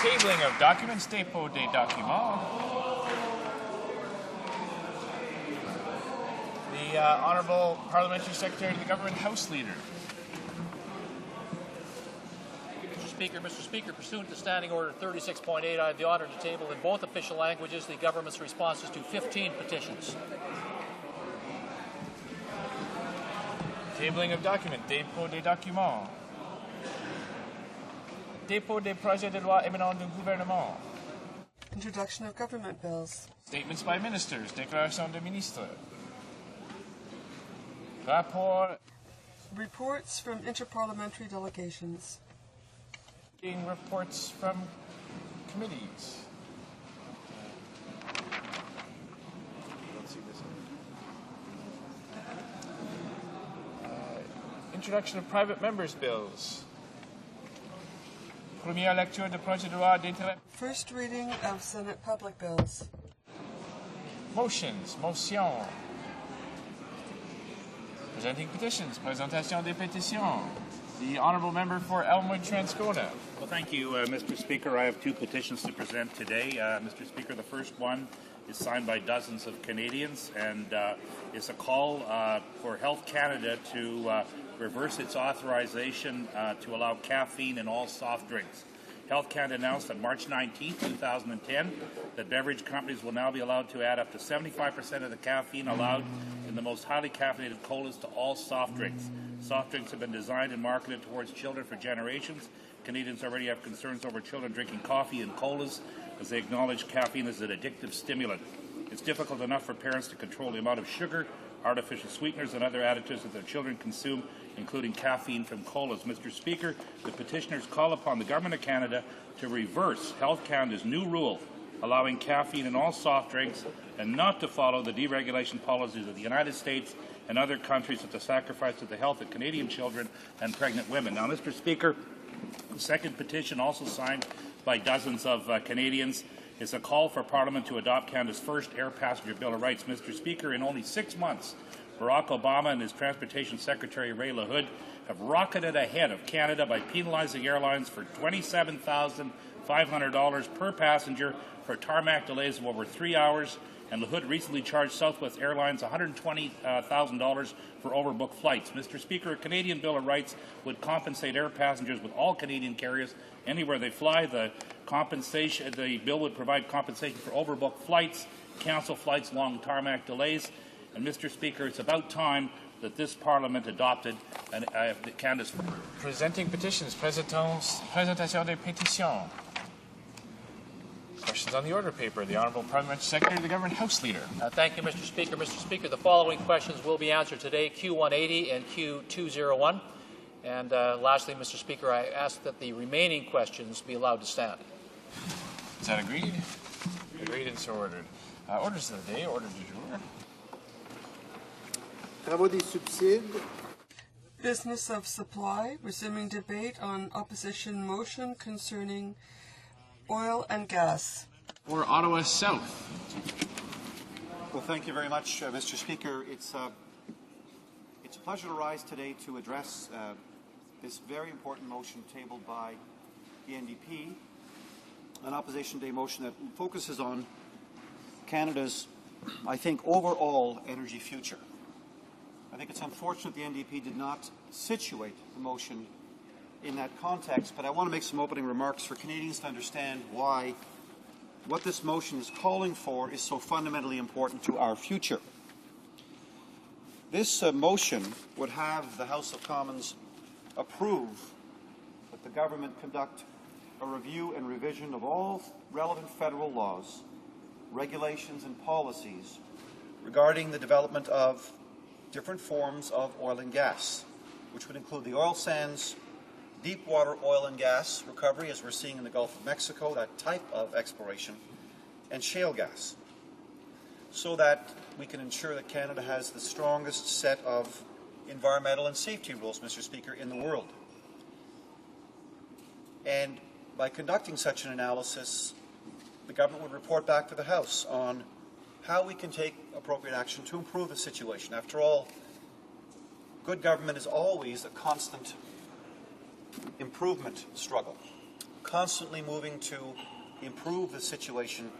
Speaker 2: Tabling of documents, dépôt des documents. The Honourable Parliamentary Secretary to the Government House Leader.
Speaker 12: Mr. Speaker, pursuant to Standing Order 36.8, I have the honour to table in both official languages the government's responses to 15 petitions.
Speaker 2: Tabling of document, dépôt des documents. Dépôt des projets de loi émanant du gouvernement.
Speaker 20: Introduction of government bills.
Speaker 2: Statements by ministers, déclaration de ministre. Rapport.
Speaker 20: Reports from interparliamentary delegations.
Speaker 2: Reports from committees. Introduction of private members' bills. Première lecture de projet de loi d'intérêt.
Speaker 20: First reading of Senate public bills.
Speaker 2: Motions, motion. Presenting petitions, présentation des pétitions. The Honourable Member for Elmwood-Transcona.
Speaker 26: Well, thank you, Mr. Speaker. I have two petitions to present today. Mr. Speaker, the first one is signed by dozens of Canadians and is a call for Health Canada to reverse its authorization to allow caffeine in all soft drinks. Health Canada announced on March 19, 2010, that beverage companies will now be allowed to add up to 75% of the caffeine allowed in the most highly caffeinated colas to all soft drinks. Soft drinks have been designed and marketed towards children for generations. Canadians already have concerns over children drinking coffee and colas, as they acknowledge caffeine is an addictive stimulant. It's difficult enough for parents to control the amount of sugar, artificial sweeteners, and other additives that their children consume, including caffeine from colas. Mr. Speaker, the petitioners call upon the Government of Canada to reverse Health Canada's new rule allowing caffeine in all soft drinks and not to follow the deregulation policies of the United States and other countries at the sacrifice of the health of Canadian children and pregnant women. Now, Mr. Speaker, the second petition, also signed by dozens of Canadians, is a call for Parliament to adopt Canada's first air passenger Bill of Rights. Mr. Speaker, in only 6 months, Barack Obama and his Transportation Secretary Ray LaHood have rocketed ahead of Canada by penalizing airlines for $27,500 per passenger for tarmac delays of over 3 hours, and LaHood recently charged Southwest Airlines $120,000 for overbooked flights. Mr. Speaker, a Canadian Bill of Rights would compensate air passengers with all Canadian carriers anywhere they fly. The bill would provide compensation for overbooked flights, cancel flights, long tarmac delays. And Mr. Speaker, it's about time that this Parliament adopted Canada's
Speaker 2: Presenting petitions. Présentation des pétitions. Questions on the order paper. The Honourable Parliamentary Secretary, the Government House Leader.
Speaker 12: Thank you, Mr. Speaker. Mr. Speaker, the following questions will be answered today, Q180 and Q201. And lastly, Mr. Speaker, I ask that the remaining questions be allowed to stand.
Speaker 2: Is that agreed? Agreed and so ordered. Orders of the day, order du jour.
Speaker 20: Travaux des subsides. Business of supply, resuming debate on opposition motion concerning oil and gas.
Speaker 2: Or Ottawa South.
Speaker 7: Well, thank you very much, Mr. Speaker. It's a pleasure to rise today to address this very important motion tabled by the NDP, an Opposition Day motion that focuses on Canada's, I think, overall energy future. I think it's unfortunate the NDP did not situate the motion in that context, but I want to make some opening remarks for Canadians to understand why what this motion is calling for is so fundamentally important to our future. This motion would have the House of Commons approve that the government conduct a review and revision of all relevant federal laws, regulations and policies regarding the development of different forms of oil and gas, which would include the oil sands, deep water oil and gas recovery, as we're seeing in the Gulf of Mexico, that type of exploration, and shale gas, so that we can ensure that Canada has the strongest set of environmental and safety rules, Mr. Speaker, in the world. And by conducting such an analysis, the government would report back to the House on how we can take appropriate action to improve the situation. After all, good government is always a constant improvement struggle, constantly moving to improve the situation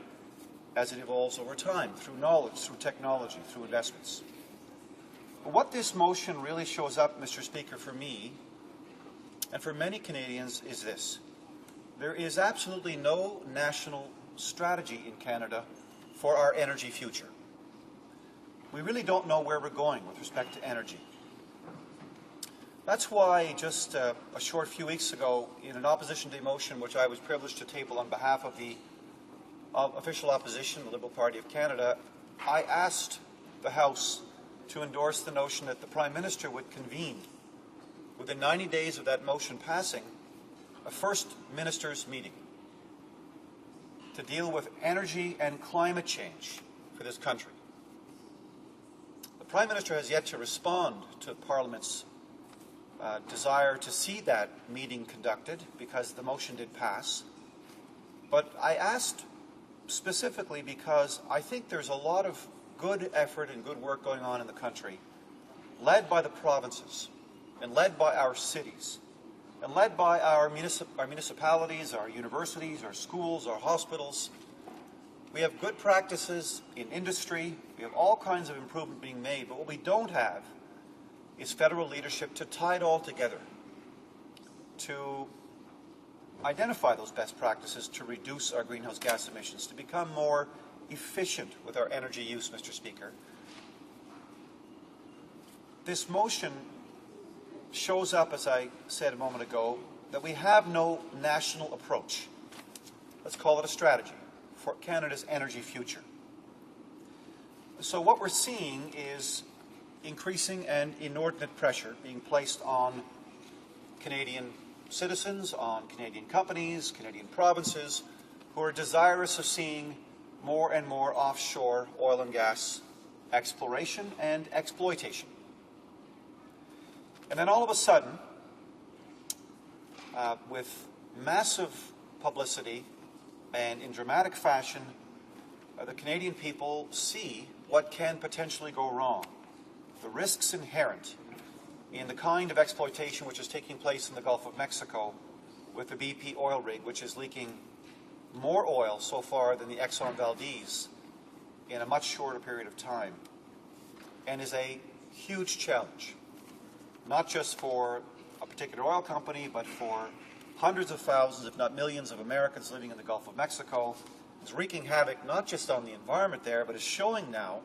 Speaker 7: as it evolves over time, through knowledge, through technology, through investments. But what this motion really shows up, Mr. Speaker, for me and for many Canadians is this. There is absolutely no national strategy in Canada for our energy future. We really don't know where we're going with respect to energy. That's why just a short few weeks ago, in an Opposition Day motion, which I was privileged to table on behalf of the official opposition, the Liberal Party of Canada, I asked the House to endorse the notion that the Prime Minister would convene, within 90 days of that motion passing, a first Ministers' meeting to deal with energy and climate change for this country. The Prime Minister has yet to respond to Parliament's desire to see that meeting conducted, because the motion did pass. But I asked specifically because I think there's a lot of good effort and good work going on in the country, led by the provinces and led by our cities and led by our municipalities, our universities, our schools, our hospitals. We have good practices in industry. We have all kinds of improvement being made. But what we don't have is federal leadership to tie it all together, to identify those best practices to reduce our greenhouse gas emissions, to become more efficient with our energy use, Mr. Speaker. This motion shows up, as I said a moment ago, that we have no national approach. Let's call it a strategy for Canada's energy future. So what we're seeing is increasing and inordinate pressure being placed on Canadian citizens, on Canadian companies, Canadian provinces, who are desirous of seeing more and more offshore oil and gas exploration and exploitation. And then all of a sudden, with massive publicity and in dramatic fashion, the Canadian people see what can potentially go wrong the risks inherent in the kind of exploitation which is taking place in the Gulf of Mexico with the BP oil rig, which is leaking more oil so far than the Exxon Valdez in a much shorter period of time, and is a huge challenge, not just for a particular oil company, but for hundreds of thousands, if not millions, of Americans living in the Gulf of Mexico. It's wreaking havoc not just on the environment there, but is showing now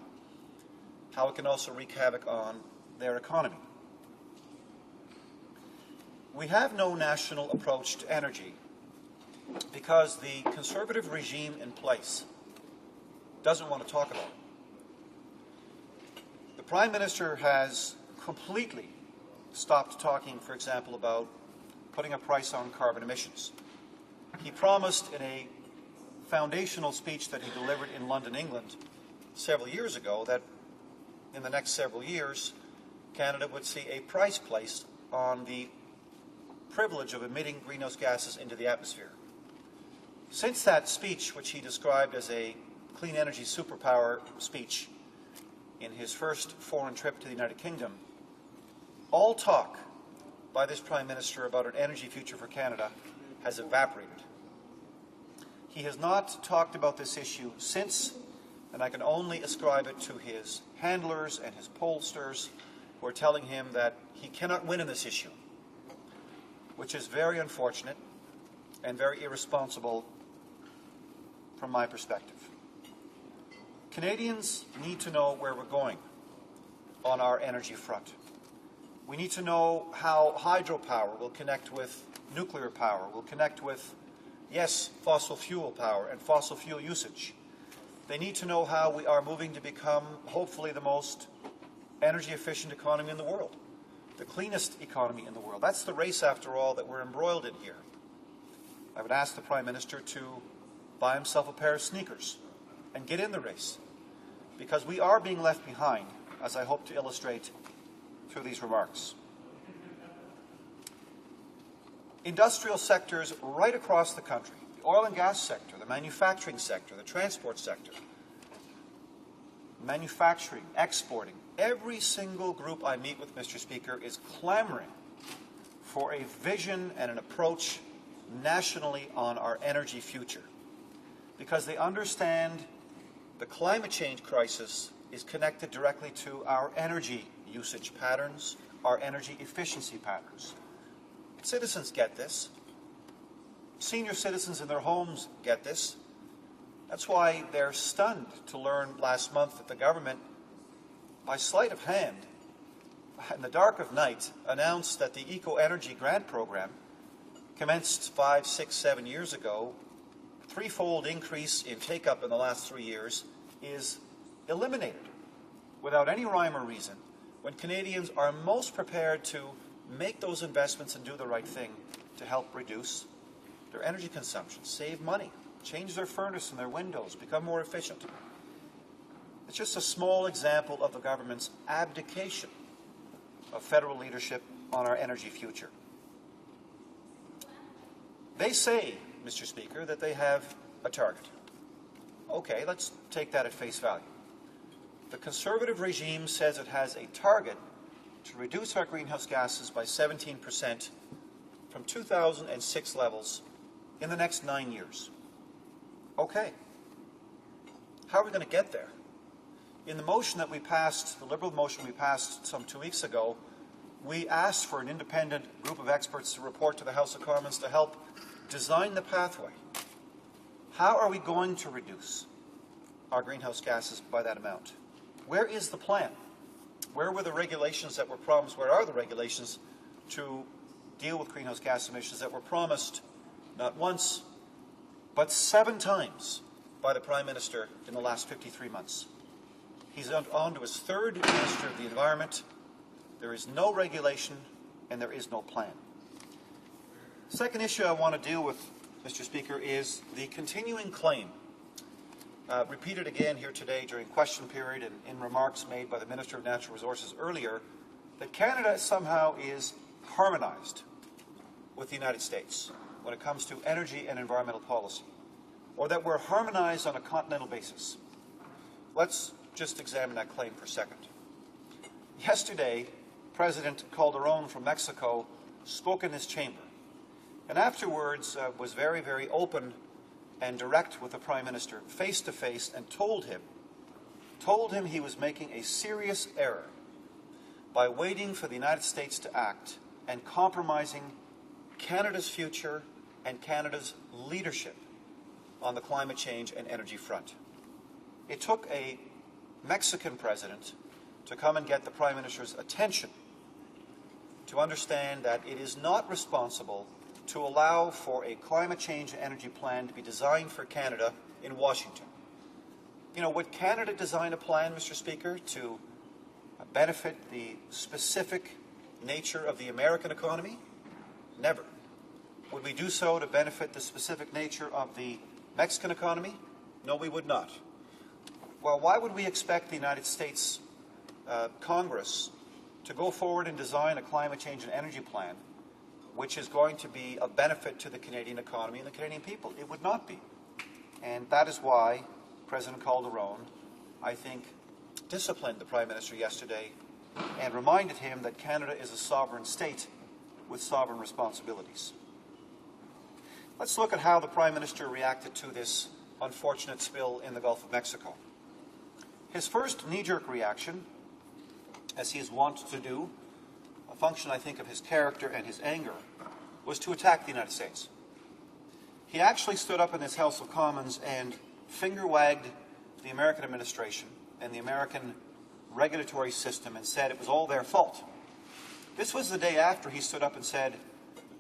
Speaker 7: how it can also wreak havoc on their economy. We have no national approach to energy because the conservative regime in place doesn't want to talk about it. The Prime Minister has completely stopped talking, for example, about putting a price on carbon emissions. He promised in a foundational speech that he delivered in London, England, several years ago, that in the next several years, Canada would see a price placed on the privilege of emitting greenhouse gases into the atmosphere. Since that speech, which he described as a clean energy superpower speech in his first foreign trip to the United Kingdom, all talk by this Prime Minister about an energy future for Canada has evaporated. He has not talked about this issue since, and I can only ascribe it to his handlers and his pollsters who are telling him that he cannot win in this issue, which is very unfortunate and very irresponsible from my perspective. Canadians need to know where we're going on our energy front. We need to know how hydropower will connect with nuclear power, will connect with, yes, fossil fuel power and fossil fuel usage. They need to know how we are moving to become, hopefully, the most energy efficient economy in the world, the cleanest economy in the world. That's the race, after all, that we're embroiled in here. I would ask the Prime Minister to buy himself a pair of sneakers and get in the race, because we are being left behind, as I hope to illustrate through these remarks. Industrial sectors right across the country, the oil and gas sector, the manufacturing sector, the transport sector, manufacturing, exporting, every single group I meet with, Mr. Speaker, is clamoring for a vision and an approach nationally on our energy future, because they understand the climate change crisis is connected directly to our energy usage patterns, our energy efficiency patterns. Citizens get this. Senior citizens in their homes get this. That's why they're stunned to learn last month that the government, by sleight of hand, in the dark of night, announced that the Eco Energy Grant Program, commenced 5, 6, 7 years ago, threefold increase in take-up in the last 3 years, is eliminated without any rhyme or reason, when Canadians are most prepared to make those investments and do the right thing to help reduce their energy consumption, save money, change their furnace and their windows, become more efficient. It's just a small example of the government's abdication of federal leadership on our energy future. They say, Mr. Speaker, that they have a target. Okay, let's take that at face value. The Conservative regime says it has a target to reduce our greenhouse gases by 17% from 2006 levels in the next 9 years. Okay. How are we going to get there? In the motion that we passed, the Liberal motion we passed some 2 weeks ago, we asked for an independent group of experts to report to the House of Commons to help design the pathway. How are we going to reduce our greenhouse gases by that amount? Where is the plan? Where were the regulations that were promised? Where are the regulations to deal with greenhouse gas emissions that were promised not once, but 7 times by the Prime Minister in the last 53 months? He's on to his 3rd Minister of the Environment. There is no regulation and there is no plan. The second issue I want to deal with, Mr. Speaker, is the continuing claim, repeated again here today during question period and in remarks made by the Minister of Natural Resources earlier, that Canada somehow is harmonized with the United States when it comes to energy and environmental policy, or that we're harmonized on a continental basis. Let's just examine that claim for a second. Yesterday, President Calderon from Mexico spoke in this chamber, and afterwards was very, very open and direct with the Prime Minister, face to face, and told him he was making a serious error by waiting for the United States to act and compromising Canada's future and Canada's leadership on the climate change and energy front. It took a Mexican president to come and get the Prime Minister's attention to understand that it is not responsible to allow for a climate change and energy plan to be designed for Canada in Washington. You know, would Canada design a plan, Mr. Speaker, to benefit the specific nature of the American economy? Never. Would we do so to benefit the specific nature of the Mexican economy? No, we would not. Well, why would we expect the United States Congress to go forward and design a climate change and energy plan which is going to be of benefit to the Canadian economy and the Canadian people? It would not be. And that is why President Calderon, I think, disciplined the Prime Minister yesterday and reminded him that Canada is a sovereign state with sovereign responsibilities. Let's look at how the Prime Minister reacted to this unfortunate spill in the Gulf of Mexico. His first knee-jerk reaction, as he is wont to do, a function, I think, of his character and his anger, was to attack the United States. He actually stood up in this House of Commons and finger-wagged the American administration and the American regulatory system and said it was all their fault. This was the day after he stood up and said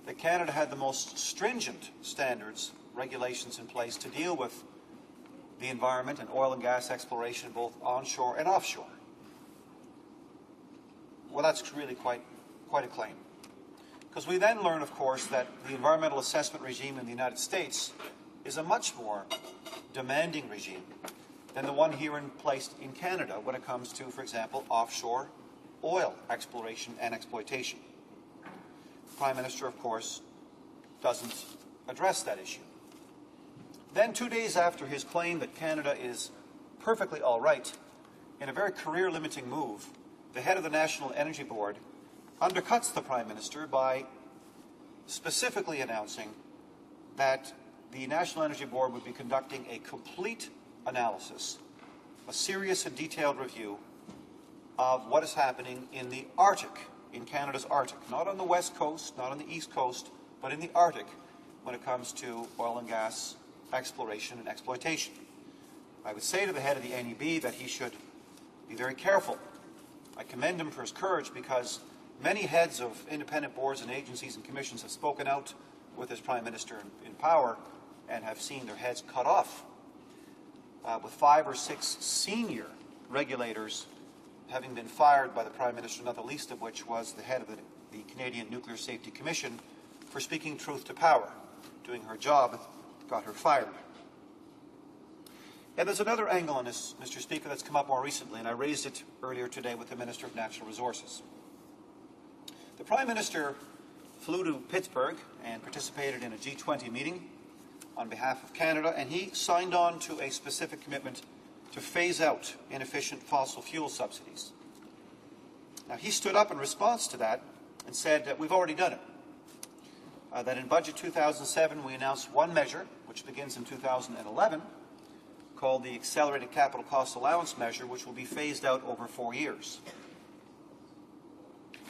Speaker 7: that Canada had the most stringent standards, regulations in place to deal with the environment and oil and gas exploration both onshore and offshore. Well, that's really quite a claim. Because we then learn, of course, that the environmental assessment regime in the United States is a much more demanding regime than the one here in place in Canada when it comes to, for example, offshore oil exploration and exploitation. The Prime Minister, of course, doesn't address that issue. Then 2 days after his claim that Canada is perfectly all right, in a very career-limiting move, the head of the National Energy Board undercuts the Prime Minister by specifically announcing that the National Energy Board would be conducting a complete analysis, a serious and detailed review of what is happening in the Arctic, in Canada's Arctic, not on the West Coast, not on the East Coast, but in the Arctic when it comes to oil and gas exploration and exploitation. I would say to the head of the NEB that he should be very careful. I commend him for his courage because many heads of independent boards and agencies and commissions have spoken out with this Prime Minister in power and have seen their heads cut off, with 5 or 6 senior regulators having been fired by the Prime Minister, not the least of which was the head of the Canadian Nuclear Safety Commission for speaking truth to power. Doing her job got her fired. And there's another angle on this, Mr. Speaker, that's come up more recently, and I raised it earlier today with the Minister of Natural Resources. The Prime Minister flew to Pittsburgh and participated in a G20 meeting on behalf of Canada, and he signed on to a specific commitment to phase out inefficient fossil fuel subsidies. Now, he stood up in response to that and said that we've already done it. That in Budget 2007 we announced one measure, which begins in 2011, called the Accelerated Capital Cost Allowance Measure, which will be phased out over 4 years.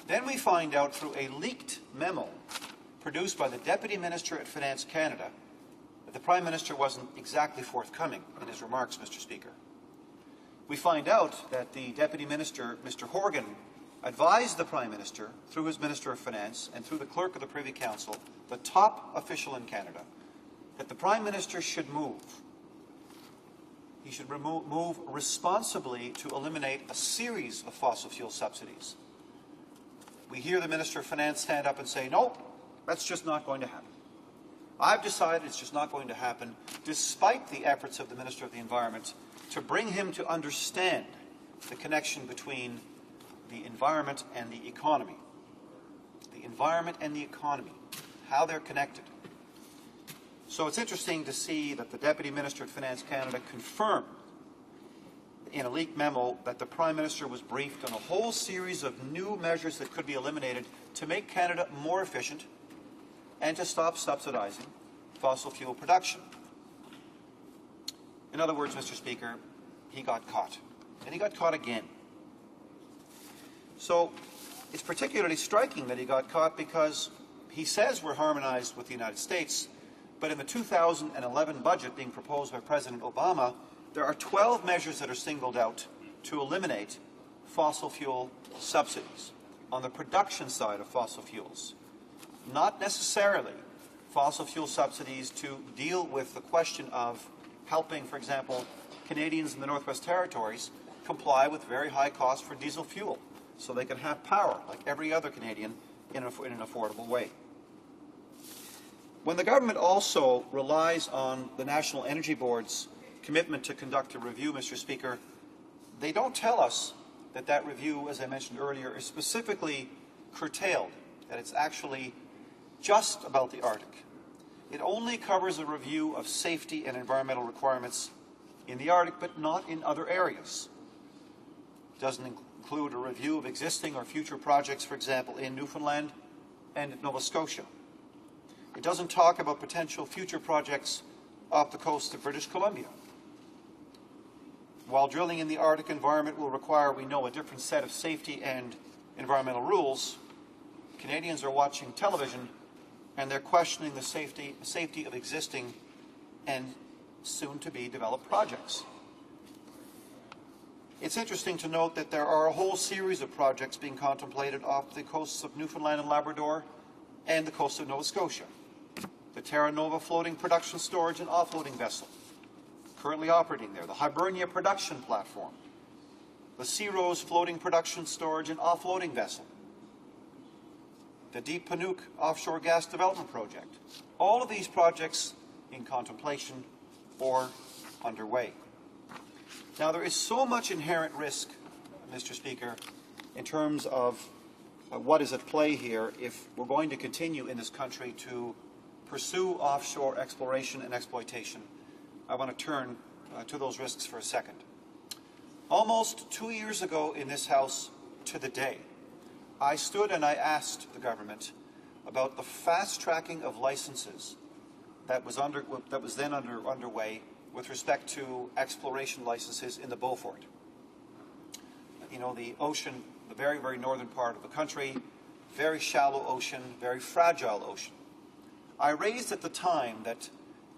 Speaker 7: Then we find out through a leaked memo produced by the Deputy Minister at Finance Canada that the Prime Minister wasn't exactly forthcoming in his remarks, Mr. Speaker. We find out that the Deputy Minister, Mr. Horgan, advised the Prime Minister, through his Minister of Finance and through the Clerk of the Privy Council, the top official in Canada, that the Prime Minister should move. He should move responsibly to eliminate a series of fossil fuel subsidies. We hear the Minister of Finance stand up and say, no, that's just not going to happen. I've decided it's just not going to happen, despite the efforts of the Minister of the Environment to bring him to understand the connection between the environment and the economy. The environment and the economy, how they're connected. So it's interesting to see that the Deputy Minister of Finance Canada confirmed in a leaked memo that the Prime Minister was briefed on a whole series of new measures that could be eliminated to make Canada more efficient and to stop subsidizing fossil fuel production. In other words, Mr. Speaker, he got caught. And he got caught again. So it's particularly striking that he got caught because he says we're harmonized with the United States, but in the 2011 budget being proposed by President Obama, there are 12 measures that are singled out to eliminate fossil fuel subsidies on the production side of fossil fuels. Not necessarily fossil fuel subsidies to deal with the question of helping, for example, Canadians in the Northwest Territories comply with very high costs for diesel fuel so they can have power like every other Canadian in an affordable way. When the government also relies on the National Energy Board's commitment to conduct a review, Mr. Speaker, they don't tell us that that review, as I mentioned earlier, is specifically curtailed, that it's actually just about the Arctic. It only covers a review of safety and environmental requirements in the Arctic, but not in other areas. It doesn't include a review of existing or future projects, for example, in Newfoundland and Nova Scotia. It doesn't talk about potential future projects off the coast of British Columbia. While drilling in the Arctic environment will require, we know, a different set of safety and environmental rules, Canadians are watching television and they're questioning the safety of existing and soon-to-be developed projects. It's interesting to note that there are a whole series of projects being contemplated off the coasts of Newfoundland and Labrador and the coast of Nova Scotia. The Terra Nova floating production storage and offloading vessel, currently operating there, the Hibernia production platform, the Sea Rose floating production storage and offloading vessel, the Deep Panuke offshore gas development project. All of these projects in contemplation or underway. Now, there is so much inherent risk, Mr. Speaker, in terms of what is at play here if we're going to continue in this country to pursue offshore exploration and exploitation. I want to turn to those risks for a second. Almost 2 years ago in this House to the day, I stood and I asked the government about the fast-tracking of licenses that was then underway with respect to exploration licenses in the Beaufort. You know, the ocean, the very, very northern part of the country, very shallow ocean, very fragile ocean. I raised at the time that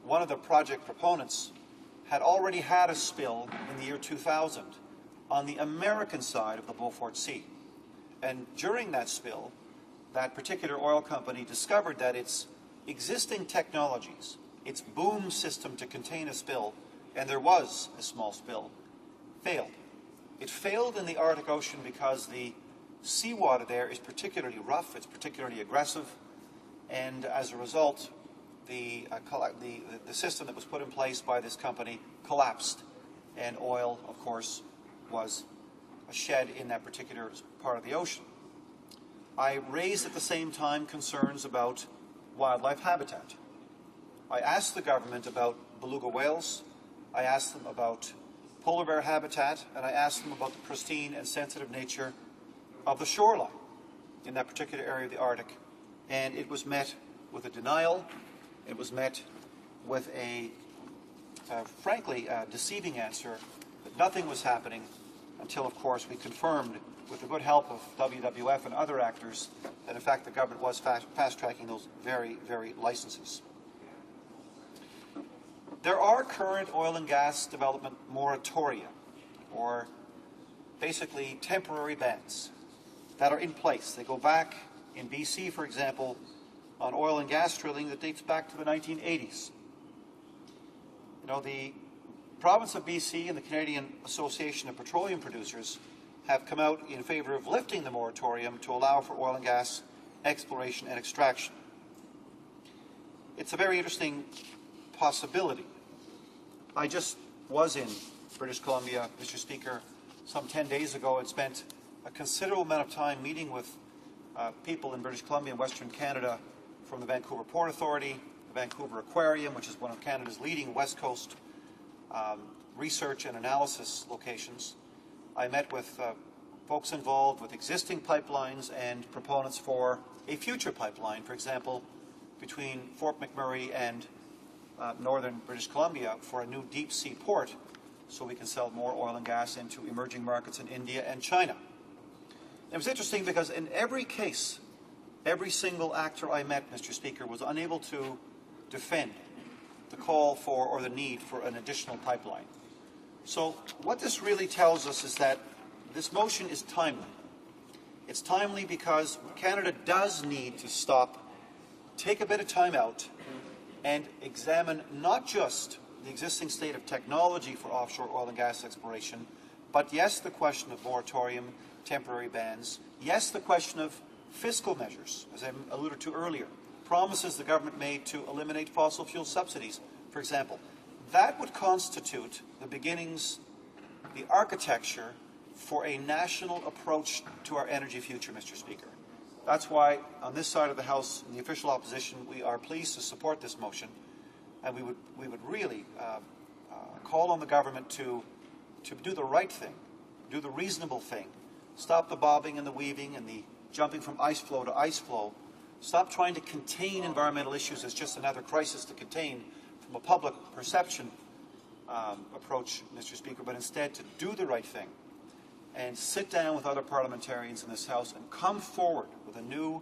Speaker 7: one of the project proponents had already had a spill in the year 2000 on the American side of the Beaufort Sea. And during that spill, that particular oil company discovered that its existing technologies, its boom system to contain a spill, and there was a small spill, failed. It failed in the Arctic Ocean because the seawater there is particularly rough, it's particularly aggressive, and as a result, the system that was put in place by this company collapsed, and oil, of course, was shed in that particular part of the ocean. I raised at the same time concerns about wildlife habitat. I asked the government about beluga whales, I asked them about polar bear habitat, and I asked them about the pristine and sensitive nature of the shoreline in that particular area of the Arctic. And it was met with a denial. It was met with a, frankly, deceiving answer that nothing was happening until, of course, we confirmed, with the good help of WWF and other actors, that in fact the government was fast-tracking those very, very licenses. There are current oil and gas development moratoria, or basically temporary bans, that are in place. They go back in BC, for example, on oil and gas drilling that dates back to the 1980s. You know, the province of BC and the Canadian Association of Petroleum Producers have come out in favor of lifting the moratorium to allow for oil and gas exploration and extraction. It's a very interesting possibility. I just was in British Columbia, Mr. Speaker, some 10 days ago and spent a considerable amount of time meeting with people in British Columbia and Western Canada from the Vancouver Port Authority, the Vancouver Aquarium, which is one of Canada's leading West Coast research and analysis locations. I met with folks involved with existing pipelines and proponents for a future pipeline, for example, between Fort McMurray and northern British Columbia for a new deep sea port so we can sell more oil and gas into emerging markets in India and China. It was interesting because in every case, every single actor I met, Mr. Speaker, was unable to defend the call for or the need for an additional pipeline. So what this really tells us is that this motion is timely. It's timely because Canada does need to stop, take a bit of time out, and examine not just the existing state of technology for offshore oil and gas exploration, but yes, the question of moratorium, temporary bans, yes, the question of fiscal measures, as I alluded to earlier, promises the government made to eliminate fossil fuel subsidies, for example. That would constitute the beginnings, the architecture for a national approach to our energy future, Mr. Speaker. That's why on this side of the House, in the official opposition, we are pleased to support this motion, and we would really call on the government to do the right thing, do the reasonable thing, stop the bobbing and the weaving and the jumping from ice flow to ice flow, stop trying to contain environmental issues as just another crisis to contain from a public perception approach, Mr. Speaker, but instead to do the right thing and sit down with other parliamentarians in this House and come forward with a new,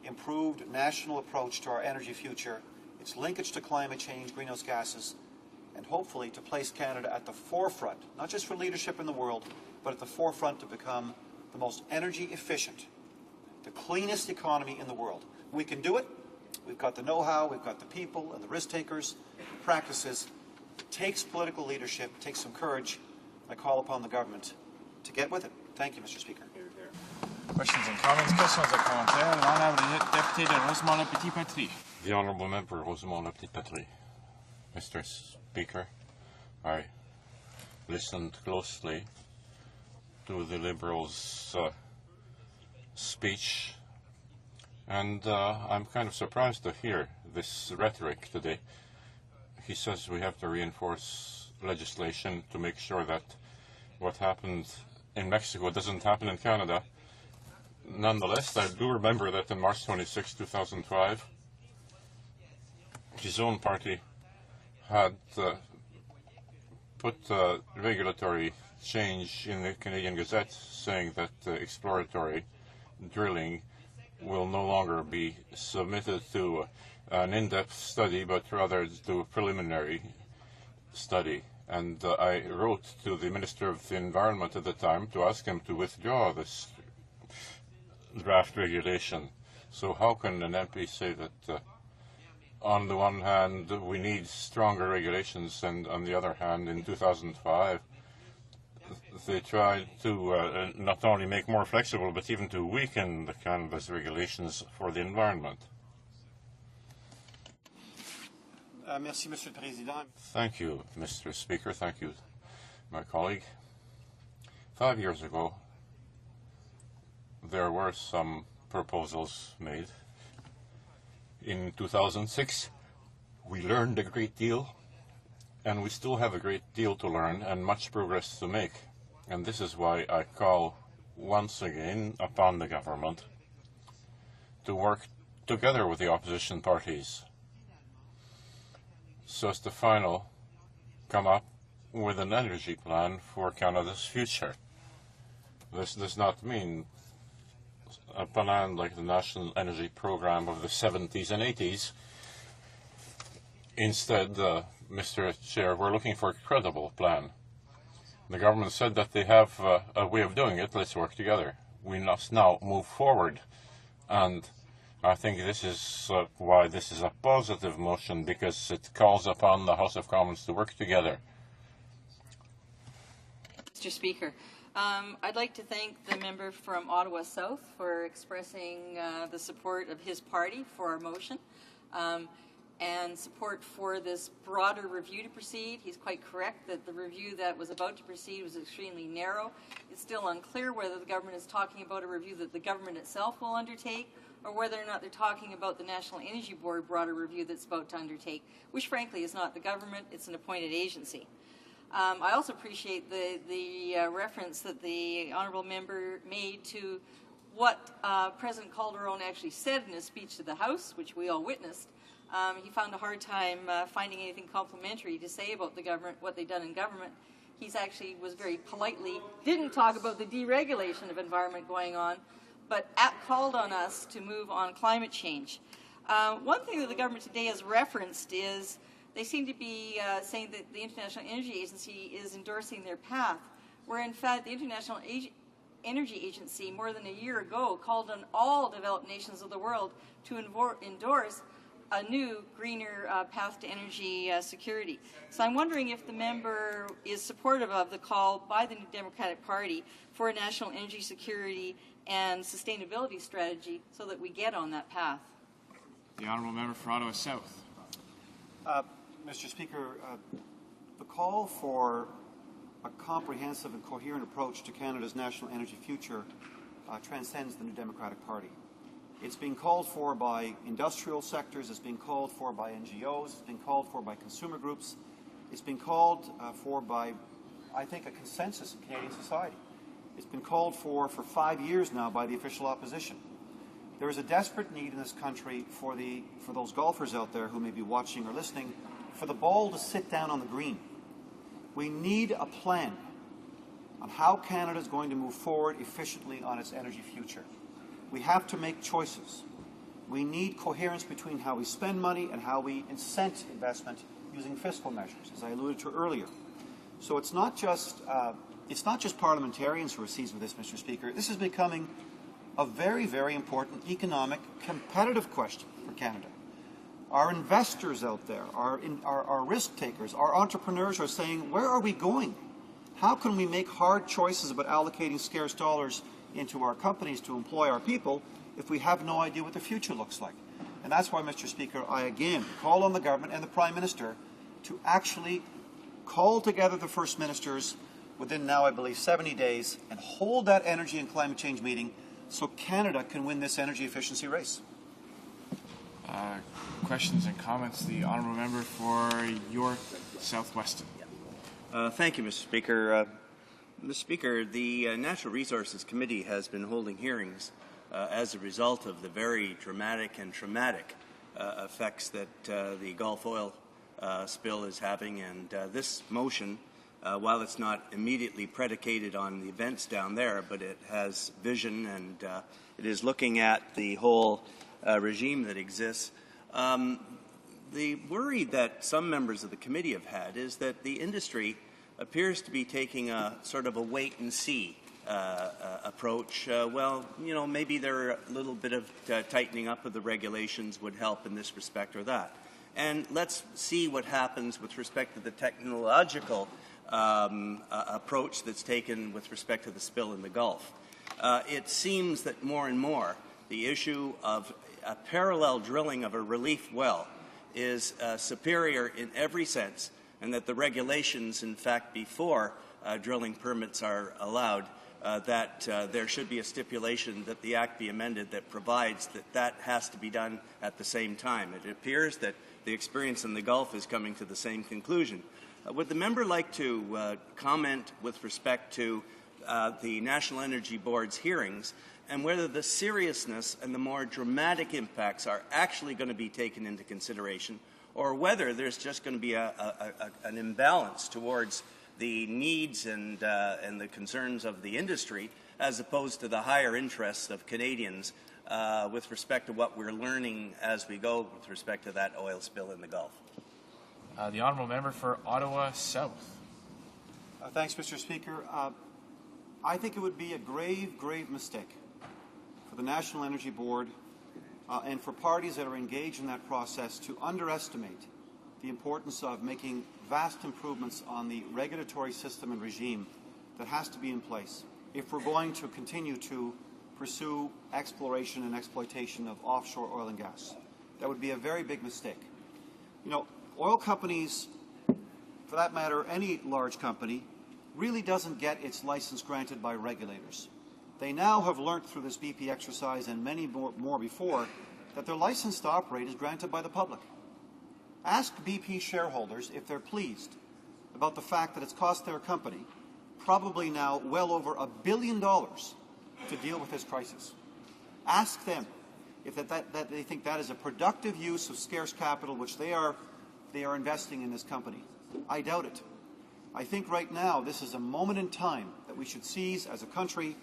Speaker 7: improved national approach to our energy future, its linkage to climate change, greenhouse gases, and hopefully to place Canada at the forefront, not just for leadership in the world, but at the forefront to become the most energy efficient, the cleanest economy in the world. We can do it. We've got the know-how, we've got the people and the risk takers, practices. It takes political leadership, it takes some courage. I call upon the government to get with it. Thank you, Mr. Speaker.
Speaker 2: Questions and comments? Questions et commentaires? L'honorable député de Rosemont-le-Petit-Patrie.
Speaker 1: The Honourable Member Rosemont-le-Petit-Patrie. Mr. Speaker, I listened closely to the Liberals' speech, and I'm kind of surprised to hear this rhetoric today. He says we have to reinforce legislation to make sure that what happened in Mexico doesn't happen in Canada. Nonetheless, I do remember that on March 26, 2005, his own party had put regulatory change in the Canadian Gazette saying that exploratory drilling will no longer be submitted to an in-depth study, but rather to a preliminary study. And I wrote to the Minister of the Environment at the time to ask him to withdraw this draft regulation. So how can an MP say that on the one hand we need stronger regulations, and on the other hand in 2005 they tried to not only make more flexible but even to weaken the Canada's regulations for the environment?
Speaker 7: Merci, Monsieur le Président.
Speaker 1: Thank you, Mr. Speaker. Thank you, my colleague. 5 years ago, there were some proposals made. In 2006, we learned a great deal, and we still have a great deal to learn and much progress to make. And this is why I call once again upon the government to work together with the opposition parties so as to come up with an energy plan for Canada's future. This does not mean a plan like the National Energy Program of the 70s and 80s. Instead, Mr. Chair, we're looking for a credible plan. The government said that they have a way of doing it. Let's work together. We must now move forward. And I think this is why this is a positive motion, because it calls upon the House of Commons to work together.
Speaker 25: Mr. Speaker, I'd like to thank the member from Ottawa South for expressing the support of his party for our motion and support for this broader review to proceed. He's quite correct that the review that was about to proceed was extremely narrow. It's still unclear whether the government is talking about a review that the government itself will undertake, or whether or not they're talking about the National Energy Board broader review that's about to undertake, which frankly is not the government, it's an appointed agency. I also appreciate the reference that the honourable member made to what President Calderon actually said in his speech to the House, which we all witnessed. He found a hard time finding anything complimentary to say about the government, what they've done in government. He's actually was very politely, didn't talk about the deregulation of environment going on, but called on us to move on climate change. One thing that the government today has referenced is they seem to be saying that the International Energy Agency is endorsing their path, where in fact the International Energy Agency more than a year ago called on all developed nations of the world to endorse a new, greener path to energy security. So I'm wondering if the member is supportive of the call by the New Democratic Party for a national energy security and sustainability strategy so that we get on that path.
Speaker 2: The honourable member for Ottawa South.
Speaker 7: Mr. Speaker, the call for a comprehensive and coherent approach to Canada's national energy future transcends the New Democratic Party. It's being called for by industrial sectors, it's being called for by NGOs, it's being called for by consumer groups, it's being called for by, I think, a consensus in Canadian society. It's been called for 5 years now by the official opposition. There is a desperate need in this country for those golfers out there who may be watching or listening, for the ball to sit down on the green. We need a plan on how Canada is going to move forward efficiently on its energy future. We have to make choices. We need coherence between how we spend money and how we incent investment using fiscal measures, as I alluded to earlier. So it's not just parliamentarians who are seized with this, Mr. Speaker. This is becoming a very, very important economic competitive question for Canada. Our investors out there, our risk takers, our entrepreneurs are saying, where are we going? How can we make hard choices about allocating scarce dollars into our companies to employ our people if we have no idea what the future looks like? And that's why, Mr. Speaker, I again call on the government and the Prime Minister to actually call together the First Ministers within now, I believe, 70 days and hold that energy and climate change meeting so Canada can win this energy efficiency race.
Speaker 2: Questions and comments. The honourable member for York Southwestern.
Speaker 10: Thank you, Mr. Speaker. Mr. Speaker, the Natural Resources Committee has been holding hearings as a result of the very dramatic and traumatic effects that the Gulf oil spill is having, and this motion, while it's not immediately predicated on the events down there, but it has vision and it is looking at the whole regime that exists. The worry that some members of the committee have had is that the industry appears to be taking a sort of a wait-and-see approach. Well, you know, maybe there a little bit of tightening up of the regulations would help in this respect or that. And let's see what happens with respect to the technological approach that's taken with respect to the spill in the Gulf. It seems that more and more the issue of a parallel drilling of a relief well is superior in every sense, and that the regulations, in fact, before drilling permits are allowed, that there should be a stipulation that the Act be amended that provides that that has to be done at the same time. It appears that the experience in the Gulf is coming to the same conclusion. Would the member like to comment with respect to the National Energy Board's hearings and whether the seriousness and the more dramatic impacts are actually going to be taken into consideration, or whether there's just going to be an imbalance towards the needs and the concerns of the industry as opposed to the higher interests of Canadians with respect to what we're learning as we go with respect to that oil spill in the Gulf?
Speaker 2: The honourable member for Ottawa South.
Speaker 7: Thanks, Mr. Speaker. I think it would be a grave, grave mistake for the National Energy Board and for parties that are engaged in that process to underestimate the importance of making vast improvements on the regulatory system and regime that has to be in place if we're going to continue to pursue exploration and exploitation of offshore oil and gas. That would be a very big mistake. You know, oil companies, for that matter, any large company, really doesn't get its license granted by regulators. They now have learnt through this BP exercise and many more before that their license to operate is granted by the public. Ask BP shareholders if they're pleased about the fact that it's cost their company probably now well over $1 billion to deal with this crisis. Ask them if that they think that is a productive use of scarce capital which they are investing in this company. I doubt it. I think right now this is a moment in time that we should seize as a country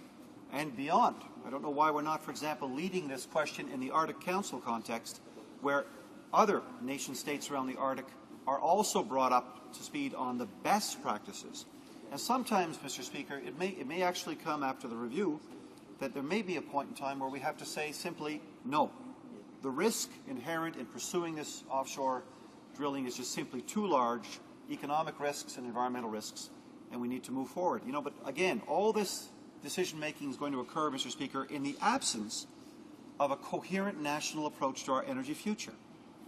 Speaker 7: and beyond. I don't know why we're not, for example, leading this question in the Arctic Council context, where other nation states around the Arctic are also brought up to speed on the best practices. And sometimes, Mr. Speaker, it may actually come after the review that there may be a point in time where we have to say simply no. The risk inherent in pursuing this offshore drilling is just simply too large, economic risks and environmental risks, and we need to move forward. You know, but again, all this decision-making is going to occur, Mr. Speaker, in the absence of a coherent national approach to our energy future.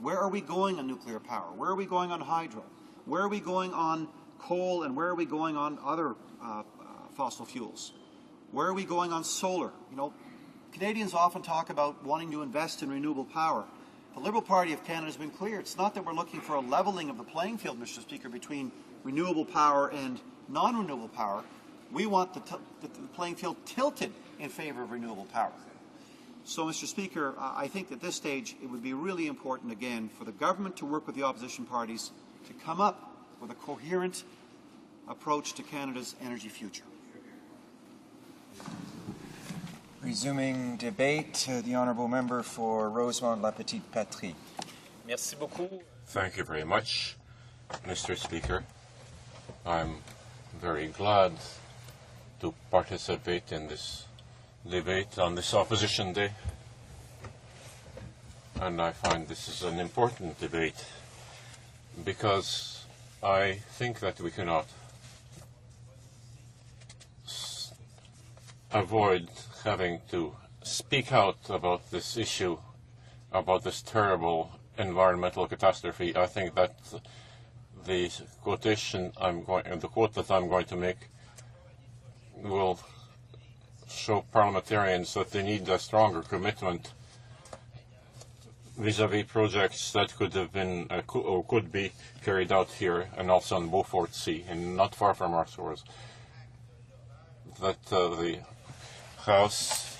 Speaker 7: Where are we going on nuclear power? Where are we going on hydro? Where are we going on coal, and where are we going on other fossil fuels? Where are we going on solar? You know, Canadians often talk about wanting to invest in renewable power. The Liberal Party of Canada has been clear. It's not that we're looking for a leveling of the playing field, Mr. Speaker, between renewable power and non-renewable power. We want the playing field tilted in favor of renewable power. So, Mr. Speaker, I think at this stage it would be really important, again, for the government to work with the opposition parties to come up with a coherent approach to Canada's energy future.
Speaker 8: Resuming debate, the honourable member for Rosemont-La Petite Patrie.
Speaker 2: Merci beaucoup.
Speaker 1: Thank you very much, Mr. Speaker. I'm very glad to participate in this debate on this Opposition Day, and I find this is an important debate because I think that we cannot avoid having to speak out about this issue, about this terrible environmental catastrophe. I think that the quote that I'm going to make will show parliamentarians that they need a stronger commitment vis-à-vis projects that could have been or could be carried out here and also on Beaufort Sea and not far from our shores. That the House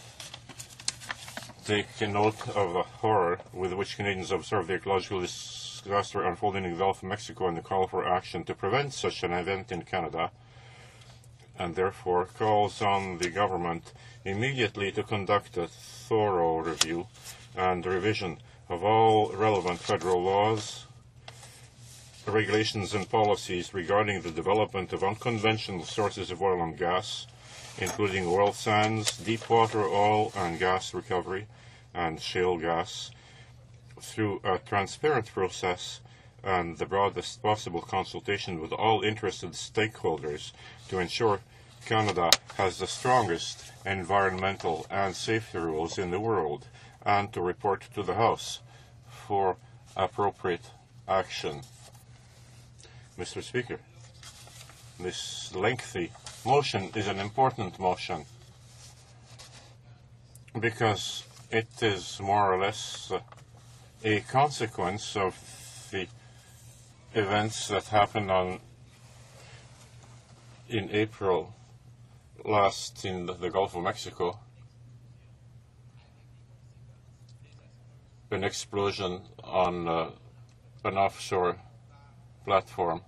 Speaker 1: take note of the horror with which Canadians observe the ecological disaster unfolding in the Gulf of Mexico and the call for action to prevent such an event in Canada, and therefore calls on the government immediately to conduct a thorough review and revision of all relevant federal laws, regulations and policies regarding the development of unconventional sources of oil and gas, including oil sands, deep-water oil and gas recovery, and shale gas, through a transparent process and the broadest possible consultation with all interested stakeholders to ensure Canada has the strongest environmental and safety rules in the world, and to report to the House for appropriate action. Mr. Speaker, this lengthy motion is an important motion because it is more or less a consequence of the events that happened in April last in the Gulf of Mexico. An explosion on an offshore platform,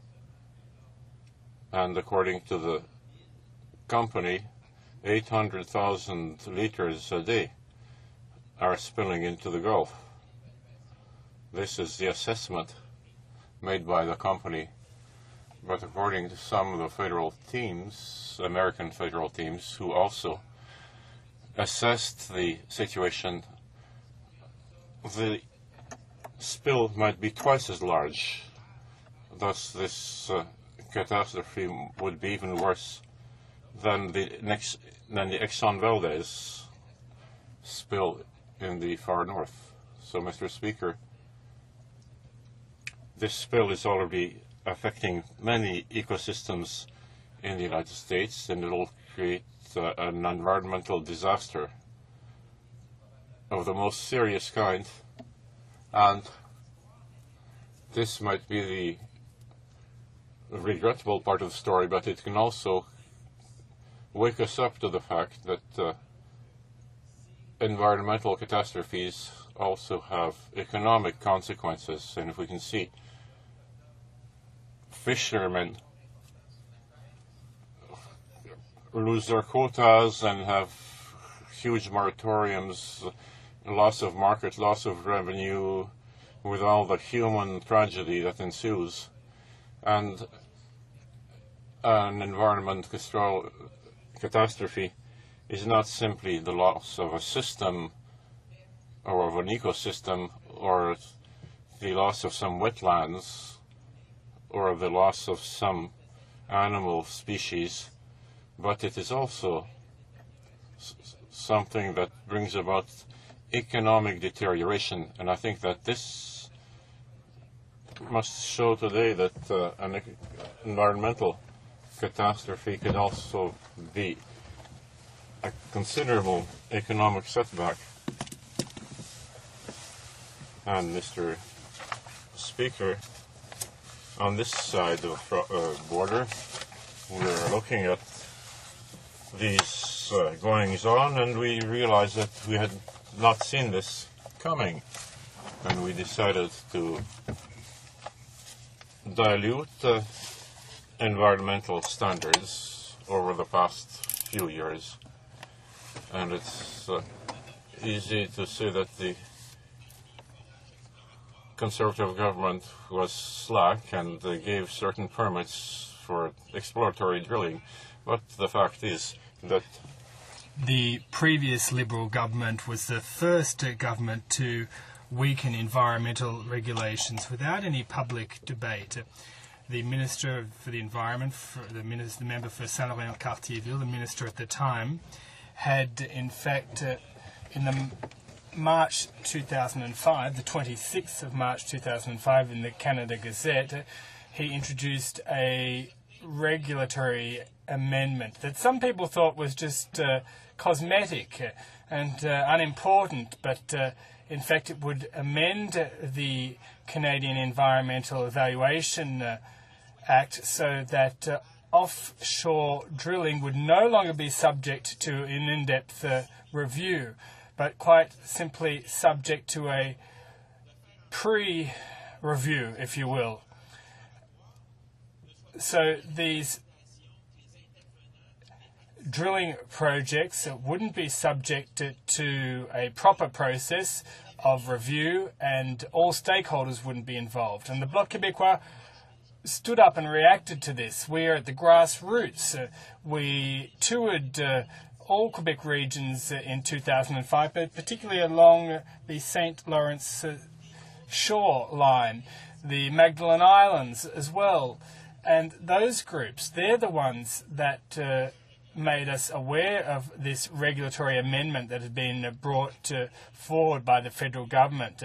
Speaker 1: and according to the company, 800,000 liters a day are spilling into the Gulf. This is the assessment made by the company, but according to some of the federal teams, American federal teams, who also assessed the situation, the spill might be twice as large. Thus, this catastrophe would be even worse than the Exxon Valdez spill in the far north. So, Mr. Speaker, this spill is already affecting many ecosystems in the United States, and it will create an environmental disaster of the most serious kind. And this might be the regrettable part of the story, but it can also wake us up to the fact that environmental catastrophes also have economic consequences. And if we can see fishermen lose their quotas and have huge moratoriums, loss of market, loss of revenue, with all the human tragedy that ensues, and an environment catastrophe is not simply the loss of a system or of an ecosystem or the loss of some wetlands or the loss of some animal species, but it is also something that brings about economic deterioration. And I think that this must show today that an environmental catastrophe could also be a considerable economic setback. And Mr. Speaker, on this side of the border, we're looking at these goings-on, and we realized that we had not seen this coming, and we decided to dilute environmental standards over the past few years. And it's easy to say that the Conservative government was slack and gave certain permits for exploratory drilling, but the fact is that
Speaker 4: the previous Liberal government was the first government to weaken environmental regulations without any public debate. The Minister for the Environment, the member for Saint-Laurent-Cartierville, the minister at the time, had in fact in the March 2005, the 26th of March 2005, in the Canada Gazette, he introduced a regulatory amendment that some people thought was just cosmetic and unimportant, but in fact it would amend the Canadian Environmental Evaluation Act so that offshore drilling would no longer be subject to an in-depth review, but quite simply subject to a pre-review, if you will. So these drilling projects wouldn't be subject to a proper process of review, and all stakeholders wouldn't be involved. And the Bloc Québécois stood up and reacted to this. We are at the grassroots. We toured all Quebec regions in 2005, but particularly along the St. Lawrence shoreline, the Magdalen Islands as well. And those groups, they're the ones that made us aware of this regulatory amendment that had been brought forward by the federal government,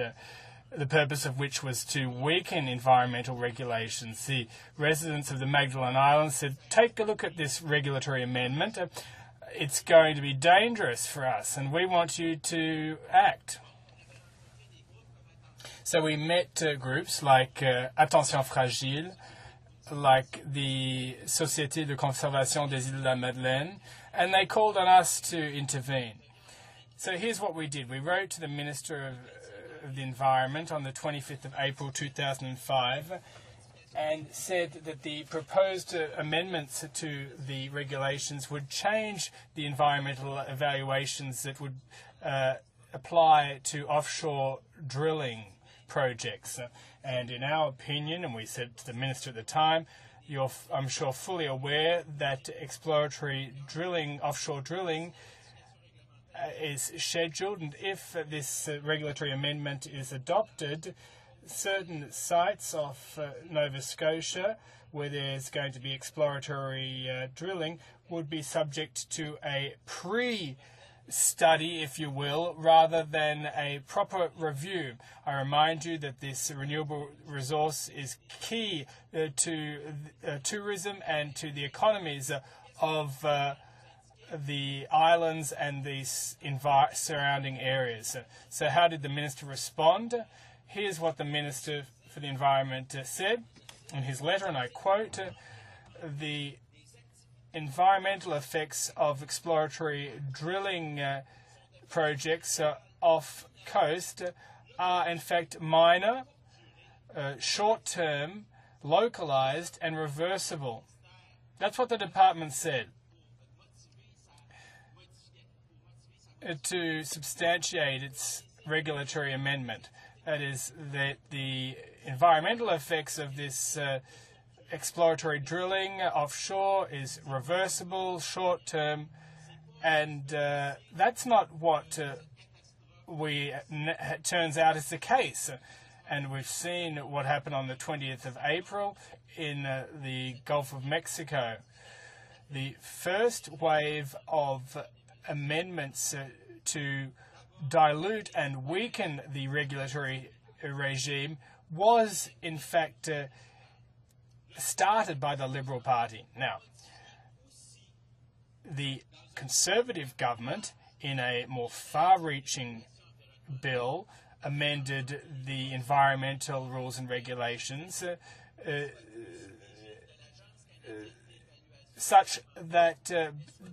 Speaker 4: the purpose of which was to weaken environmental regulations. The residents of the Magdalen Islands said, take a look at this regulatory amendment. It's going to be dangerous for us, and we want you to act. So we met groups like Attention Fragile, like the Société de Conservation des Îles de la Madeleine, and they called on us to intervene. So here's what we did. We wrote to the Minister of the Environment on the 25th of April 2005 and said that the proposed amendments to the regulations would change the environmental evaluations that would apply to offshore drilling projects. And in our opinion, and we said to the Minister at the time, you're, I'm sure, fully aware that exploratory drilling, offshore drilling, is scheduled, and if this regulatory amendment is adopted, certain sites off Nova Scotia where there's going to be exploratory drilling would be subject to a pre-study, if you will, rather than a proper review. I remind you that this renewable resource is key to tourism and to the economies of the islands and the surrounding areas. So how did the Minister respond? Here's what the Minister for the Environment said. in his letter, and I quote, the environmental effects of exploratory drilling projects off coast are in fact minor, short-term, localized and reversible. That's what the department said. To substantiate its regulatory amendment, that is, that the environmental effects of this exploratory drilling offshore is reversible, short-term, and that's not what turns out is the case. And we've seen what happened on the 20th of April in the Gulf of Mexico. The first wave of amendments to dilute and weaken the regulatory regime was, in fact, started by the Liberal Party. Now, the Conservative government, in a more far-reaching bill, amended the environmental rules and regulations such that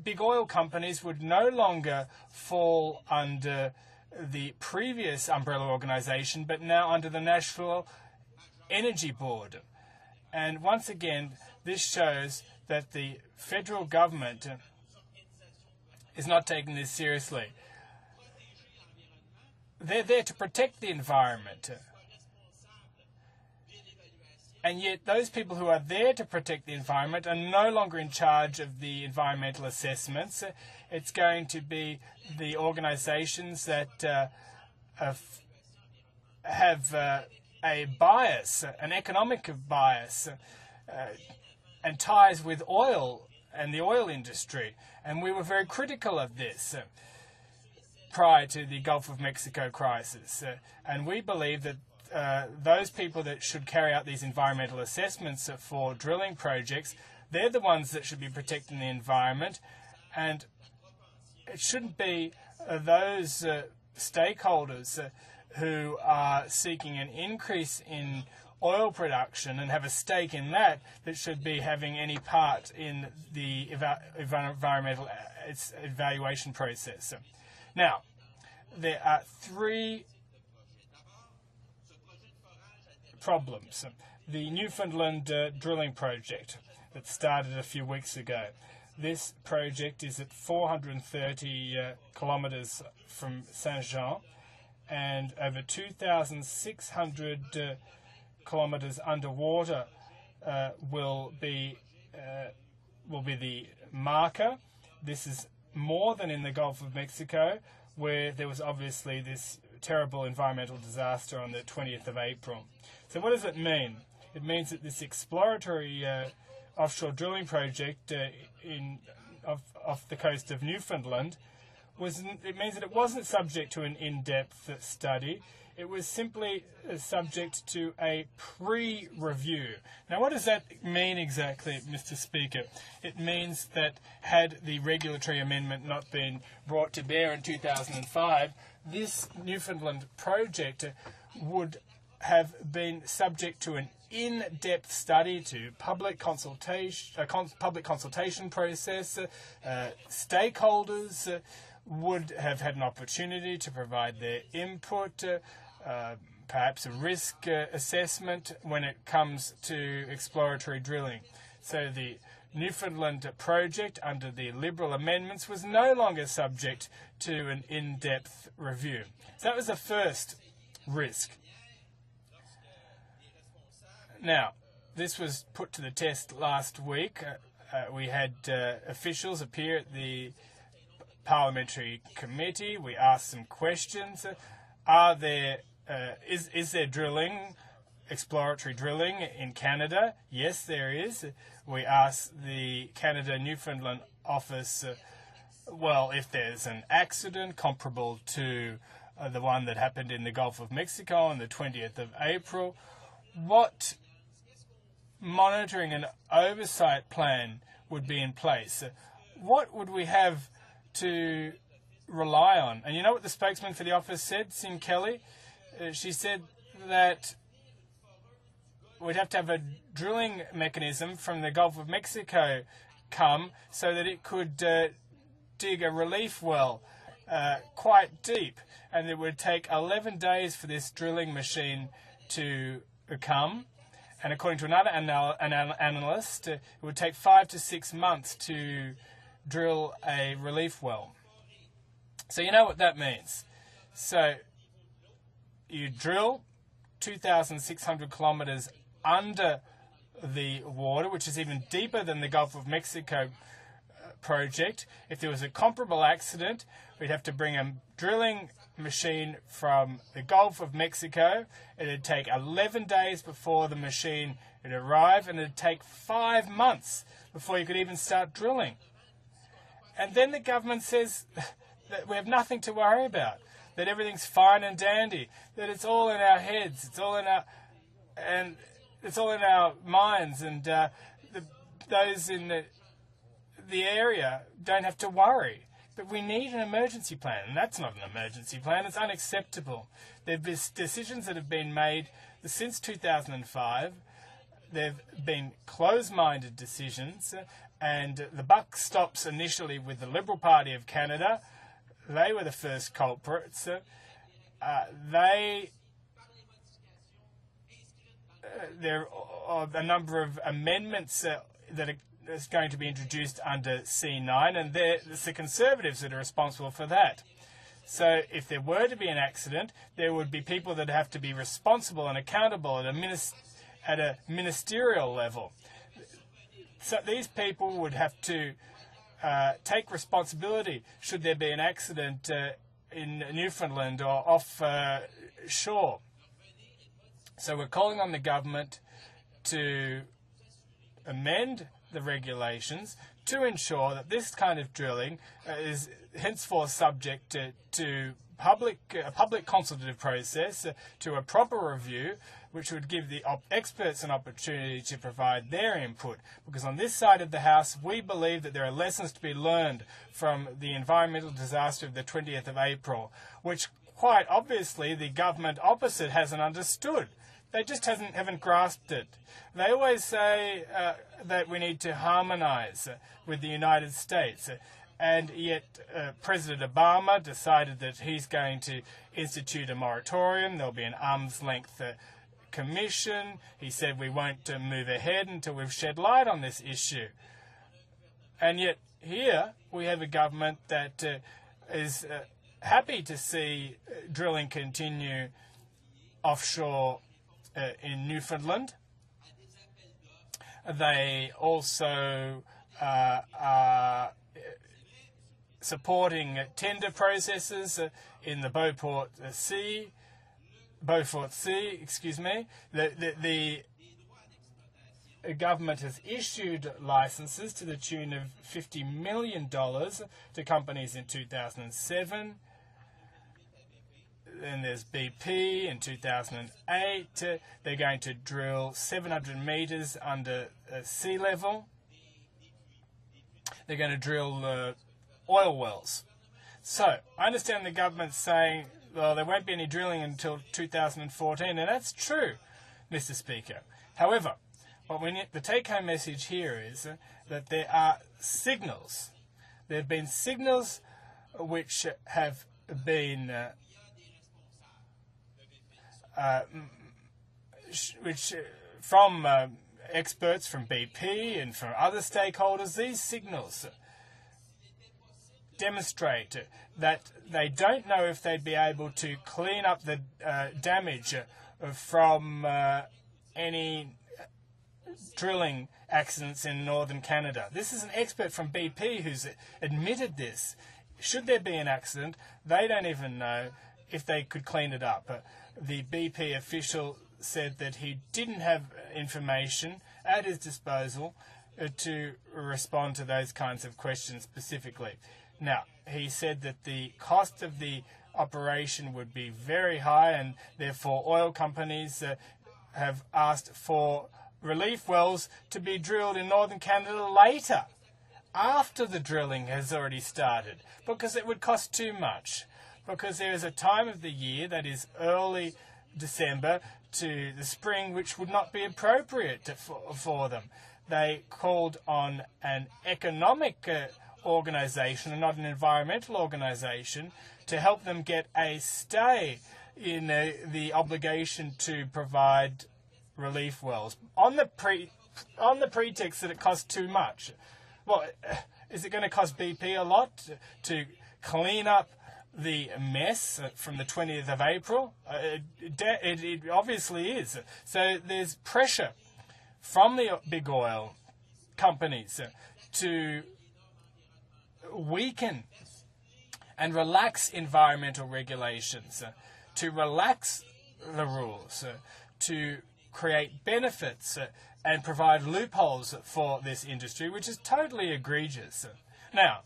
Speaker 4: big oil companies would no longer fall under the previous umbrella organization, but now under the National Energy Board. And once again, this shows that the federal government is not taking this seriously. They're there to protect the environment. And yet those people who are there to protect the environment are no longer in charge of the environmental assessments. It's going to be the organizations that have a bias, an economic bias, and ties with oil and the oil industry. And we were very critical of this prior to the Gulf of Mexico crisis. And we believe that those people that should carry out these environmental assessments for drilling projects, they're the ones that should be protecting the environment, and it shouldn't be those stakeholders who are seeking an increase in oil production and have a stake in that should be having any part in the environmental evaluation process. Now, there are three problems. The Newfoundland drilling project that started a few weeks ago. This project is at 430 kilometres from Saint-Jean and over 2,600 kilometres underwater will be the marker. This is more than in the Gulf of Mexico, where there was obviously this terrible environmental disaster on the 20th of April. So what does it mean? It means that this exploratory offshore drilling project off the coast of Newfoundland it means that it wasn't subject to an in-depth study. It was simply subject to a pre-review. Now, what does that mean exactly, Mr. Speaker? It means that had the regulatory amendment not been brought to bear in 2005, this Newfoundland project would have been subject to an in-depth study, to public consultation process. Stakeholders would have had an opportunity to provide their input, perhaps a risk assessment when it comes to exploratory drilling. So the Newfoundland project under the Liberal amendments was no longer subject to an in-depth review. So that was the first risk. Now, this was put to the test last week. We had officials appear at the parliamentary committee. We asked some questions. Is there drilling, exploratory drilling in Canada? Yes, there is. We asked the Canada-Newfoundland office, if there's an accident comparable to the one that happened in the Gulf of Mexico on the 20th of April, what monitoring and oversight plan would be in place? What would we have to rely on? And you know what the spokesman for the office said, Sim Kelly? She said that we'd have to have a drilling mechanism from the Gulf of Mexico come so that it could dig a relief well quite deep. And it would take 11 days for this drilling machine to come. And according to another analyst, it would take 5 to 6 months to drill a relief well. So you know what that means. So you drill 2,600 kilometres under the water, which is even deeper than the Gulf of Mexico project. If there was a comparable accident, we'd have to bring a drilling machine from the Gulf of Mexico. It'd take 11 days before the machine would arrive, and it'd take 5 months before you could even start drilling. And then the government says that we have nothing to worry about, that everything's fine and dandy, that it's all in our heads, it's all in our minds, and those in the area don't have to worry. But we need an emergency plan, and that's not an emergency plan. It's unacceptable. There have been decisions that have been made since 2005. There have been close-minded decisions, and the buck stops initially with the Liberal Party of Canada. They were the first culprits. There are a number of amendments that is going to be introduced under C9, and it's the Conservatives that are responsible for that. So if there were to be an accident, there would be people that have to be responsible and accountable at a ministerial level. So these people would have to take responsibility should there be an accident in Newfoundland or offshore. So we're calling on the government to amend the regulations to ensure that this kind of drilling is henceforth subject to a public consultative process, to a proper review, which would give the experts an opportunity to provide their input. Because on this side of the House, we believe that there are lessons to be learned from the environmental disaster of the 20th of April, which quite obviously the government opposite hasn't understood. They just haven't grasped it. They always say that we need to harmonise with the United States. And yet President Obama decided that he's going to institute a moratorium. There'll be an arm's-length commission. He said we won't move ahead until we've shed light on this issue. And yet here we have a government that is happy to see drilling continue offshore in Newfoundland. They also are supporting tender processes in the Beaufort Sea. The government has issued licenses to the tune of $50 million to companies in 2007. Then there's BP in 2008. They're going to drill 700 metres under sea level. They're going to drill oil wells. So I understand the government saying, well, there won't be any drilling until 2014, and that's true, Mr. Speaker. However, what we need, the take-home message here is that there are signals. There have been signals which have been from experts from BP and from other stakeholders. These signals demonstrate that they don't know if they'd be able to clean up the damage from any drilling accidents in northern Canada. This is an expert from BP who's admitted this. Should there be an accident, they don't even know if they could clean it up. The BP official said that he didn't have information at his disposal to respond to those kinds of questions specifically. Now, he said that the cost of the operation would be very high, and therefore oil companies have asked for relief wells to be drilled in northern Canada later, after the drilling has already started, because it would cost too much. Because there is a time of the year that is early December to the spring, which would not be appropriate for them. They called on an economic organisation and not an environmental organisation to help them get a stay in the obligation to provide relief wells on the pretext that it costs too much. Well, is it going to cost BP a lot to clean up the mess from the 20th of April? It obviously is. So there's pressure from the big oil companies to weaken and relax environmental regulations, to relax the rules, to create benefits and provide loopholes for this industry, which is totally egregious. Now,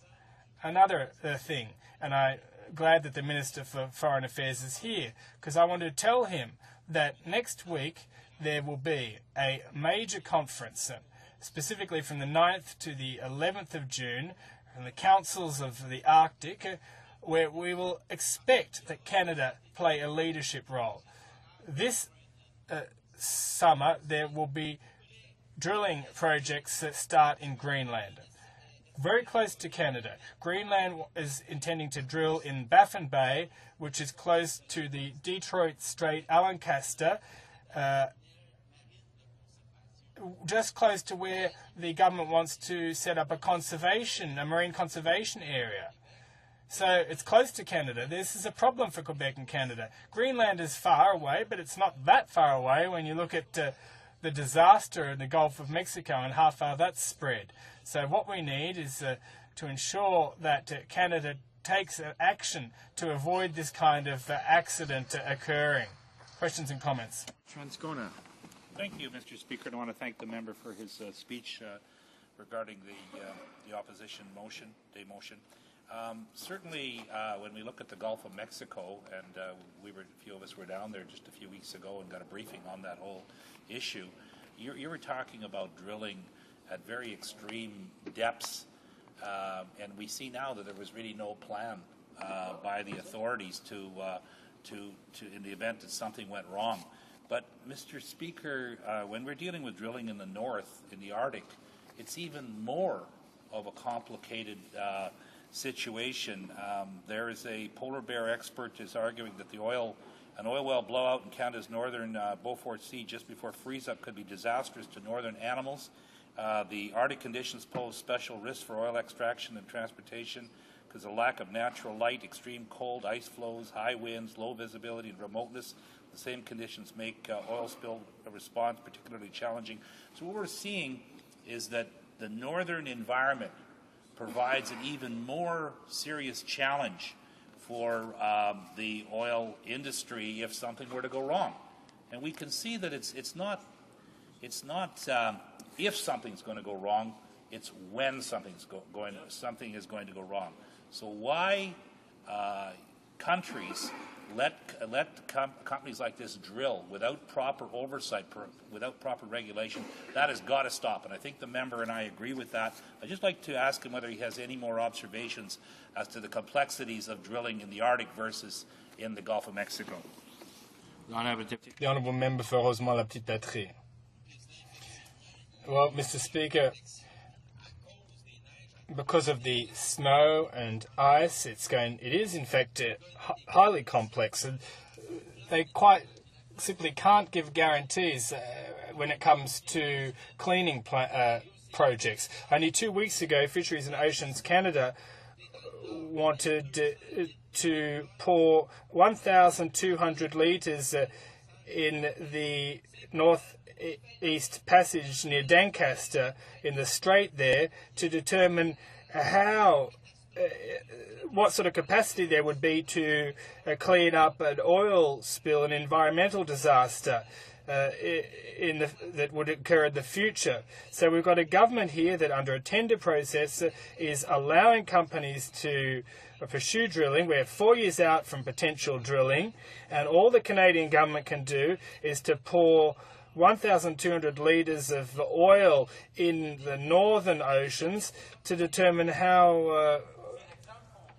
Speaker 4: another thing, and I'm glad that the Minister for Foreign Affairs is here, because I want to tell him that next week there will be a major conference, specifically from the 9th to the 11th of June, from the Councils of the Arctic, where we will expect that Canada play a leadership role. This summer there will be drilling projects that start in Greenland, very close to Canada. Greenland is intending to drill in Baffin Bay, which is close to the Detroit Strait, Ancaster, just close to where the government wants to set up a marine conservation area. So it's close to Canada. This is a problem for Quebec and Canada. Greenland is far away, but it's not that far away when you look at the disaster in the Gulf of Mexico and how far that's spread. So what we need is to ensure that Canada takes action to avoid this kind of accident occurring. Questions and comments?
Speaker 26: Transcona. Thank you, Mr. Speaker. I want to thank the member for his speech regarding the opposition motion, certainly, when we look at the Gulf of Mexico, and a few of us were down there just a few weeks ago and got a briefing on that whole issue, you were talking about drilling at very extreme depths, and we see now that there was really no plan by the authorities to in the event that something went wrong. But, Mr. Speaker, when we're dealing with drilling in the north, in the Arctic, it's even more of a complicated situation. There is a polar bear expert is arguing that an oil well blowout in Canada's northern Beaufort Sea just before freeze-up could be disastrous to northern animals. The Arctic conditions pose special risks for oil extraction and transportation because of lack of natural light, extreme cold, ice flows, high winds, low visibility, and remoteness. The same conditions make oil spill response particularly challenging. So what we're seeing is that the northern environment provides an even more serious challenge for the oil industry if something were to go wrong. And we can see that it's not if something's going to go wrong, it's when something is going to go wrong. So why countries let companies like this drill without proper oversight, without proper regulation? That has got to stop. And I think the member and I agree with that. I'd just like to ask him whether he has any more observations as to the complexities of drilling in the Arctic versus in the Gulf of Mexico.
Speaker 4: The Honourable Member for Rosemont-la-Petite-Patrie. Well, Mr. Speaker, because of the snow and ice, it is in fact highly complex. And they quite simply can't give guarantees when it comes to cleaning projects. Only 2 weeks ago, Fisheries and Oceans Canada wanted to pour 1,200 litres in the Northeast Passage near Doncaster in the Strait there to determine what sort of capacity there would be to clean up an oil spill, an environmental disaster that would occur in the future. So we've got a government here that under a tender process is allowing companies to pursue drilling. We're 4 years out from potential drilling, and all the Canadian government can do is to pour 1,200 litres of oil in the northern oceans to determine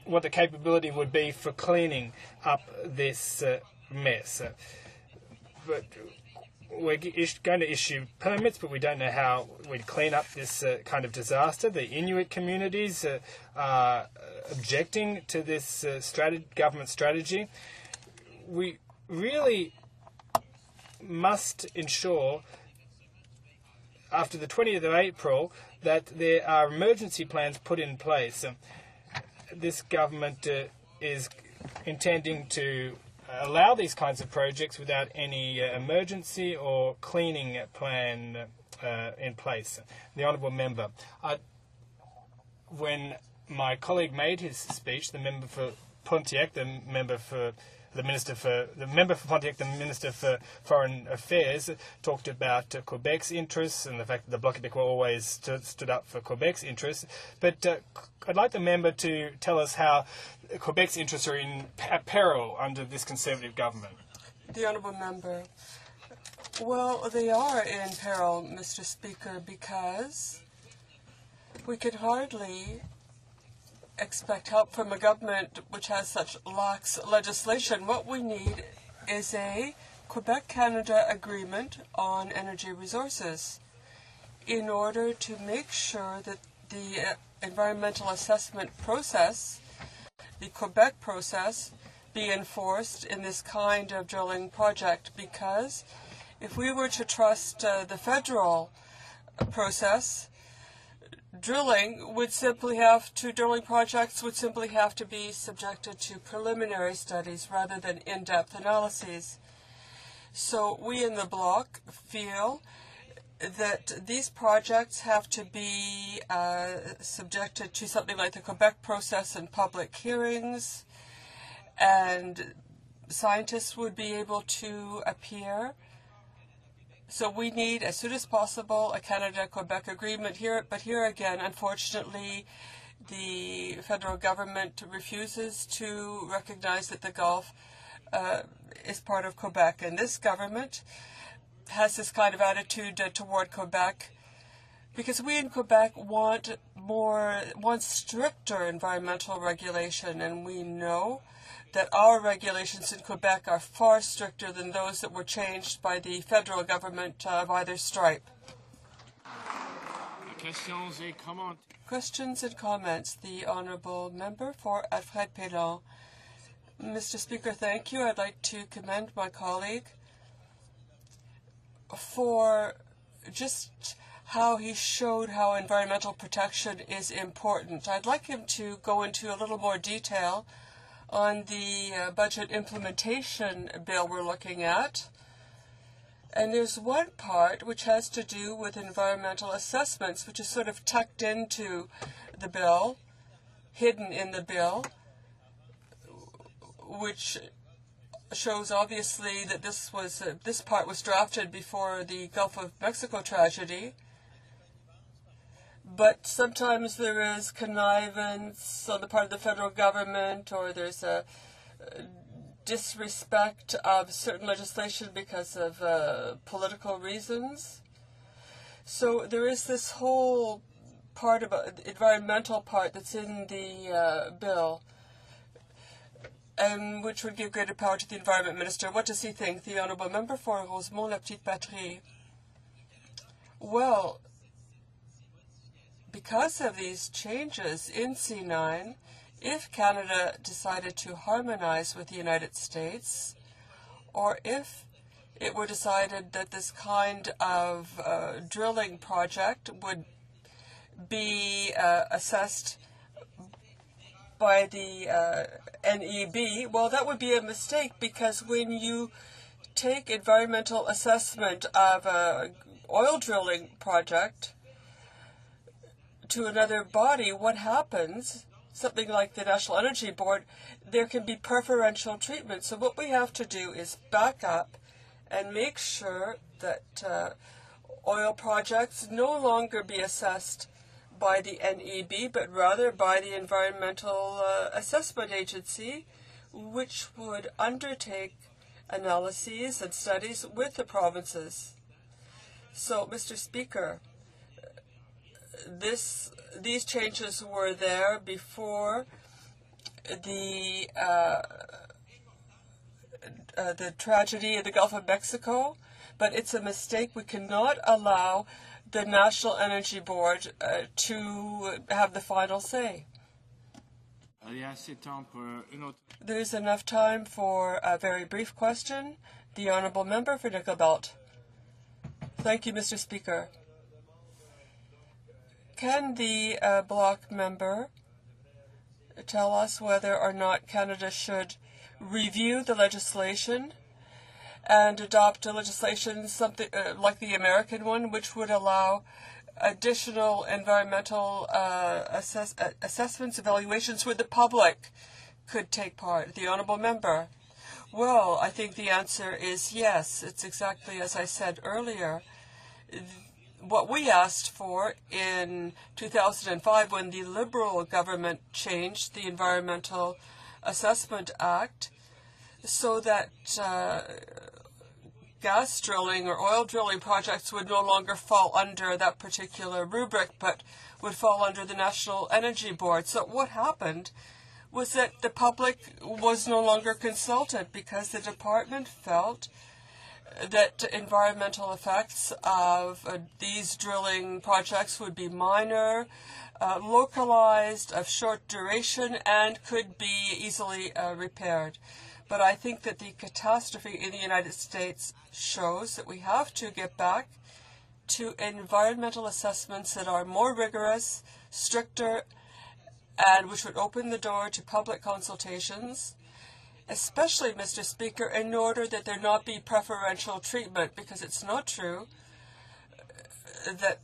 Speaker 4: what the capability would be for cleaning up this mess. but we're going to issue permits, but we don't know how we'd clean up this kind of disaster. The Inuit communities are objecting to this government strategy. We really must ensure, after the 20th of April, that there are emergency plans put in place. This government is intending to allow these kinds of projects without any emergency or cleaning plan in place. The Honourable Member, when my colleague made his speech, the member for Pontiac, the member for Pontiac, the Minister for Foreign Affairs, talked about Quebec's interests and the fact that the Bloc Québécois always stood up for Quebec's interests. But I'd like the member to tell us how Quebec's interests are in peril under this Conservative government.
Speaker 20: The Honourable Member. Well, they are in peril, Mr. Speaker, because we could hardly expect help from a government which has such lax legislation. What we need is a Quebec-Canada agreement on energy resources in order to make sure that the environmental assessment process, the Quebec process, be enforced in this kind of drilling project, because if we were to trust the federal process, drilling projects would simply have to be subjected to preliminary studies rather than in-depth analyses. So we in the Bloc feel that these projects have to be subjected to something like the Quebec process and public hearings, and scientists would be able to appear. So we need, as soon as possible, a Canada-Quebec agreement here. But here again, unfortunately, the federal government refuses to recognize that the Gulf is part of Quebec. And this government has this kind of attitude toward Quebec because we in Quebec want stricter environmental regulation, and we know that our regulations in Quebec are far stricter than those that were changed by the federal government of either stripe. Questions and comments. The Honourable Member for Alfred Pélan. Mr. Speaker, thank you. I'd like to commend my colleague for just how he showed how environmental protection is important. I'd like him to go into a little more detail on the budget implementation bill we're looking at. And there's one part which has to do with environmental assessments, which is sort of tucked into the bill, hidden in the bill, which shows obviously that this part was drafted before the Gulf of Mexico tragedy. But sometimes there is connivance on the part of the federal government, or there's a disrespect of certain legislation because of political reasons. So there is this whole part about the environmental part that's in the bill, and which would give greater power to the Environment Minister. What does he think? The Honourable Member for Rosemont, La Petite Patrie. Well, because of these changes in C9, if Canada decided to harmonize with the United States, or if it were decided that this kind of drilling project would be assessed by the NEB, well, that would be a mistake, because when you take environmental assessment of an oil drilling project to another body, what happens, something like the National Energy Board, there can be preferential treatment. So what we have to do is back up and make sure that oil projects no longer be assessed by the NEB, but rather by the Environmental Assessment Agency, which would undertake analyses and studies with the provinces. So, Mr. Speaker, these changes were there before the the tragedy in the Gulf of Mexico, but it's a mistake. We cannot allow the National Energy Board to have the final say. There's enough time for a very brief question. The Honourable Member for Nickel Belt. Thank you, Mr. Speaker. Can the bloc member tell us whether or not Canada should review the legislation and adopt a legislation something like the American one, which would allow additional environmental assessments, evaluations where the public could take part? The Honourable Member. Well, I think the answer is yes. It's exactly as I said earlier. What we asked for in 2005 when the Liberal government changed the Environmental Assessment Act so that gas drilling or oil drilling projects would no longer fall under that particular rubric, but would fall under the National Energy Board. So what happened was that the public was no longer consulted because the department felt that environmental effects of these drilling projects would be minor, localized, of short duration, and could be easily repaired. But I think that the catastrophe in the United States shows that we have to get back to environmental assessments that are more rigorous, stricter, and which would open the door to public consultations, especially, Mr. Speaker, in order that there not be preferential treatment, because it's not true that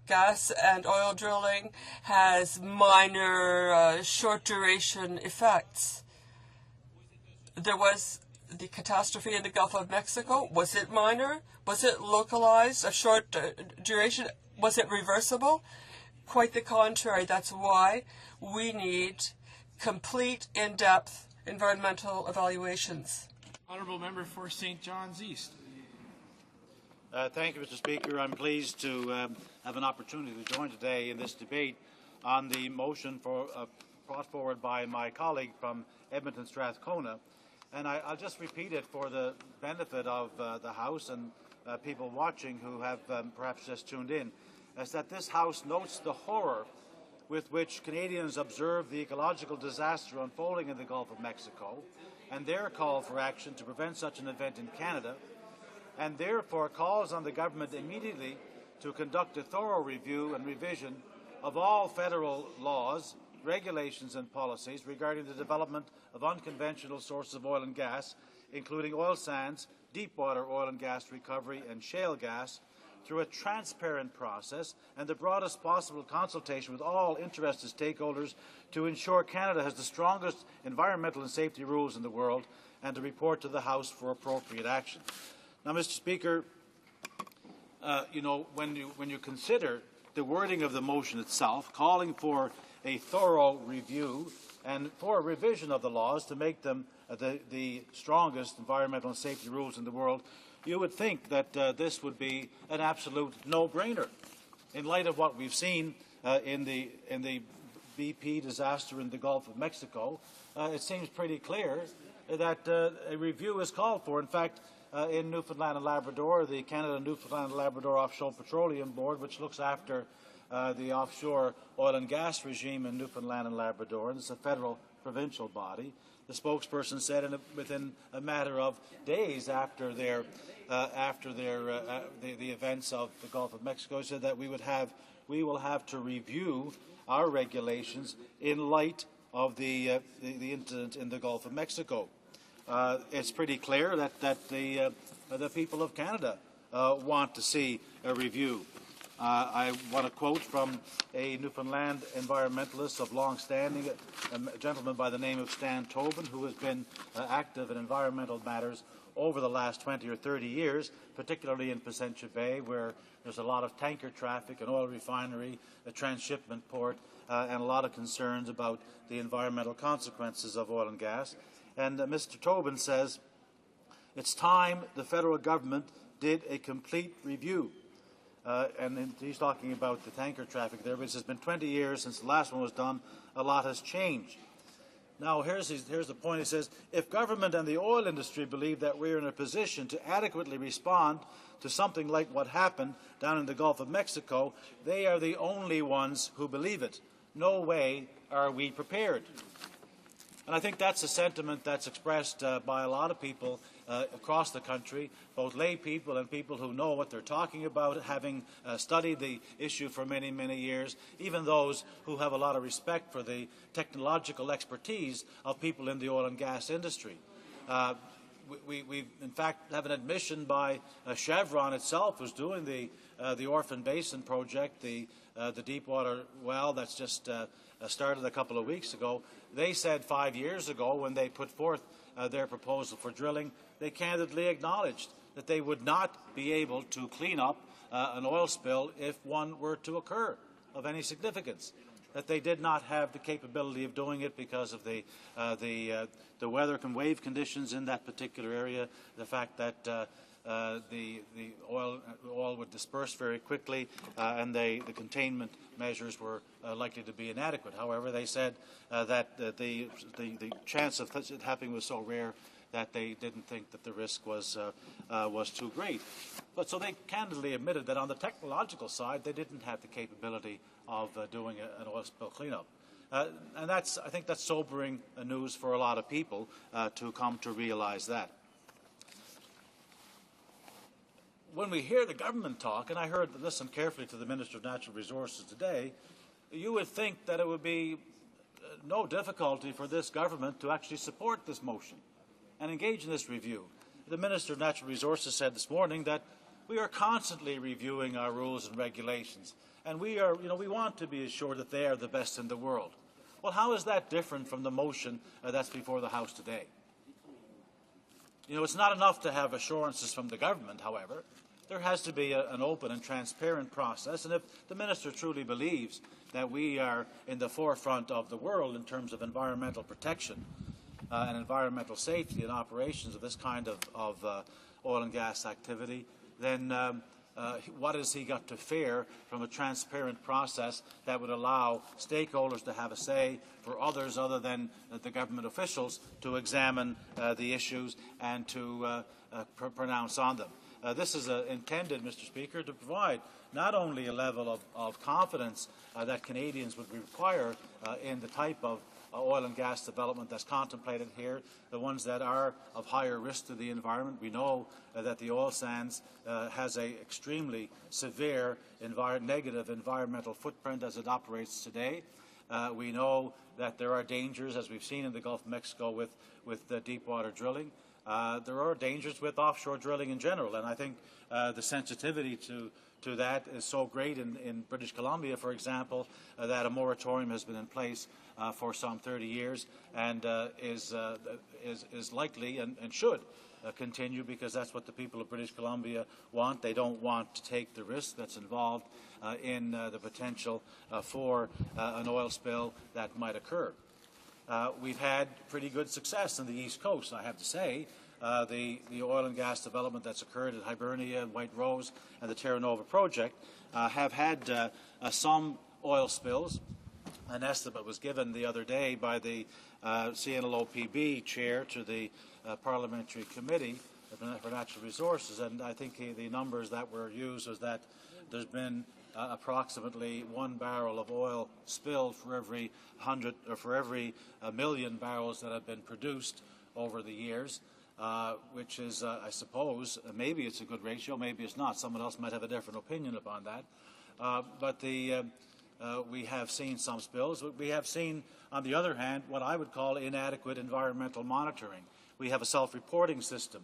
Speaker 20: gas and oil drilling has minor, short-duration effects. There was the catastrophe in the Gulf of Mexico. Was it minor? Was it localized, a short duration? Was it reversible? Quite the contrary. That's why we need complete, in-depth environmental evaluations.
Speaker 5: Honourable Member for St. John's East.
Speaker 15: Thank you, Mr. Speaker. I'm pleased to have an opportunity to join today in this debate on the motion brought forward by my colleague from Edmonton Strathcona. And I'll just repeat it for the benefit of the House and people watching who have perhaps just tuned in, is that this House notes the horror with which Canadians observe the ecological disaster unfolding in the Gulf of Mexico, and their call for action to prevent such an event in Canada, and therefore calls on the government immediately to conduct a thorough review and revision of all federal laws, regulations and policies regarding the development of unconventional sources of oil and gas, including oil sands, deepwater oil and gas recovery and shale gas, through a transparent process and the broadest possible consultation with all interested stakeholders to ensure Canada has the strongest environmental and safety rules in the world, and to report to the House for appropriate action. Now, Mr. Speaker, when you consider the wording of the motion itself, calling for a thorough review and for a revision of the laws to make them the strongest environmental and safety rules in the world, you would think that this would be an absolute no-brainer. In light of what we've seen in the BP disaster in the Gulf of Mexico, it seems pretty clear that a review is called for. In fact, in Newfoundland and Labrador, the Canada Newfoundland and Labrador Offshore Petroleum Board, which looks after the offshore oil and gas regime in Newfoundland and Labrador, and it's a federal provincial body. The spokesperson said within a matter of days after the events of the Gulf of Mexico, said that we will have to review our regulations in light of the incident in the Gulf of Mexico. It's pretty clear that the people of Canada want to see a review. I want to quote from a Newfoundland environmentalist of long standing, a gentleman by the name of Stan Tobin, who has been active in environmental matters over the last 20 or 30 years, particularly in Placentia Bay, where there's a lot of tanker traffic, an oil refinery, a transshipment port, and a lot of concerns about the environmental consequences of oil and gas. And Mr. Tobin says, it's time the federal government did a complete review. And he's talking about the tanker traffic there, which has been 20 years since the last one was done. A lot has changed. Now, here's the point. He says, if government and the oil industry believe that we're in a position to adequately respond to something like what happened down in the Gulf of Mexico, they are the only ones who believe it. No way are we prepared. And I think that's a sentiment that's expressed by a lot of people across the country, both lay people and people who know what they're talking about, having studied the issue for many, many years, even those who have a lot of respect for the technological expertise of people in the oil and gas industry. We in fact, have an admission by Chevron itself, who's doing the Orphan Basin project, the deepwater well that's just started a couple of weeks ago. They said 5 years ago, when they put forth their proposal for drilling, they candidly acknowledged that they would not be able to clean up an oil spill if one were to occur of any significance, that they did not have the capability of doing it because of the weather and wave conditions in that particular area, the fact that the oil would disperse very quickly, and the containment measures were likely to be inadequate. However, they said that the chance of it happening was so rare that they didn't think that the risk was too great. But so they candidly admitted that on the technological side, they didn't have the capability of doing an oil spill cleanup. And I think that's sobering news for a lot of people to come to realize that. When we hear the government talk, and I listened carefully to the Minister of Natural Resources today, you would think that it would be no difficulty for this government to actually support this motion and engage in this review. The Minister of Natural Resources said this morning that we are constantly reviewing our rules and regulations, and we want to be assured that they are the best in the world. Well, how is that different from the motion that's before the House today? It's not enough to have assurances from the government, however. There has to be an open and transparent process, and if the Minister truly believes that we are in the forefront of the world in terms of environmental protection and environmental safety and operations of this kind of oil and gas activity, then what has he got to fear from a transparent process that would allow stakeholders to have a say, for others other than the government officials to examine the issues and to pronounce on them? This is intended, Mr. Speaker, to provide not only a level of confidence that Canadians would require in the type of oil and gas development that's contemplated here, the ones that are of higher risk to the environment. We know that the oil sands has an extremely severe negative environmental footprint as it operates today. We know that there are dangers, as we've seen in the Gulf of Mexico with deepwater drilling. There are dangers with offshore drilling in general, and I think the sensitivity to that is so great in British Columbia, for example, that a moratorium has been in place for some 30 years and is likely and should continue, because that's what the people of British Columbia want. They don't want to take the risk that's involved in the potential for an oil spill that might occur. We've had pretty good success on the East Coast, I have to say. The oil and gas development that's occurred at Hibernia, White Rose, and the Terra Nova project have had some oil spills. An estimate was given the other day by the CNLOPB chair to the Parliamentary Committee for Natural Resources, and I think the numbers that were used was that there's been approximately 1 barrel of oil spilled for every 100 or for every 1 million barrels that have been produced over the years, which is, I suppose, maybe it's a good ratio, maybe it's not. Someone else might have a different opinion upon that. But we have seen some spills. We have seen, on the other hand, what I would call inadequate environmental monitoring. We have a self-reporting system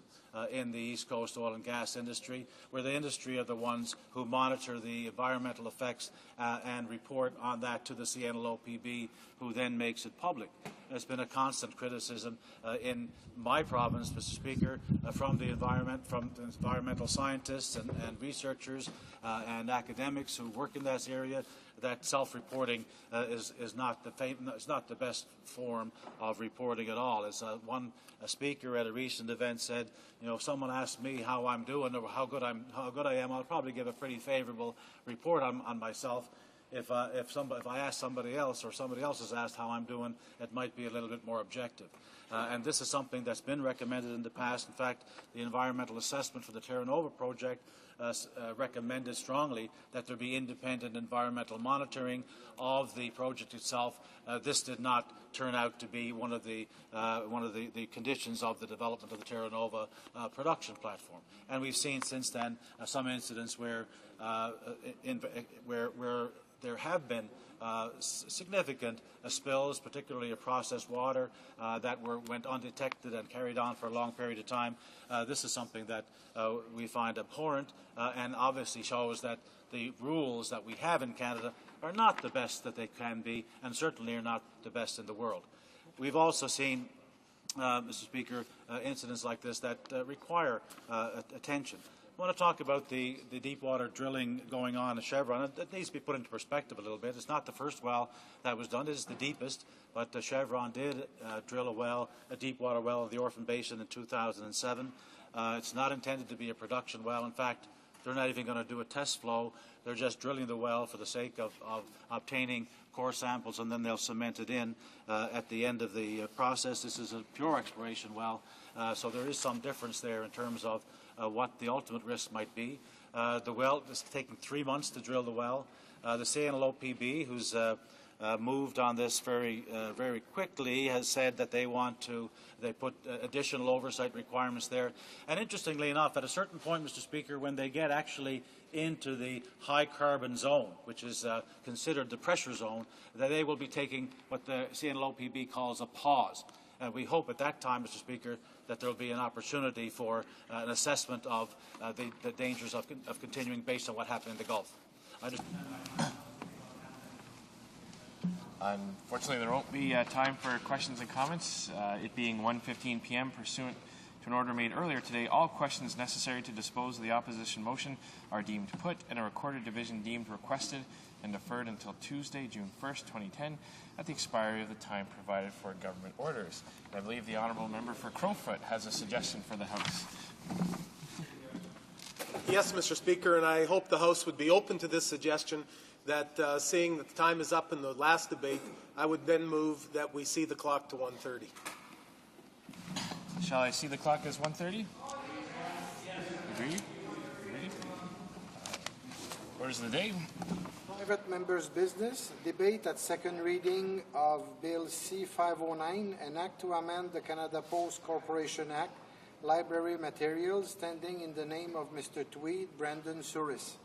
Speaker 15: in the East Coast oil and gas industry, where the industry are the ones who monitor the environmental effects and report on that to the CNLOPB, who then makes it public. There's been a constant criticism in my province, Mr. Speaker, from environmental scientists and researchers and academics who work in that area, that self-reporting is not the best form of reporting at all. As one speaker at a recent event said, if someone asks me how I'm doing or how good I am, I'll probably give a pretty favorable report on myself. if I ask somebody else or somebody else is asked how I'm doing, it might be a little bit more objective. And this is something that's been recommended in the past. In fact, the environmental assessment for the Terra Nova project recommended strongly that there be independent environmental monitoring of the project itself. This did not turn out to be one of the conditions of the development of the Terra Nova production platform. And we've seen since then some incidents where there have been significant spills, particularly of processed water, that went undetected and carried on for a long period of time. This is something that we find abhorrent and obviously shows that the rules that we have in Canada are not the best that they can be, and certainly are not the best in the world. We've also seen, Mr. Speaker, incidents like this that require attention. I want to talk about the deep water drilling going on at Chevron. It needs to be put into perspective a little bit. It's not the first well that was done. It is the deepest, but Chevron did drill a deep water well in the Orphan Basin in 2007. It's not intended to be a production well. In fact, they're not even going to do a test flow. They're just drilling the well for the sake of obtaining core samples, and then they'll cement it in at the end of the process. This is a pure exploration well, so there is some difference there in terms of what the ultimate risk might be. The well is taking 3 months to drill the well. The CNLOPB, who's moved on this very quickly, has said that they put additional oversight requirements there. And interestingly enough, at a certain point, Mr. Speaker, when they get actually into the high carbon zone, which is considered the pressure zone, that they will be taking what the CNLOPB calls a pause. And we hope at that time, Mr. Speaker, that there will be an opportunity for an assessment of the dangers of continuing based on what happened in the Gulf.
Speaker 2: Unfortunately, there won't be time for questions and comments. It being 1:15 p.m. pursuant to an order made earlier today, all questions necessary to dispose of the opposition motion are deemed put, and a recorded division deemed requested and deferred until Tuesday, June 1st, 2010, at the expiry of the time provided for government orders. I believe the honourable member for Crowfoot has a suggestion for the House.
Speaker 13: Yes, Mr. Speaker, and I hope the House would be open to this suggestion, that seeing that the time is up in the last debate, I would then move that we see the clock to 1:30.
Speaker 2: Shall I see the clock as 1:30? Agree? Orders of the day.
Speaker 17: Private members' business. Debate at second reading of Bill C-509, an act to amend the Canada Post Corporation Act, library materials, standing in the name of Mr. Tweed, Brandon Souris.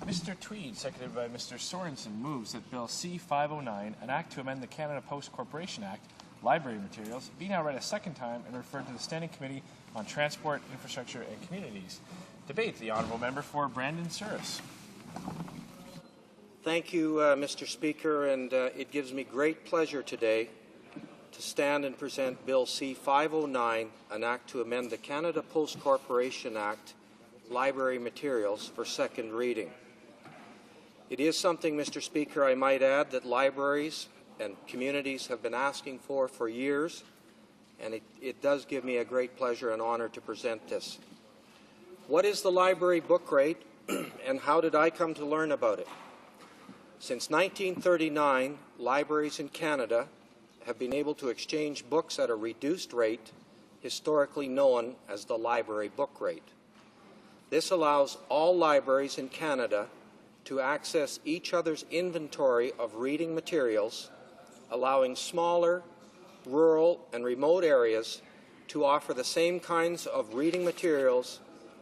Speaker 2: Mr. Tweed, seconded by Mr. Sorensen, moves that Bill C-509, an act to amend the Canada Post Corporation Act, library materials, be now read a second time and referred to the Standing Committee on Transport, Infrastructure and Communities. Debate. The honourable member for Brandon Souris.
Speaker 19: Thank you, Mr. Speaker, and it gives me great pleasure today to stand and present Bill C-509, an act to amend the Canada Post Corporation Act, library materials, for second reading. It is something, Mr. Speaker, I might add, that libraries and communities have been asking for years, and it does give me a great pleasure and honor to present this. What is the library book rate, and how did I come to learn about it? Since 1939, libraries in Canada have been able to exchange books at a reduced rate, historically known as the library book rate. This allows all libraries in Canada to access each other's inventory of reading materials, allowing smaller, rural, and remote areas to offer the same kinds of reading materials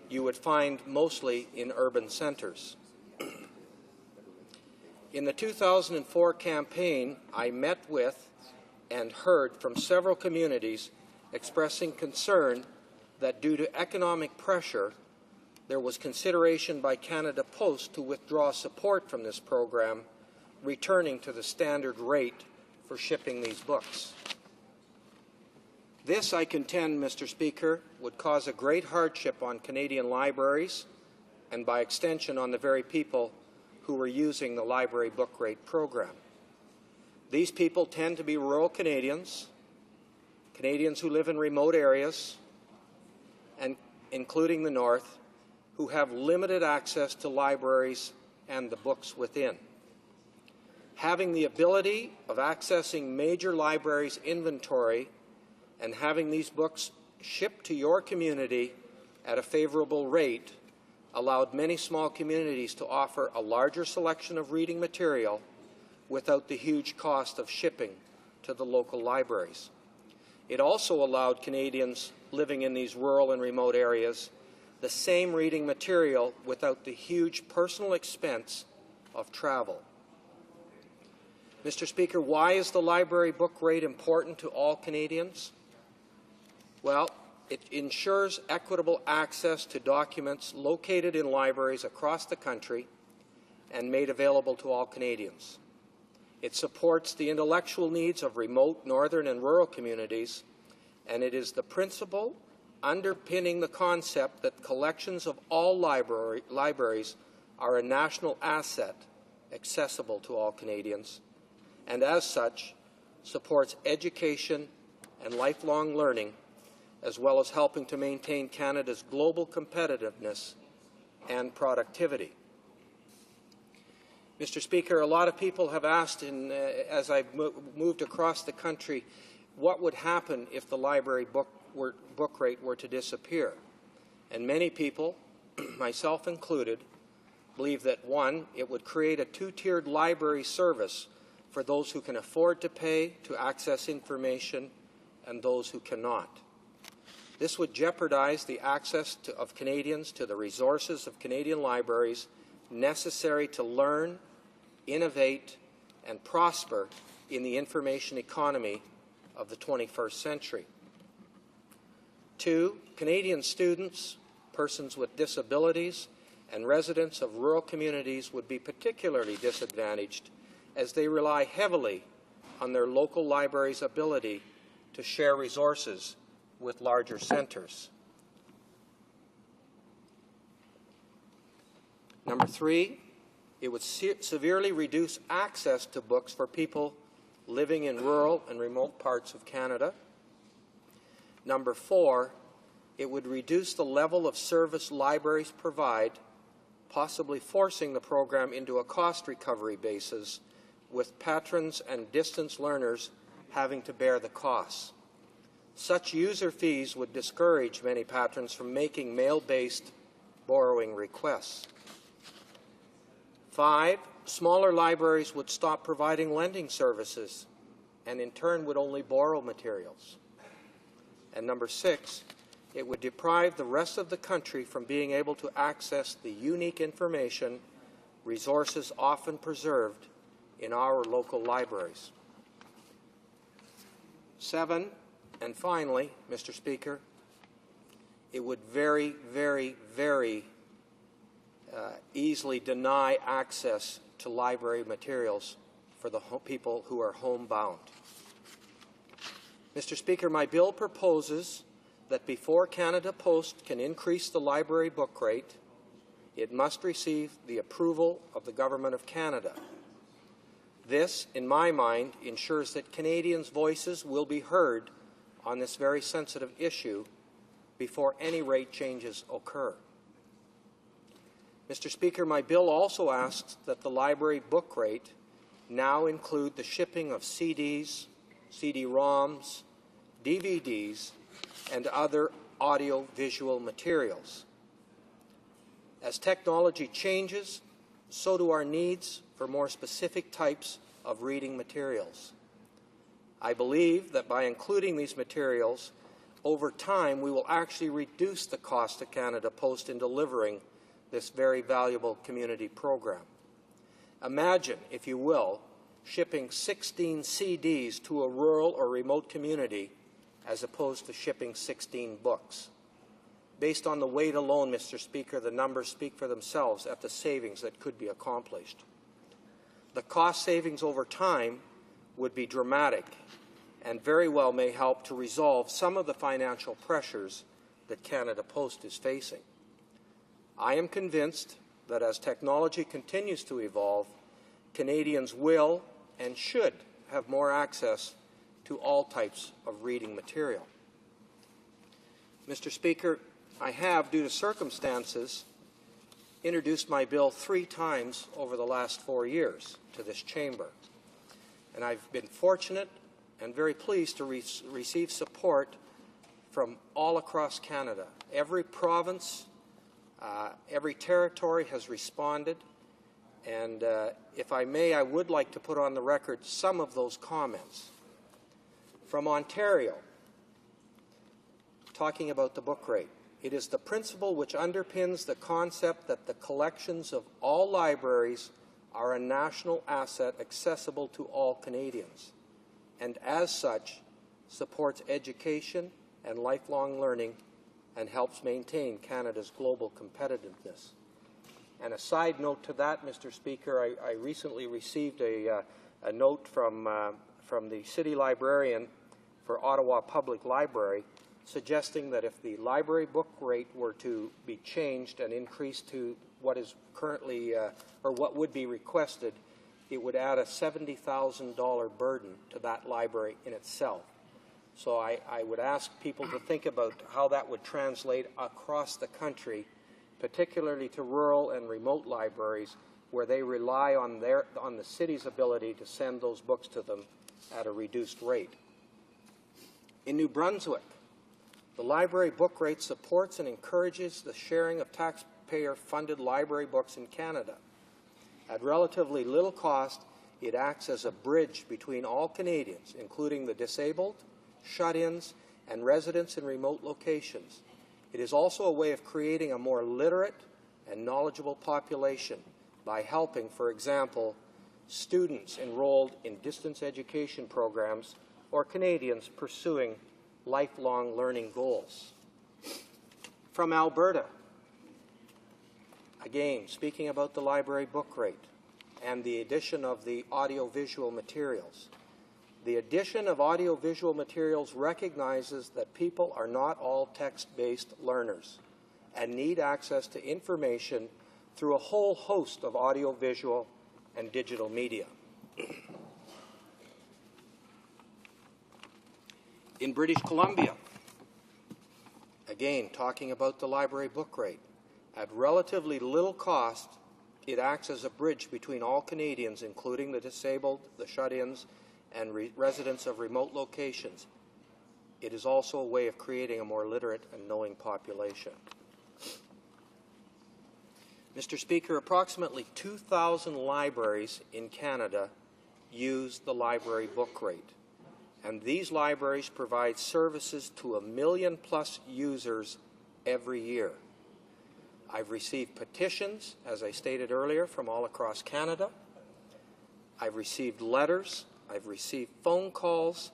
Speaker 19: you would find mostly in urban centres. In the 2004 campaign, I met with and heard from several communities expressing concern that due to economic pressure, there was consideration by Canada Post to withdraw support from this program, returning to the standard rate for shipping these books. This, I contend, Mr. Speaker, would cause a great hardship on Canadian libraries and, by extension, on the very people who were using the library book rate program. These people tend to be rural Canadians, Canadians who live in remote areas, and including the North, who have limited access to libraries and the books within. Having the ability of accessing major libraries' inventory and having these books shipped to your community at a favorable rate allowed many small communities to offer a larger selection of reading material without the huge cost of shipping to the local libraries. It also allowed Canadians living in these rural and remote areas the same reading material without the huge personal expense of travel. Mr. Speaker, why is the library book rate important to all Canadians? Well, it ensures equitable access to documents located in libraries across the country and made available to all Canadians. It supports the intellectual needs of remote, northern, and rural communities, and it is the principle underpinning the concept that collections of all libraries are a national asset accessible to all Canadians, and as such, supports education and lifelong learning, as well as helping to maintain Canada's global competitiveness and productivity. Mr. Speaker, a lot of people have asked, as I've moved across the country, what would happen if the library book rate were to disappear. And many people, myself included, believe that, one, it would create a two-tiered library service for those who can afford to pay to access information and those who cannot. This would jeopardize the access of Canadians to the resources of Canadian libraries necessary to learn, innovate, and prosper in the information economy of the 21st century. Two, Canadian students, persons with disabilities, and residents of rural communities would be particularly disadvantaged as they rely heavily on their local library's ability to share resources with larger centres. Number three, it would severely reduce access to books for people living in rural and remote parts of Canada. Number four, it would reduce the level of service libraries provide, possibly forcing the program into a cost recovery basis, with patrons and distance learners having to bear the costs. Such user fees would discourage many patrons from making mail-based borrowing requests. Five, smaller libraries would stop providing lending services and in turn would only borrow materials. And number six, it would deprive the rest of the country from being able to access the unique information, resources often preserved in our local libraries. Seven, and finally, Mr. Speaker, it would very, very, very easily deny access to library materials for the people who are homebound. Mr. Speaker, my bill proposes that before Canada Post can increase the library book rate, it must receive the approval of the Government of Canada. This, in my mind, ensures that Canadians' voices will be heard on this very sensitive issue before any rate changes occur. Mr. Speaker, my bill also asks that the library book rate now include the shipping of CDs, CD-ROMs, DVDs, and other audio-visual materials. As technology changes, so do our needs for more specific types of reading materials. I believe that by including these materials, over time we will actually reduce the cost to Canada Post in delivering this very valuable community program. Imagine, if you will, shipping 16 CDs to a rural or remote community as opposed to shipping 16 books. Based on the weight alone, Mr. Speaker, the numbers speak for themselves at the savings that could be accomplished. The cost savings over time would be dramatic and very well may help to resolve some of the financial pressures that Canada Post is facing. I am convinced that as technology continues to evolve, Canadians will and should have more access to all types of reading material. Mr. Speaker, I have, due to circumstances, introduced my bill 3 times over the last 4 years to this chamber. And I've been fortunate and very pleased to receive support from all across Canada. Every province, every territory has responded. And if I may, I would like to put on the record some of those comments. From Ontario, talking about the book rate. It is the principle which underpins the concept that the collections of all libraries are a national asset accessible to all Canadians, and as such supports education and lifelong learning and helps maintain Canada's global competitiveness. And a side note to that, Mr. Speaker, I recently received a note from the city librarian for Ottawa Public Library suggesting that if the library book rate were to be changed and increased to what is currently, or what would be requested, it would add a $70,000 burden to that library in itself. So I would ask people to think about how that would translate across the country, particularly to rural and remote libraries where they rely on the city's ability to send those books to them at a reduced rate. In New Brunswick, the library book rate supports and encourages the sharing of taxpayer-funded library books in Canada. At relatively little cost, it acts as a bridge between all Canadians, including the disabled, shut-ins, and residents in remote locations. It is also a way of creating a more literate and knowledgeable population by helping, for example, students enrolled in distance education programs or Canadians pursuing lifelong learning goals. From Alberta, again, speaking about the library book rate and the addition of the audiovisual materials. The addition of audiovisual materials recognizes that people are not all text-based learners and need access to information through a whole host of audiovisual and digital media. In British Columbia, again, talking about the library book rate, at relatively little cost, it acts as a bridge between all Canadians, including the disabled, the shut-ins, and residents of remote locations. It is also a way of creating a more literate and knowing population. Mr. Speaker, approximately 2,000 libraries in Canada use the library book rate, and these libraries provide services to 1 million+ users every year. I've received petitions, as I stated earlier, from all across Canada. I've received letters, I've received phone calls,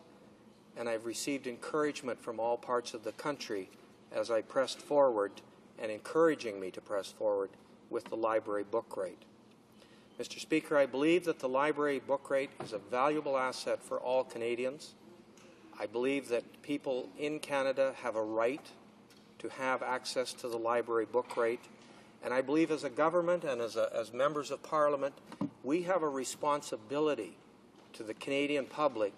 Speaker 19: and I've received encouragement from all parts of the country as I pressed forward and encouraging me to press forward with the library book rate. Mr. Speaker, I believe that the library book rate is a valuable asset for all Canadians. I believe that people in Canada have a right to have access to the library book rate. And I believe as a government and as members of Parliament, we have a responsibility to the Canadian public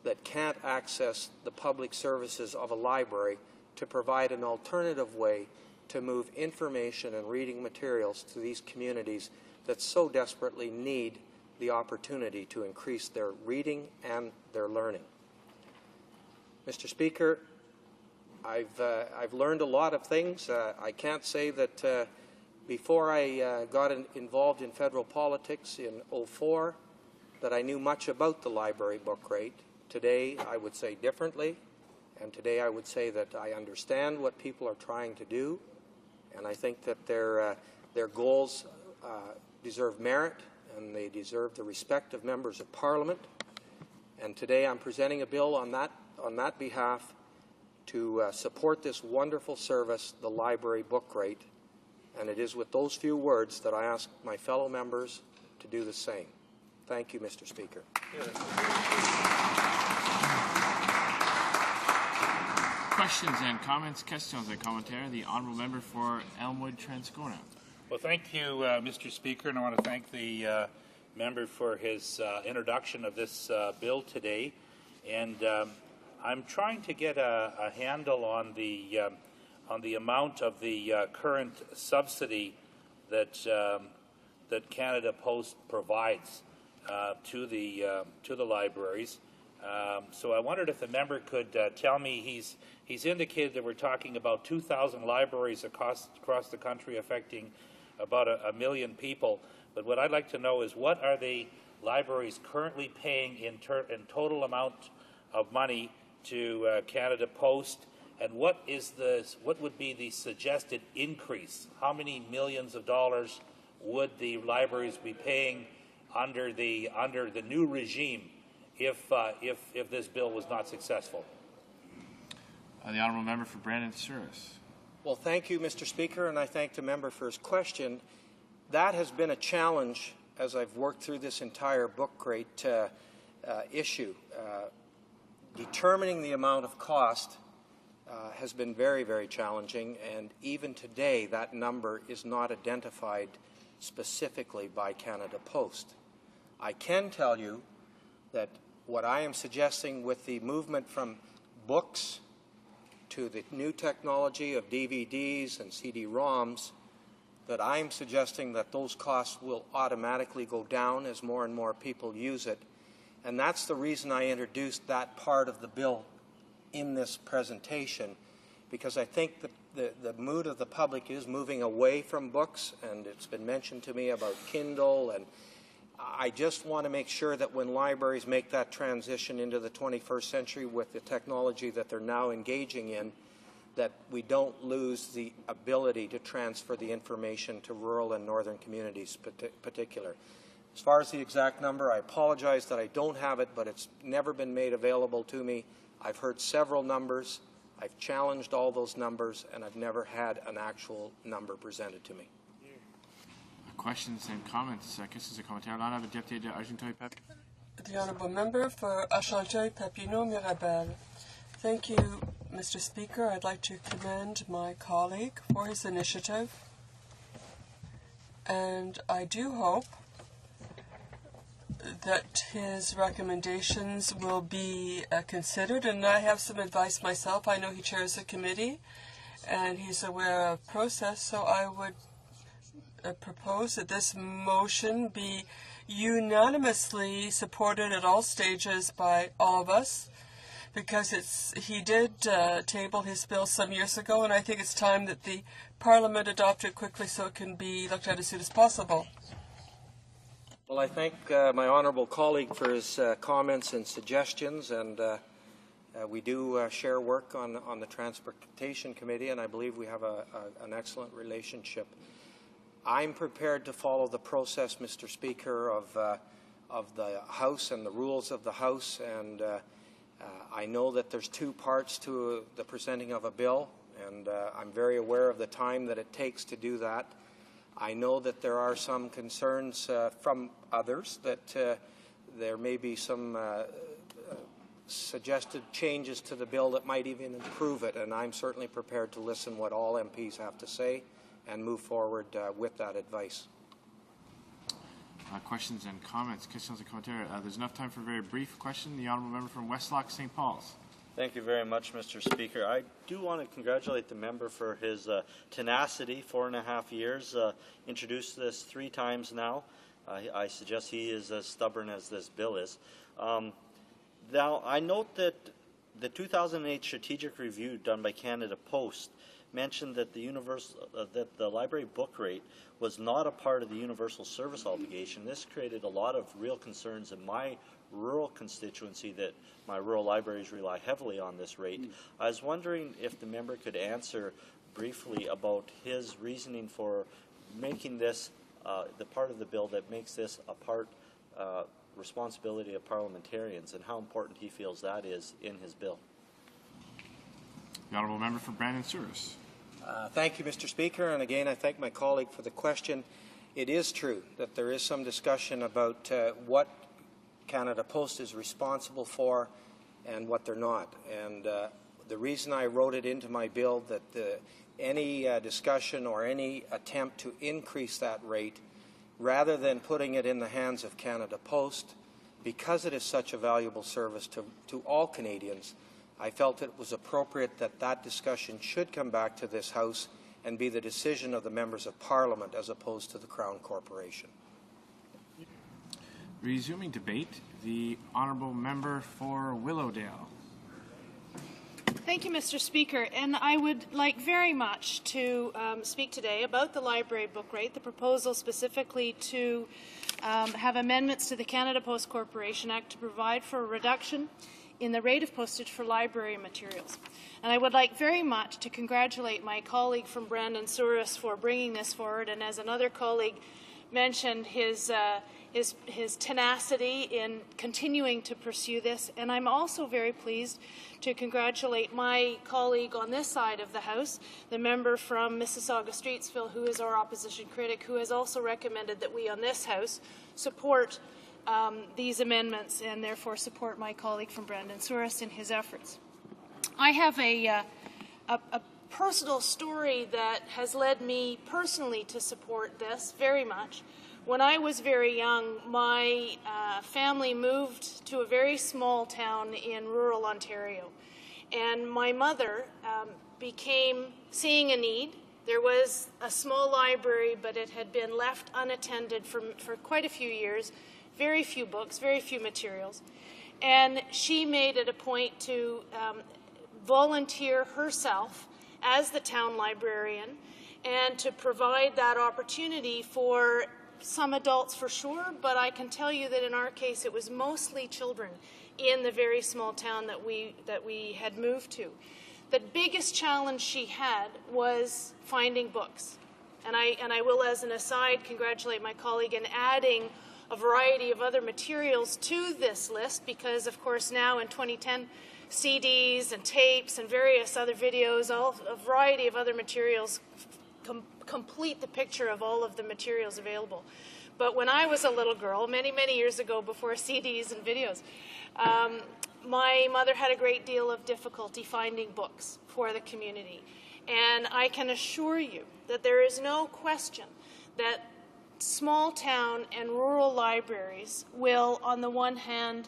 Speaker 19: that can't access the public services of a library to provide an alternative way to move information and reading materials to these communities that so desperately need the opportunity to increase their reading and their learning. Mr. Speaker, I've learned a lot of things. I can't say that before I got involved in federal politics in 2004 that I knew much about the library book rate. Today I would say differently, and today I would say that I understand what people are trying to do, and I think that their goals deserve merit and they deserve the respect of members of Parliament. And today I'm presenting a bill on that behalf to support this wonderful service, the library book rate. And it is with those few words that I ask my fellow members to do the same. Thank you, Mr. Speaker.
Speaker 2: Questions and comments, questions and commentaires. The Honourable Member for Elmwood-Transcona.
Speaker 26: Well, thank you, Mr. Speaker, and I want to thank the member for his introduction of this bill today. And I'm trying to get a handle on the amount of the current subsidy
Speaker 6: that that Canada Post provides to the libraries. So I wondered if the member could tell me, he's indicated that we're talking about 2,000 libraries across the country affecting about a million people. But what I'd like to know is, what are the libraries currently paying in total amount of money to Canada Post, and what would be the suggested increase? How many millions of dollars would the libraries be paying under the new regime if this bill was not successful?
Speaker 2: The honourable member for Brandon Souris.
Speaker 19: Well, thank you, Mr. Speaker, and I thank the member for his question. That has been a challenge as I've worked through this entire book rate issue. Determining the amount of cost has been very, very challenging, and even today that number is not identified specifically by Canada Post. I can tell you that what I am suggesting with the movement from books to the new technology of DVDs and CD-ROMs, that I'm suggesting that those costs will automatically go down as more and more people use it. And that's the reason I introduced that part of the bill in this presentation, because I think that the mood of the public is moving away from books, and it's been mentioned to me about Kindle, and I just want to make sure that when libraries make that transition into the 21st century with the technology that they're now engaging in, that we don't lose the ability to transfer the information to rural and northern communities particular. As far as the exact number, I apologize that I don't have it, but it's never been made available to me. I've heard several numbers. I've challenged all those numbers, and I've never had an actual number presented to me.
Speaker 2: Questions and comments. Questions et commentaires. L'honorable député de Argenteuil-Papineau.
Speaker 20: The honourable member for Argenteuil-Papineau-Mirabel. Thank you, Mr. Speaker. I'd like to commend my colleague for his initiative, and I do hope that his recommendations will be considered, and I have some advice myself. I know he chairs a committee and he's aware of process, so I would propose that this motion be unanimously supported at all stages by all of us, because he did table his bill some years ago, and I think it's time that the Parliament adopt it quickly so it can be looked at as soon as possible.
Speaker 19: Well, I thank my honourable colleague for his comments and suggestions, and we do share work on the Transportation Committee, and I believe we have an excellent relationship. I'm prepared to follow the process, Mr. Speaker, of the House and the rules of the House, and I know that there's two parts to the presenting of a bill, and I'm very aware of the time that it takes to do that. I know that there are some concerns from others that there may be some suggested changes to the bill that might even improve it, and I'm certainly prepared to listen what all MPs have to say and move forward with that advice.
Speaker 2: Questions and comments. Questions and commentaires. There's enough time for a very brief question. The honourable member from Westlock, St. Paul's.
Speaker 16: Thank you very much, Mr. Speaker. I do want to congratulate the member for his tenacity, 4.5 years. Introduced this 3 times now. I suggest he is as stubborn as this bill is. Now, I note that the 2008 strategic review done by Canada Post mentioned that the library book rate was not a part of the universal service obligation. This created a lot of real concerns in my rural constituency, that my rural libraries rely heavily on this rate. I was wondering if the member could answer briefly about his reasoning for making this the part of the bill that makes this a part responsibility of parliamentarians, and how important he feels that is in his bill.
Speaker 2: The honourable member for Brandon Souris.
Speaker 19: Thank you, Mr. Speaker, and again I thank my colleague for the question. It is true that there is some discussion about what Canada Post is responsible for and what they're not. And the reason I wrote it into my bill that any discussion or any attempt to increase that rate, rather than putting it in the hands of Canada Post, because it is such a valuable service to all Canadians, I felt it was appropriate that that discussion should come back to this House and be the decision of the members of Parliament as opposed to the Crown Corporation.
Speaker 5: Resuming debate, the honourable member for Willowdale.
Speaker 3: Thank you, Mr. Speaker. And I would like very much to speak today about the library book rate, the proposal specifically to have amendments to the Canada Post Corporation Act to provide for a reduction in the rate of postage for library materials. And I would like very much to congratulate my colleague from Brandon Souris for bringing this forward, and as another colleague mentioned, his tenacity in continuing to pursue this. And I'm also very pleased to congratulate my colleague on this side of the House, the member from Mississauga-Streetsville, who is our opposition critic, who has also recommended that we on this House support these amendments and therefore support my colleague from Brandon Souris in his efforts. I have a personal story that has led me personally to support this very much. When I was very young, my family moved to a very small town in rural Ontario. And my mother became seeing a need. There was a small library, but it had been left unattended for quite a few years. Very few books, very few materials. And she made it a point to volunteer herself as the town librarian and to provide that opportunity for some adults for sure, but I can tell you that in our case it was mostly children in the very small town that we had moved to. The biggest challenge she had was finding books. And I will, as an aside, congratulate my colleague in adding a variety of other materials to this list because, of course, now in 2010, CDs and tapes and various other videos, a variety of other materials complete the picture of all of the materials available. But when I was a little girl, many, many years ago, before CDs and videos, my mother had a great deal of difficulty finding books for the community. And I can assure you that there is no question that small town and rural libraries will, on the one hand,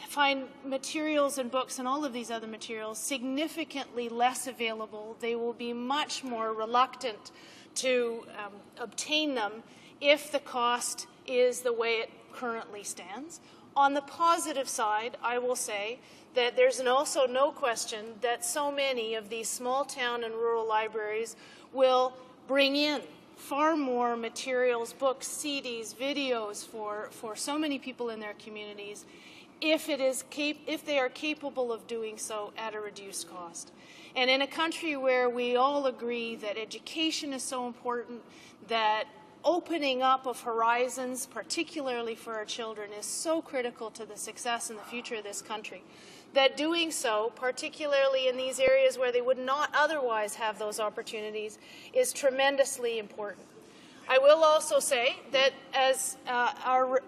Speaker 3: find materials and books and all of these other materials significantly less available. They will be much more reluctant to obtain them if the cost is the way it currently stands. On the positive side, I will say that there's also no question that so many of these small town and rural libraries will bring in far more materials, books, CDs, videos for so many people in their communities if they are capable of doing so at a reduced cost. And in a country where we all agree that education is so important, that opening up of horizons, particularly for our children, is so critical to the success and the future of this country, that doing so, particularly in these areas where they would not otherwise have those opportunities, is tremendously important. I will also say that as our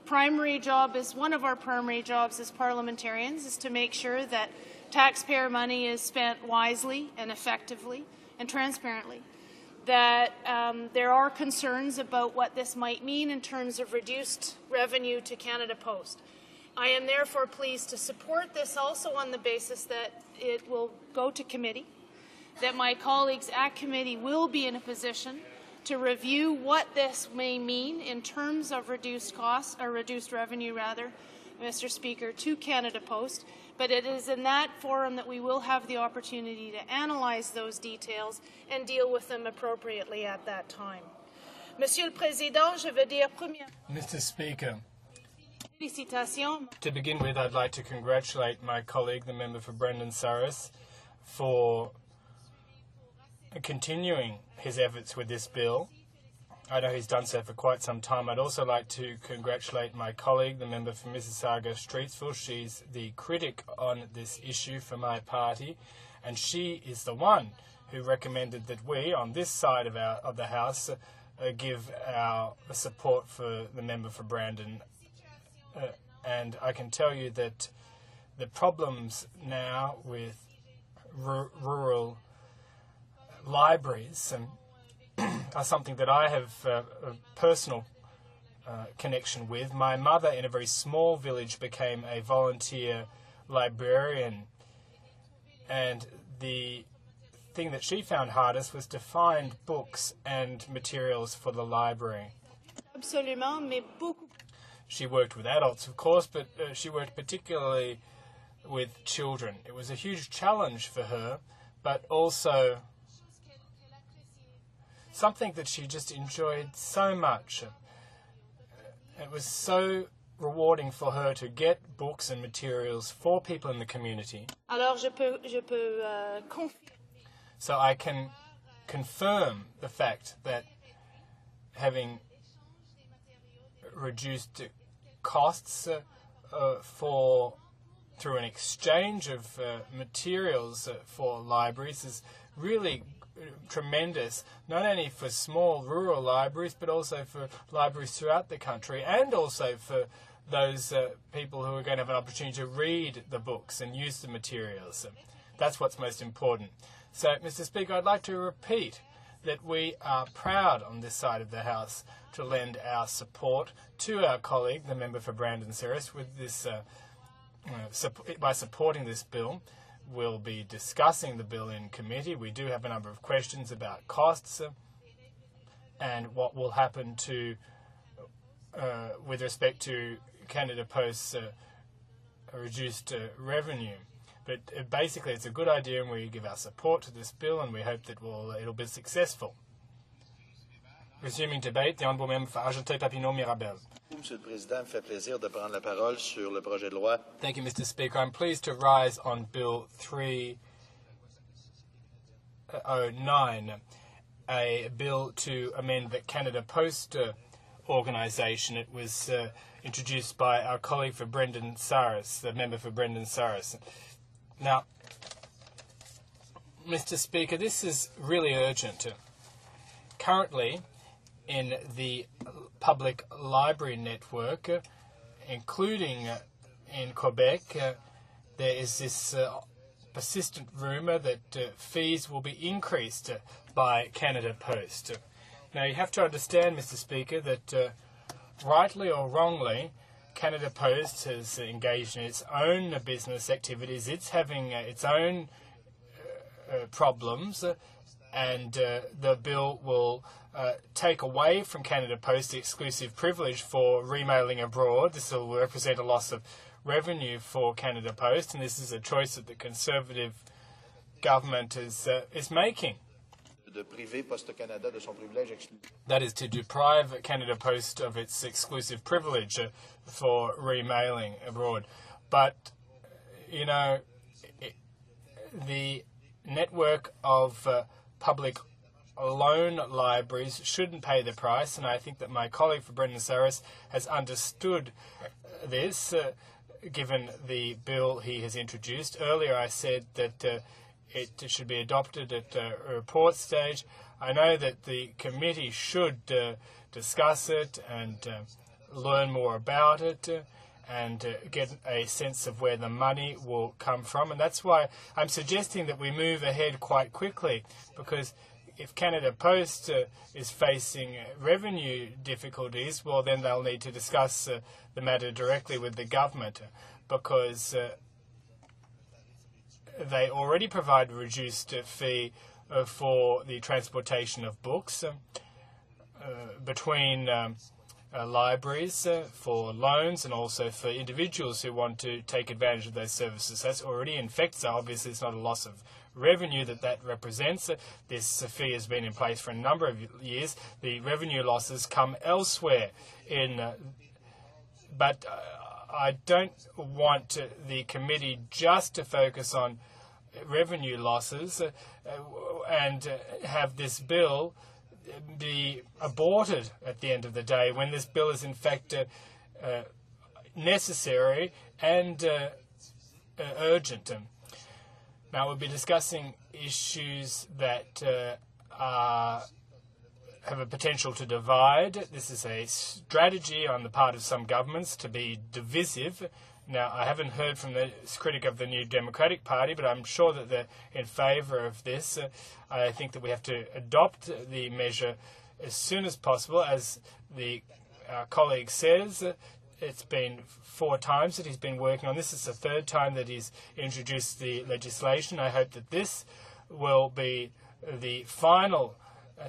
Speaker 3: primary job is, one of our primary jobs as parliamentarians is to make sure that taxpayer money is spent wisely and effectively and transparently, that there are concerns about what this might mean in terms of reduced revenue to Canada Post. I am therefore pleased to support this also on the basis that it will go to committee, that my colleagues at committee will be in a position to review what this may mean in terms of reduced costs, or reduced revenue rather, Mr. Speaker, to Canada Post. But it is in that forum that we will have the opportunity to analyze those details and deal with them appropriately at that time. Monsieur le Président, je veux dire premièrement,
Speaker 4: Mr. Speaker,
Speaker 3: félicitations.
Speaker 4: To begin with, I'd like to congratulate my colleague, the member for Brandon Souris, for continuing his efforts with this bill. I know he's done so for quite some time. I'd also like to congratulate my colleague, the member for Mississauga-Streetsville. She's the critic on this issue for my party, and she is the one who recommended that we, on this side of the House, give our support for the member for Brandon. And I can tell you that the problems now with rural libraries are something that I have a personal connection with. My mother, in a very small village, became a volunteer librarian, and the thing that she found hardest was to find books and materials for the library.
Speaker 3: Absolument, mais beaucoup.
Speaker 4: She worked with adults, of course, but she worked particularly with children. It was a huge challenge for her, but also something that she just enjoyed so much. It was so rewarding for her to get books and materials for people in the community.
Speaker 3: Alors je peux
Speaker 4: So I can confirm the fact that having reduced costs through an exchange of materials for libraries is really tremendous, not only for small rural libraries, but also for libraries throughout the country, and also for those people who are going to have an opportunity to read the books and use the materials. That's what's most important. So, Mr. Speaker, I'd like to repeat that we are proud on this side of the House to lend our support to our colleague, the member for Brandon Ceres, with this by supporting this bill. We'll be discussing the bill in committee. We do have a number of questions about costs and what will happen to with respect to Canada Post's reduced revenue. But basically, it's a good idea, and we give our support to this bill, and we hope that it'll be successful. Resuming debate, the Honourable Member for Argenteuil-Papineau-Mirabel.
Speaker 14: Monsieur le Président, me fait plaisir de prendre la parole sur le projet de loi.
Speaker 4: Thank you, Mr. Speaker. I'm pleased to rise on Bill 309, a bill to amend the Canada Post organisation. It was introduced by our colleague for Brendan Saris, the member for Brendan Saris. Now, Mr. Speaker, this is really urgent. Currently, in the public library network, including in Quebec, there is this persistent rumour that fees will be increased by Canada Post. Now, you have to understand, Mr. Speaker, that rightly or wrongly, Canada Post has engaged in its own business activities. It's having its own problems, and the bill will take away from Canada Post the exclusive privilege for remailing abroad. This will represent a loss of revenue for Canada Post, and this is a choice that the Conservative government is making. That is to deprive Canada Post of its exclusive privilege for remailing abroad. But, you know, the network of public loan libraries shouldn't pay the price, and I think that my colleague for Brendan Saris has understood this, given the bill he has introduced. Earlier I said that it should be adopted at a report stage. I know that the committee should discuss it and learn more about it and get a sense of where the money will come from. And that's why I'm suggesting that we move ahead quite quickly, because if Canada Post is facing revenue difficulties, well, then they'll need to discuss the matter directly with the government, because they already provide a reduced fee for the transportation of books between libraries for loans and also for individuals who want to take advantage of those services. That's already in effect, so obviously it's not a loss of revenue that represents. This fee has been in place for a number of years. The revenue losses come elsewhere but I don't want the committee just to focus on revenue losses and have this bill be aborted at the end of the day, when this bill is in fact necessary and urgent. Now, we'll be discussing issues that have a potential to divide. This is a strategy on the part of some governments to be divisive. Now, I haven't heard from the critic of the New Democratic Party, but I'm sure that they're in favour of this. I think that we have to adopt the measure as soon as possible. As the colleague says, it's been 4 times that he's been working on this. It's the 3rd time that he's introduced the legislation. I hope that this will be the final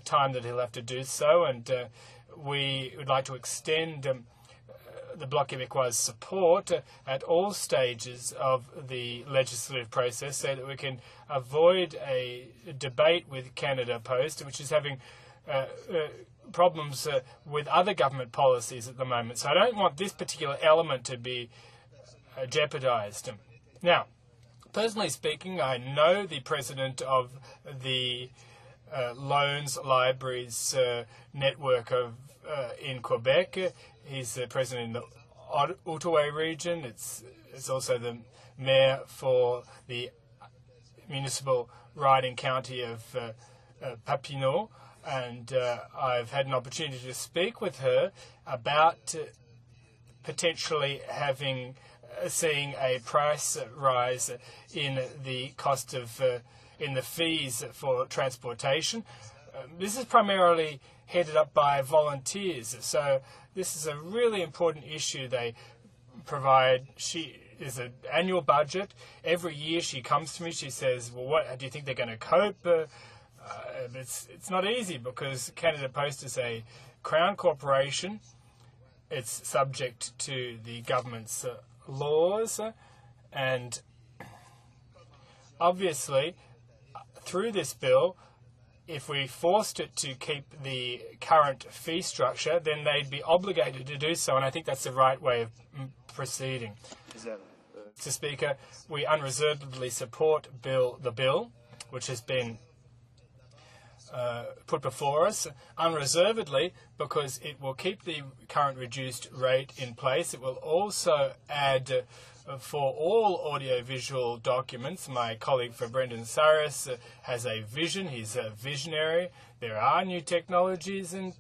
Speaker 4: time that he'll have to do so, and we would like to extend the Bloc Québécois' support at all stages of the legislative process so that we can avoid a debate with Canada Post, which is having problems with other government policies at the moment. So I don't want this particular element to be jeopardised. Now, personally speaking, I know the president of the Loans Libraries network in Quebec. He's the president in the Outaouais region. It's also the mayor for the municipal riding county of Papineau. And I've had an opportunity to speak with her about potentially seeing a price rise in the cost of in the fees for transportation. This is primarily headed up by volunteers, so this is a really important issue. They provide. She is an annual budget. Every year she comes to me. She says, "Well, what do you think they're going to cope?" It's not easy because Canada Post is a Crown corporation. It's subject to the government's laws, and obviously, through this bill, if we forced it to keep the current fee structure, then they'd be obligated to do so, and I think that's the right way of proceeding. Mr. Speaker, we unreservedly support the bill, which has been put before us, unreservedly, because it will keep the current reduced rate in place. It will also add for all audiovisual documents. My colleague for Brendan Cyrus has a vision. He's a visionary. There are new technologies, and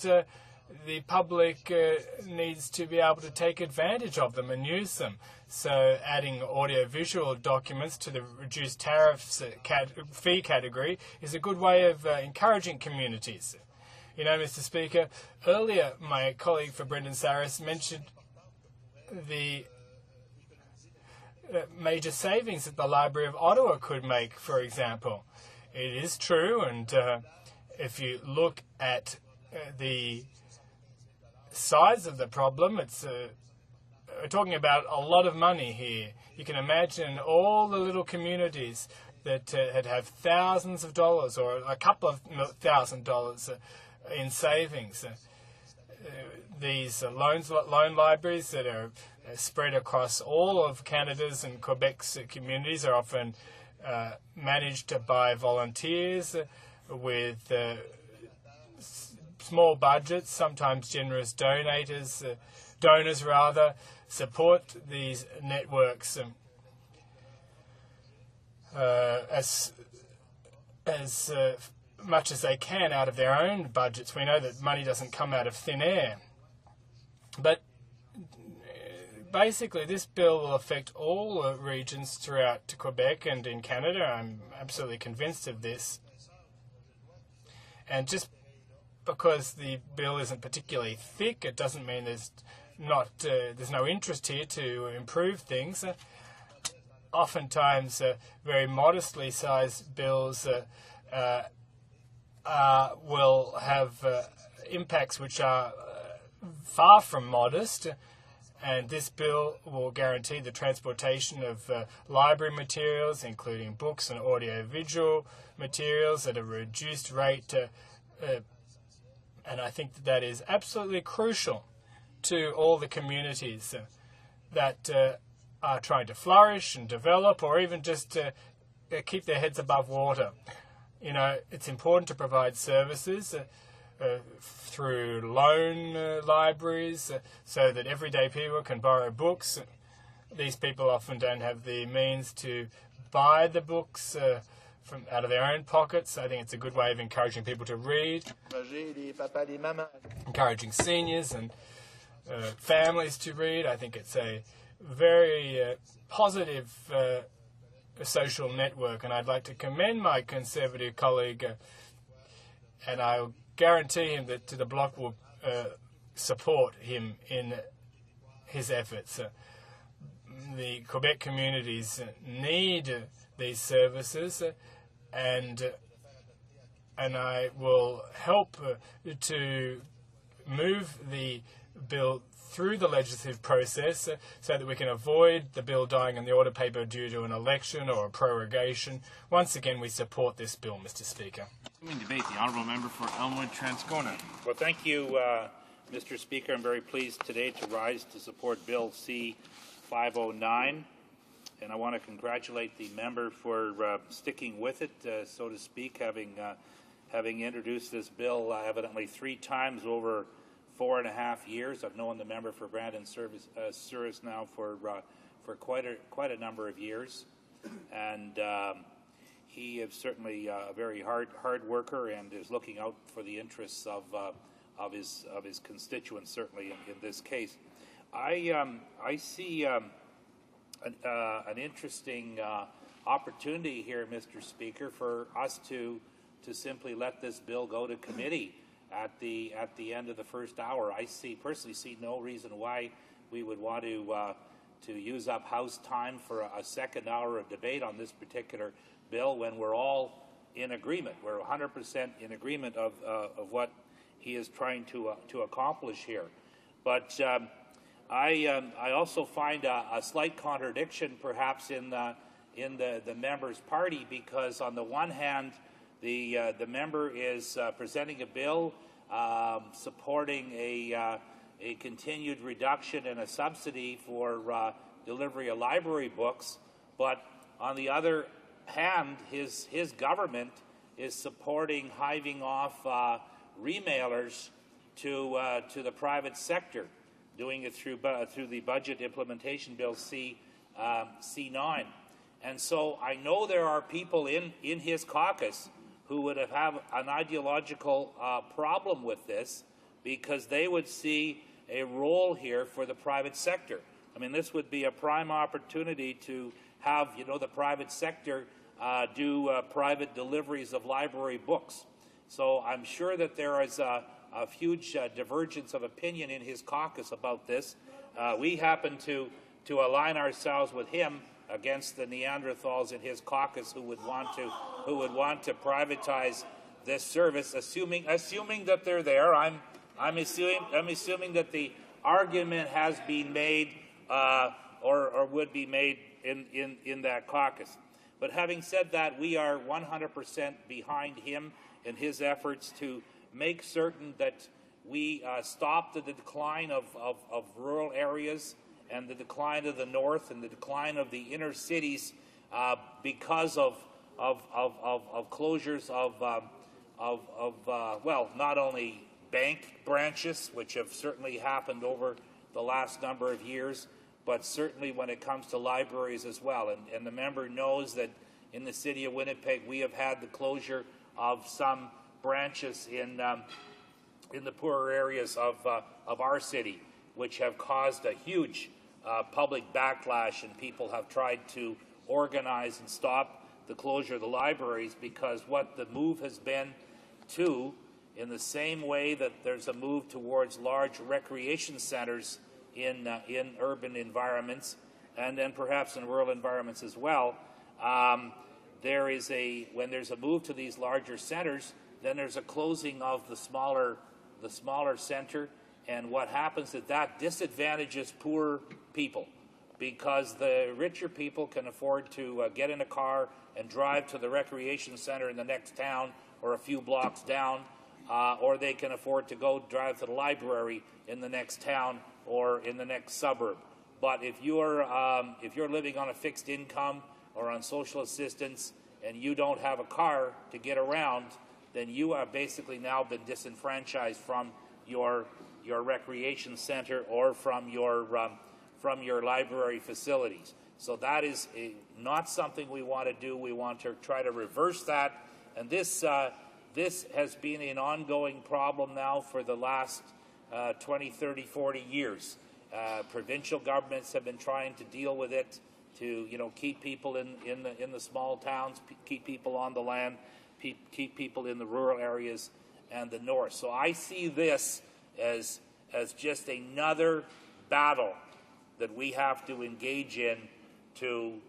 Speaker 4: the public needs to be able to take advantage of them and use them. So adding audiovisual documents to the reduced tariffs fee category is a good way of encouraging communities. You know, Mr. Speaker, earlier my colleague for Brendan Cyrus mentioned the major savings that the Library of Ottawa could make, for example. It is true, and if you look at the size of the problem, we're talking about a lot of money here. You can imagine all the little communities that have thousands of dollars or a couple of $1,000 in savings. These loan libraries that are spread across all of Canada's and Quebec's communities are often managed by volunteers with small budgets. Sometimes generous donors support these networks as much as they can out of their own budgets. We know that money doesn't come out of thin air. But basically, this bill will affect all regions throughout Quebec and in Canada. I'm absolutely convinced of this. And just because the bill isn't particularly thick, it doesn't mean there's no interest here to improve things. Oftentimes, very modestly sized bills will have impacts which are far from modest, and this bill will guarantee the transportation of library materials, including books and audiovisual materials, at a reduced rate, and I think that is absolutely crucial to all the communities that are trying to flourish and develop, or even just keep their heads above water. You know, it's important to provide services through loan libraries so that everyday people can borrow books. These people often don't have the means to buy the books from out of their own pockets. I think it's a good way of encouraging people to read, encouraging seniors and families to read. I think it's a very positive social network, and I'd like to commend my Conservative colleague, and I'll guarantee him that the Bloc will support him in his efforts. The Quebec communities need these services, and I will help to move the bill through the legislative process so that we can avoid the bill dying in the order paper due to an election or a prorogation. Once again, we support this bill, Mr. Speaker.
Speaker 5: Debate, the honourable member for Elmwood Transcona.
Speaker 26: Well, thank you, Mr. Speaker. I'm very pleased today to rise to support Bill C-509, and I want to congratulate the member for sticking with it, so to speak, having introduced this bill evidently 3 times over 4.5 years. I've known the member for Brandon Souris now for quite a number of years, and he is certainly a very hard worker and is looking out for the interests of his constituents. Certainly in this case, I see an interesting opportunity here, Mr. Speaker, for us to simply let this bill go to committee at the end of the first hour. I personally see no reason why we would want to use up House time for a second hour of debate on this particular bill when we're all in agreement. We're 100% in agreement of what he is trying to accomplish here. But I also find a slight contradiction, perhaps, in the member's party, because on the one hand, the member is presenting a bill supporting a continued reduction in a subsidy for delivery of library books, but on the other hand, his government is supporting hiving off remailers to the private sector, doing it through the Budget Implementation Bill C9. And so I know there are people in his caucus who would have an ideological problem with this, because they would see a role here for the private sector. I mean, this would be a prime opportunity to have, the private sector do private deliveries of library books. So I'm sure that there is a huge divergence of opinion in his caucus about this. We happen to align ourselves with him against the Neanderthals in his caucus who would want to privatize this service, assuming that they're there. I'm assuming that the argument has been made or would be made in that caucus. But having said that, we are 100% behind him in his efforts to make certain that we stop the decline of rural areas and the decline of the north and the decline of the inner cities because of closures of not only bank branches, which have certainly happened over the last number of years, but certainly when it comes to libraries as well. And the member knows that in the city of Winnipeg, we have had the closure of some branches in the poorer areas of our city, which have caused a huge public backlash, and people have tried to organize and stop the closure of the libraries, because what the move has been to, in the same way that there's a move towards large recreation centers in urban environments, and then perhaps in rural environments as well, when there's a move to these larger centers, then there's a closing of the smaller center, and what happens is that disadvantages poor people, because the richer people can afford to get in a car and drive to the recreation center in the next town or a few blocks down, or they can afford to go drive to the library in the next town or in the next suburb. But if you're living on a fixed income or on social assistance and you don't have a car to get around, then you have basically now been disenfranchised from your recreation center or from your library facilities. So that is not something we want to do. We want to try to reverse that. And this has been an ongoing problem now for the last 20, 30, 40 years. Provincial governments have been trying to deal with it, to keep people in the small towns, keep people on the land, keep people in the rural areas and the north. So I see this as just another battle that we have to engage in to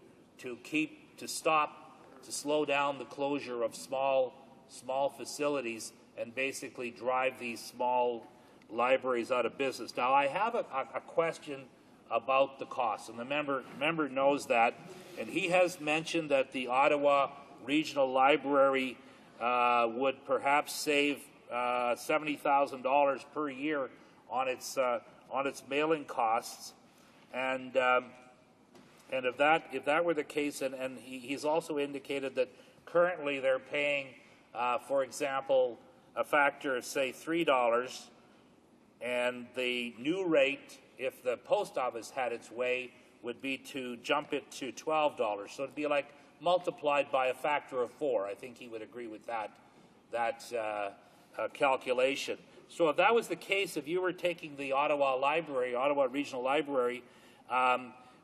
Speaker 26: slow down the closure of small facilities and basically drive these small libraries out of business. Now, I have a question about the cost, and the member knows that, and he has mentioned that the Ottawa Regional Library would perhaps save $70,000 per year on its mailing costs, and if that were the case, and he's also indicated that currently they're paying, for example, a factor of say $3, and the new rate, if the post office had its way, would be to jump it to $12. So it'd be like multiplied by a factor of 4. I think he would agree with that calculation. So if that was the case, if you were taking the Ottawa Regional Library,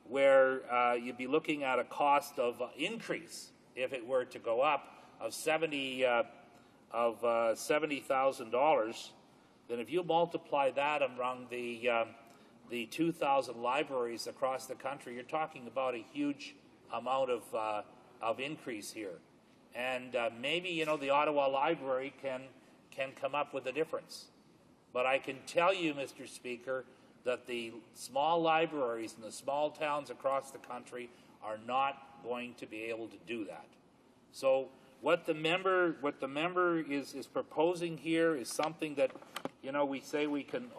Speaker 26: where you'd be looking at a cost of increase, if it were to go up, of $70,000, then if you multiply that among the 2,000 libraries across the country, you're talking about a huge amount of increase here. And maybe, the Ottawa Library can come up with a difference. But I can tell you, Mr. Speaker, that the small libraries in the small towns across the country are not going to be able to do that. So what the member is proposing here is something that, we say we can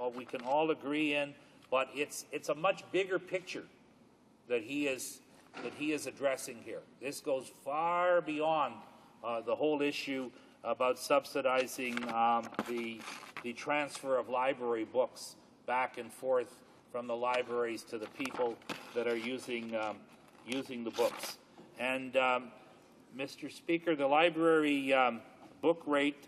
Speaker 26: all agree in, but it's a much bigger picture that he is addressing here. This goes far beyond the whole issue about subsidizing the transfer of library books back and forth from the libraries to the people that are using the books. And Mr. Speaker, the library book rate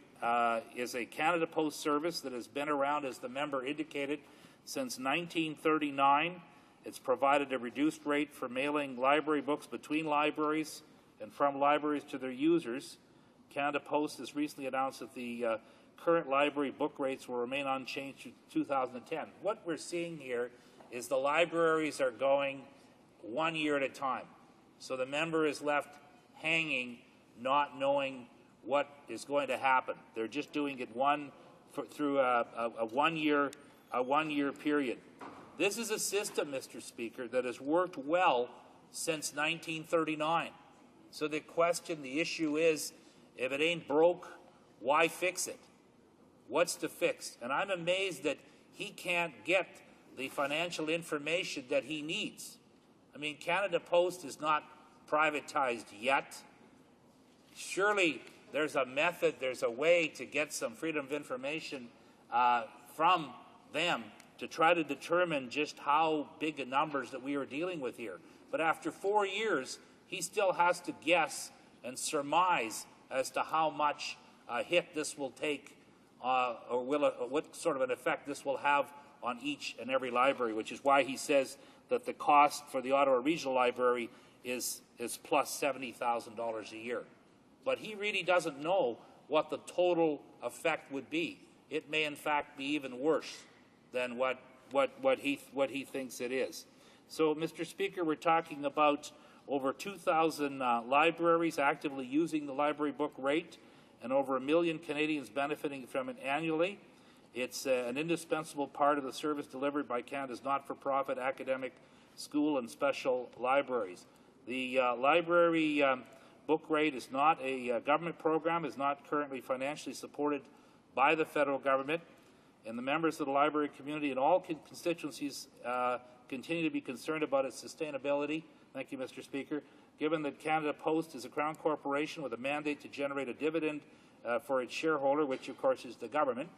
Speaker 26: is a Canada Post service that has been around, as the member indicated, since 1939. It's provided a reduced rate for mailing library books between libraries and from libraries to their users. Canada Post has recently announced that the current library book rates will remain unchanged through 2010. What we're seeing here is the libraries are going 1 year at a time. So the member is left hanging, not knowing what is going to happen. They're just doing it through a 1 year period. This is a system, Mr. Speaker, that has worked well since 1939. So the issue is, if it ain't broke, why fix it? What's to fix? And I'm amazed that he can't get the financial information that he needs. I mean, Canada Post is not privatized yet. Surely there's a method, there's a way to get some freedom of information from them to try to determine just how big a numbers that we are dealing with here. But after 4 years, he still has to guess and surmise as to how much hit this will take what sort of an effect this will have on each and every library, which is why he says that the cost for the Ottawa Regional Library is plus $70,000 a year. But he really doesn't know what the total effect would be. It may, in fact, be even worse than what he thinks it is. So, Mr. Speaker, we're talking about over 2,000 libraries actively using the library book rate, and over 1 million Canadians benefiting from it annually. It's an indispensable part of the service delivered by Canada's not-for-profit academic, school, and special libraries. The library book rate is not a government program, is not currently financially supported by the federal government, and the members of the library community in all constituencies continue to be concerned about its sustainability. Thank you, Mr. Speaker. Given that Canada Post is a Crown corporation with a mandate to generate a dividend for its shareholder, which of course is the government,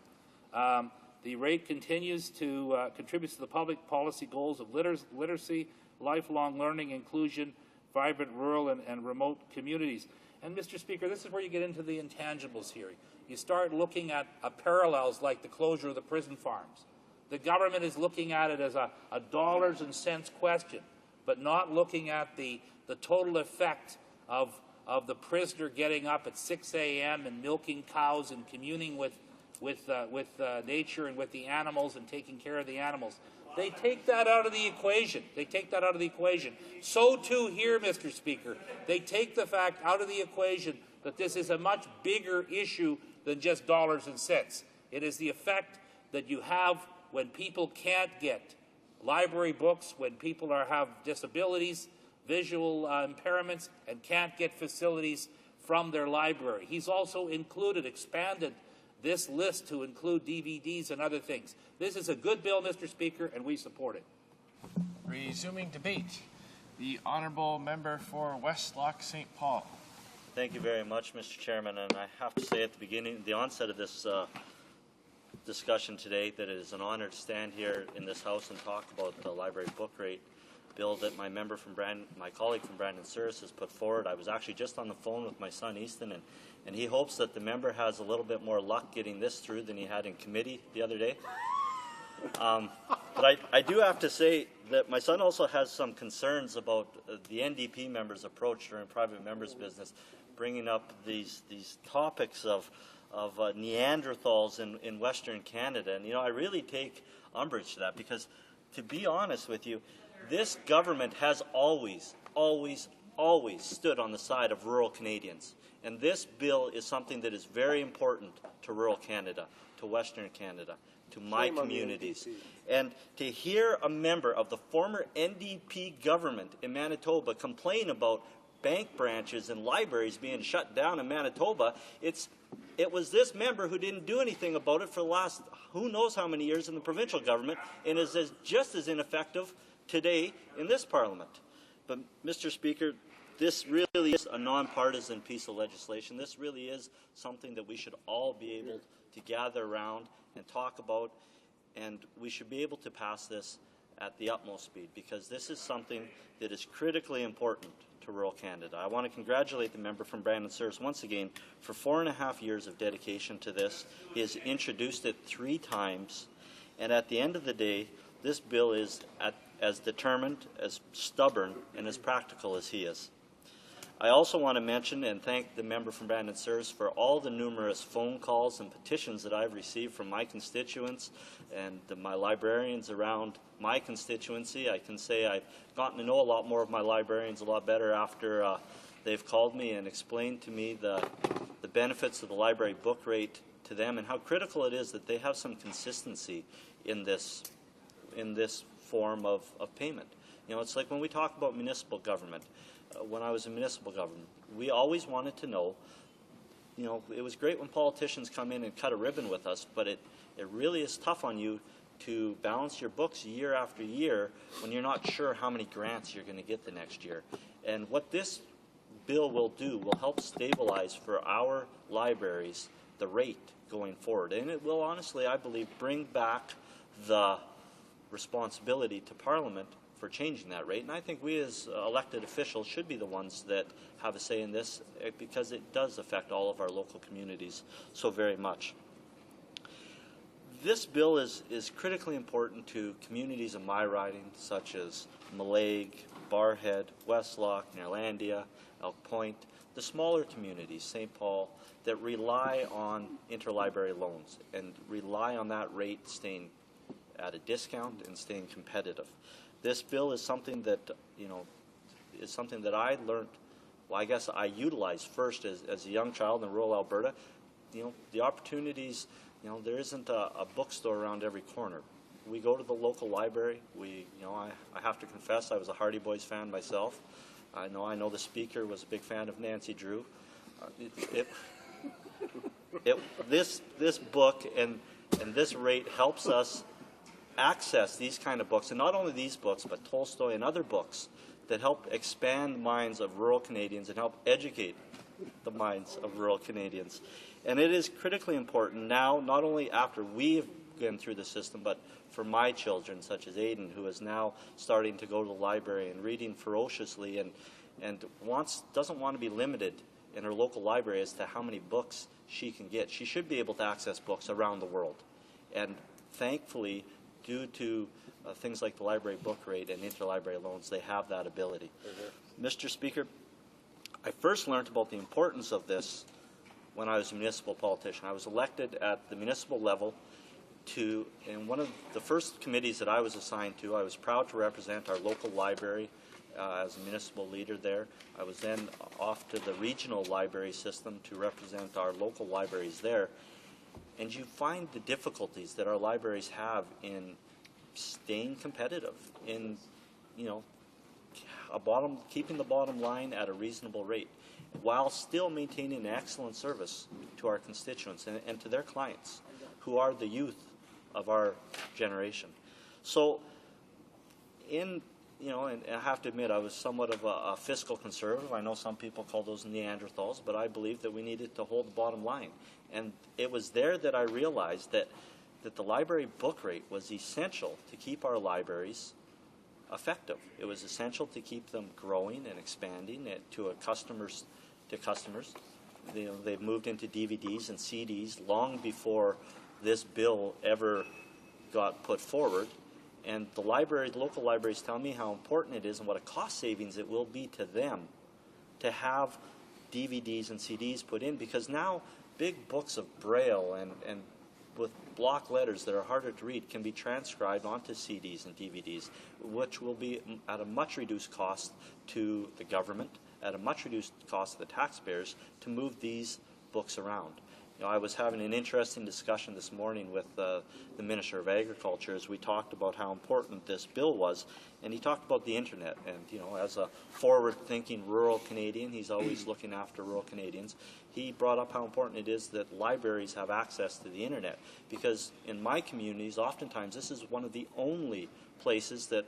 Speaker 26: the rate continues to contribute to the public policy goals of literacy, lifelong learning, inclusion, vibrant rural and remote communities. And Mr. Speaker, this is where you get into the intangibles here. You start looking at parallels like the closure of the prison farms. The government is looking at it as a dollars and cents question, but not looking at the total effect of the prisoner getting up at 6 a.m. and milking cows and communing with nature and with the animals and taking care of the animals.
Speaker 9: They take that out of the equation. They take that out of the equation. So too here, Mr. Speaker. They take the fact out of the equation that this is a much bigger issue than just dollars and cents. It is the effect that you have when people can't get library books, when people have disabilities, visual impairments, and can't get facilities from their library. He's also expanded this list to include DVDs and other things. This is a good bill, Mr. Speaker, and we support it.
Speaker 2: Resuming debate, the honourable member for Westlock St. Paul.
Speaker 16: Thank you very much, Mr. Chairman. And I have to say at the onset of this discussion today, that it is an honor to stand here in this House and talk about the library book rate bill that my colleague from Brandon Souris has put forward. I was actually just on the phone with my son Easton, and he hopes that the member has a little bit more luck getting this through than he had in committee the other day. But I do have to say that my son also has some concerns about the NDP members' approach during private members' business, bringing up these topics of Neanderthals in Western Canada. And, I really take umbrage to that because, to be honest with you, this government has always stood on the side of rural Canadians. And this bill is something that is very important to rural Canada, to Western Canada, to my communities. And to hear a member of the former NDP government in Manitoba complain about bank branches and libraries being shut down in Manitoba, it was this member who didn't do anything about it for the last who knows how many years in the provincial government, and is just as ineffective today in this Parliament. But, Mr. Speaker, this really is a nonpartisan piece of legislation. This really is something that we should all be able to gather around and talk about, and we should be able to pass this at the utmost speed, because this is something that is critically important to rural Canada. I want to congratulate the member from Brandon Souris once again for 4.5 years of dedication to this. He has introduced it 3 times, and at the end of the day, this bill is as determined, as stubborn, and as practical as he is. I also want to mention and thank the member from Brandon Souris for all the numerous phone calls and petitions that I've received from my constituents and my librarians around my constituency. I can say I've gotten to know a lot more of my librarians a lot better after they've called me and explained to me the benefits of the library book rate to them and how critical it is that they have some consistency in this form of payment. It's like when we talk about municipal government. When I was in municipal government, we always wanted to know, it was great when politicians come in and cut a ribbon with us, but it really is tough on you to balance your books year after year when you're not sure how many grants you're going to get the next year. And what this bill will do will help stabilize for our libraries the rate going forward. And it will honestly, I believe, bring back the responsibility to Parliament for changing that rate. And I think we as elected officials should be the ones that have a say in this, because it does affect all of our local communities so very much. This bill is critically important to communities in my riding, such as Mallaig, Barrhead, Westlock, Neerlandia, Elk Point, the smaller communities, St. Paul, that rely on interlibrary loans and rely on that rate staying at a discount and staying competitive. This bill is something that, I learned, well, I guess I utilized first as a young child in rural Alberta. The opportunities, there isn't a bookstore around every corner. We go to the local library. I have to confess I was a Hardy Boys fan myself. I know the speaker was a big fan of Nancy Drew. This book and this rate helps us access these kind of books, and not only these books, but Tolstoy and other books that help expand the minds of rural Canadians and help educate the minds of rural Canadians. And it is critically important now, not only after we've been through the system, but for my children, such as Aiden, who is now starting to go to the library and reading ferociously and doesn't want to be limited in her local library as to how many books she can get. She should be able to access books around the world. And thankfully, due to things like the library book rate and interlibrary loans, they have that ability. Mr. Speaker, I first learned about the importance of this when I was a municipal politician. I was elected at the municipal level in one of the first committees that I was assigned to, I was proud to represent our local library as a municipal leader there. I was then off to the regional library system to represent our local libraries there. And you find the difficulties that our libraries have in staying competitive, in, keeping the bottom line at a reasonable rate, while still maintaining an excellent service to our constituents and to their clients, who are the youth of our generation. So, and I have to admit, I was somewhat of a fiscal conservative. I know some people call those Neanderthals, but I believe that we needed to hold the bottom line. And it was there that I realized that the library book rate was essential to keep our libraries effective. It was essential to keep them growing and expanding to customers. They've moved into DVDs and CDs long before this bill ever got put forward. And the local libraries tell me how important it is and what a cost savings it will be to them to have DVDs and CDs put in, because now big books of Braille and with block letters that are harder to read can be transcribed onto CDs and DVDs, which will be at a much reduced cost to the government, at a much reduced cost to the taxpayers to move these books around. I was having an interesting discussion this morning with the Minister of Agriculture as we talked about how important this bill was, and he talked about the internet. And as a forward-thinking rural Canadian, he's always looking after rural Canadians. He brought up how important it is that libraries have access to the internet, because in my communities, oftentimes this is one of the only places that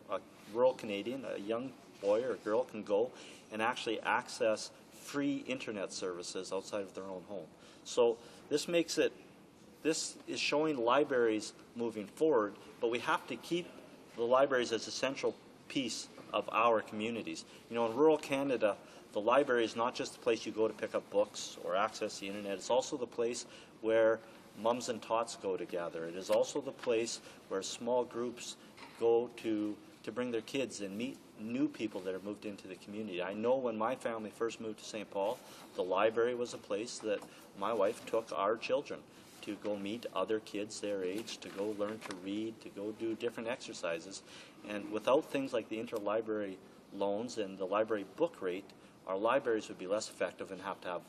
Speaker 16: a rural Canadian, a young boy or girl, can go and actually access free internet services outside of their own home. So this is showing libraries moving forward, but we have to keep the libraries as a central piece of our communities. In rural Canada, the library is not just the place you go to pick up books or access the internet. It's also the place where mums and tots go to gather. It is also the place where small groups go to bring their kids and meet new people that have moved into the community. I know when my family first moved to St. Paul, the library was a place that my wife took our children to go meet other kids their age, to go learn to read, to go do different exercises. And without things like the interlibrary loans and the library book rate, our libraries would be less effective and have to have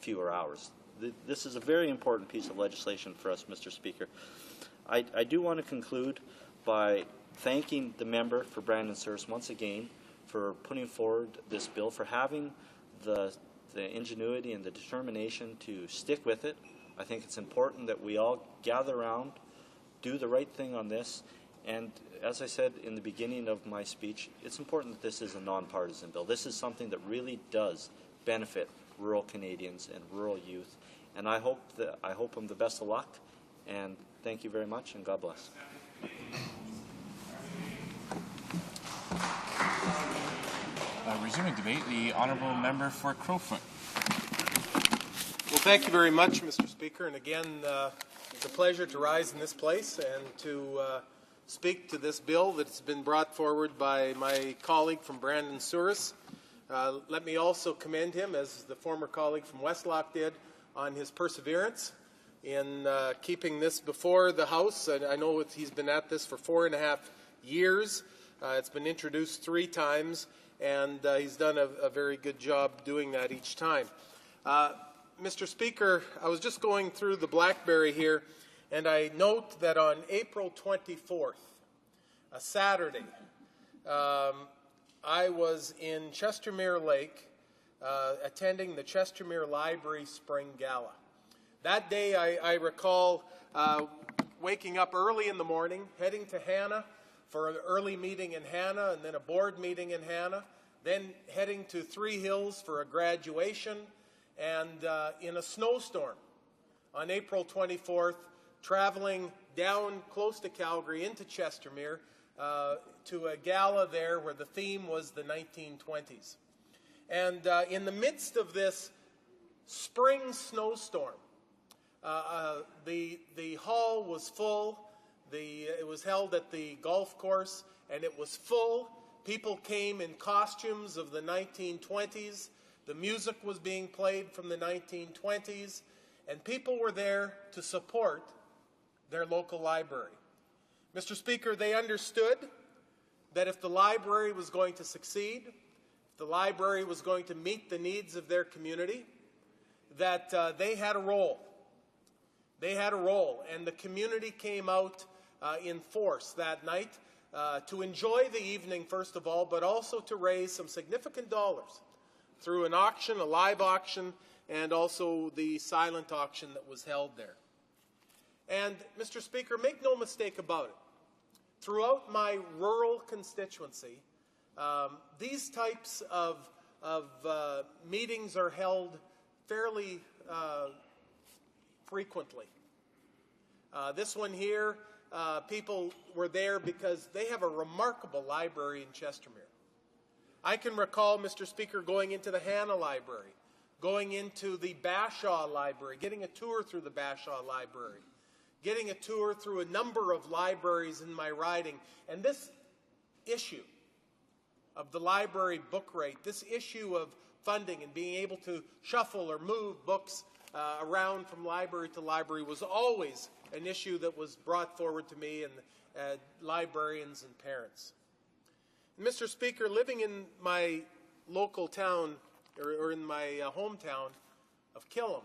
Speaker 16: fewer hours. This is a very important piece of legislation for us, Mr. Speaker. I do want to conclude by thanking the member for Brandon Souris once again for putting forward this bill, for having the ingenuity and the determination to stick with it. I think it's important that we all gather around, do the right thing on this, and as I said in the beginning of my speech, it's important that this is a nonpartisan bill. This is something that really does benefit rural Canadians and rural youth, and I hope them the best of luck, and thank you very much, and God bless.
Speaker 2: Resuming debate, the honourable member for Crowfoot.
Speaker 13: Well, thank you very much, Mr. Speaker. And again, it's a pleasure to rise in this place and to speak to this bill that's been brought forward by my colleague from Brandon Souris. Let me also commend him, as the former colleague from Westlock did, on his perseverance in keeping this before the House. I know he's been at this for 4.5 years. It's been introduced 3 times, and he's done a very good job doing that each time. Mr. Speaker, I was just going through the BlackBerry here, and I note that on April 24th, a Saturday, I was in Chestermere Lake attending the Chestermere Library Spring Gala. That day, I recall waking up early in the morning, heading to Hannah for an early meeting in Hannah, and then a board meeting in Hannah, then heading to Three Hills for a graduation, and in a snowstorm on April 24th, traveling down close to Calgary into Chestermere to a gala there where the theme was the 1920s. And in the midst of this spring snowstorm, the hall was full. It was held at the golf course, and it was full. People came in costumes of the 1920s. The music was being played from the 1920s, and people were there to support their local library. Mr. Speaker, they understood that if the library was going to succeed, if the library was going to meet the needs of their community, that they had a role. They had a role, and the community came out in force that night to enjoy the evening, first of all, but also to raise some significant dollars through an auction, a live auction, and also the silent auction that was held there. And, Mr. Speaker, make no mistake about it. Throughout my rural constituency, these types of meetings are held fairly frequently. This one here, people were there because they have a remarkable library in Chestermere. I can recall, Mr. Speaker, going into the Hannah Library, going into the Bashaw Library, getting a tour through the Bashaw Library, getting a tour through a number of libraries in my riding. And this issue of the library book rate, this issue of funding and being able to shuffle or move books around from library to library was always an issue that was brought forward to me and librarians and parents. And Mr. Speaker, living in my local town, or in my hometown of Killam,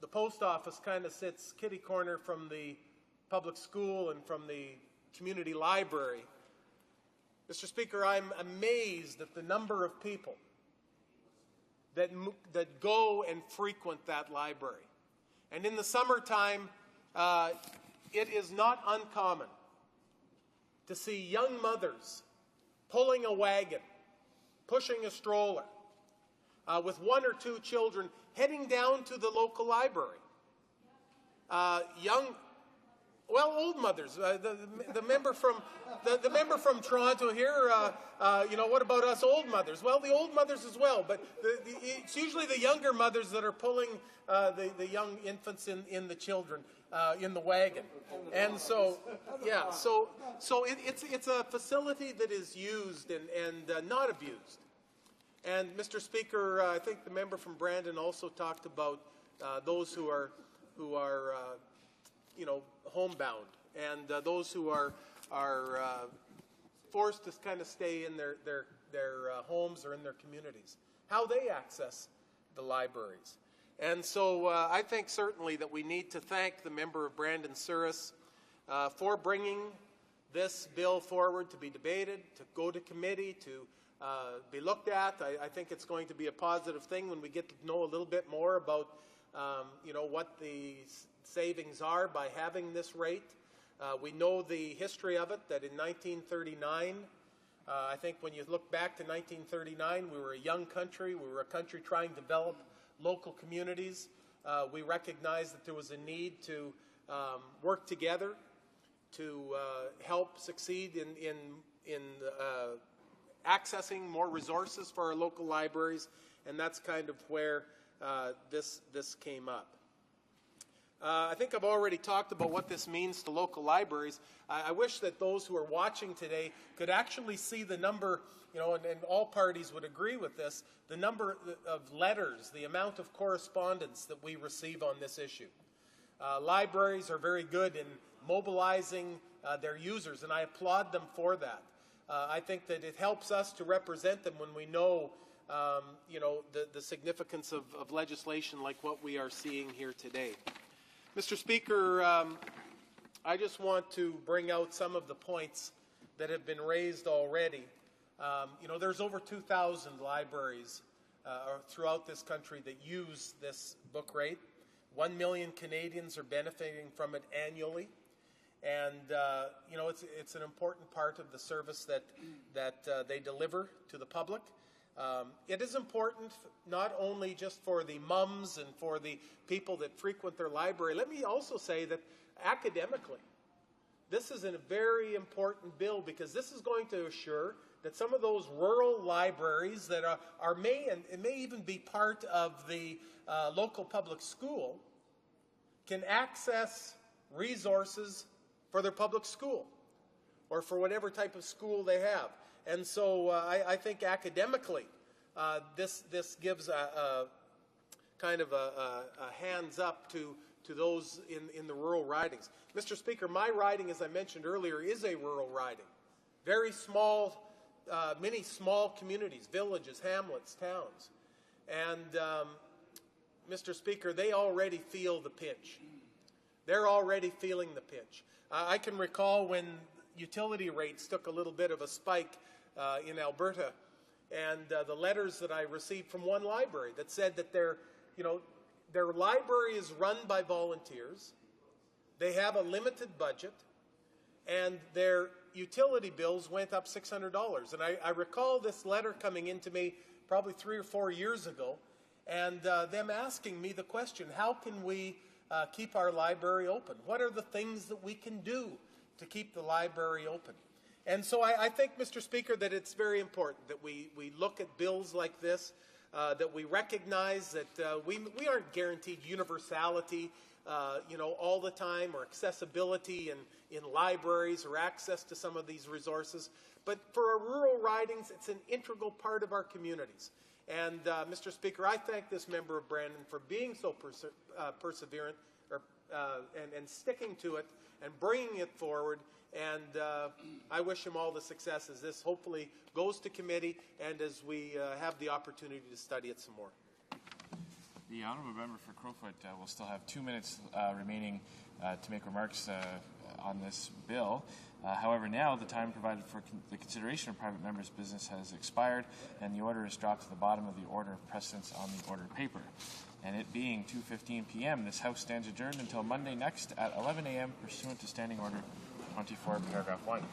Speaker 13: the post office kind of sits kitty corner from the public school and from the community library. Mr. Speaker, I'm amazed at the number of people that go and frequent that library. And in the summertime, it is not uncommon to see young mothers pulling a wagon, pushing a stroller, with one or two children heading down to the local library. Old mothers. The member from Toronto here. What about us old mothers? Well, the old mothers as well, but it's usually the younger mothers that are pulling the young infants in the children in the wagon. And so, yeah, so it's a facility that is used and not abused. And Mr. Speaker, I think the member from Brandon also talked about those who are homebound, and those who are forced to kind of stay in their homes or in their communities, how they access the libraries. And so I think certainly that we need to thank the member of Brandon Souris for bringing this bill forward to be debated, to go to committee, to be looked at. I think it's going to be a positive thing when we get to know a little bit more about what the savings are by having this rate. We know the history of it, that in 1939, I think when you look back to 1939, we were a young country. We were a country trying to develop local communities. We recognized that there was a need to work together to help succeed in accessing more resources for our local libraries, and that's kind of where this came up. I think I've already talked about what this means to local libraries. I wish that those who are watching today could actually see the number, and all parties would agree with this, the number of letters, the amount of correspondence that we receive on this issue. Libraries are very good in mobilizing their users, and I applaud them for that. I think that it helps us to represent them when we know, the significance of legislation like what we are seeing here today. Mr. Speaker, I just want to bring out some of the points that have been raised already. There's over 2,000 libraries throughout this country that use this book rate. 1 million Canadians are benefiting from it annually. And, it's an important part of the service that they deliver to the public. It is important not only just for the mums and for the people that frequent their library. Let me also say that academically, this is a very important bill because this is going to assure that some of those rural libraries that may even be part of the local public school can access resources for their public school or for whatever type of school they have. And so I think academically this gives a kind of a hands up to to those in the rural ridings. Mr. Speaker, my riding, as I mentioned earlier, is a rural riding. Very small, many small communities, villages, hamlets, towns. And, Mr. Speaker, they already feel the pinch. They're already feeling the pinch. I can recall when utility rates took a little bit of a spike in Alberta, and the letters that I received from one library that said that their library is run by volunteers, they have a limited budget, and their utility bills went up $600. And I recall this letter coming into me probably 3 or 4 years ago, and them asking me the question, how can we keep our library open? What are the things that we can do to keep the library open? And so I think, Mr. Speaker, that it's very important that we look at bills like this, that we recognize that we aren't guaranteed universality all the time, or accessibility in libraries or access to some of these resources. But for our rural ridings, it's an integral part of our communities. And, Mr. Speaker, I thank this member of Brandon for being so perseverant and sticking to it and bringing it forward. And I wish him all the success as this hopefully goes to committee and as we have the opportunity to study it some more.
Speaker 2: The honourable member for Crowfoot will still have 2 minutes remaining to make remarks on this bill. However, now the time provided for the consideration of private members' business has expired, and the order is dropped to the bottom of the order of precedence on the order paper. And it being 2:15 p.m., this House stands adjourned until Monday next at 11 a.m. pursuant to Standing Order 24, paragraph 1.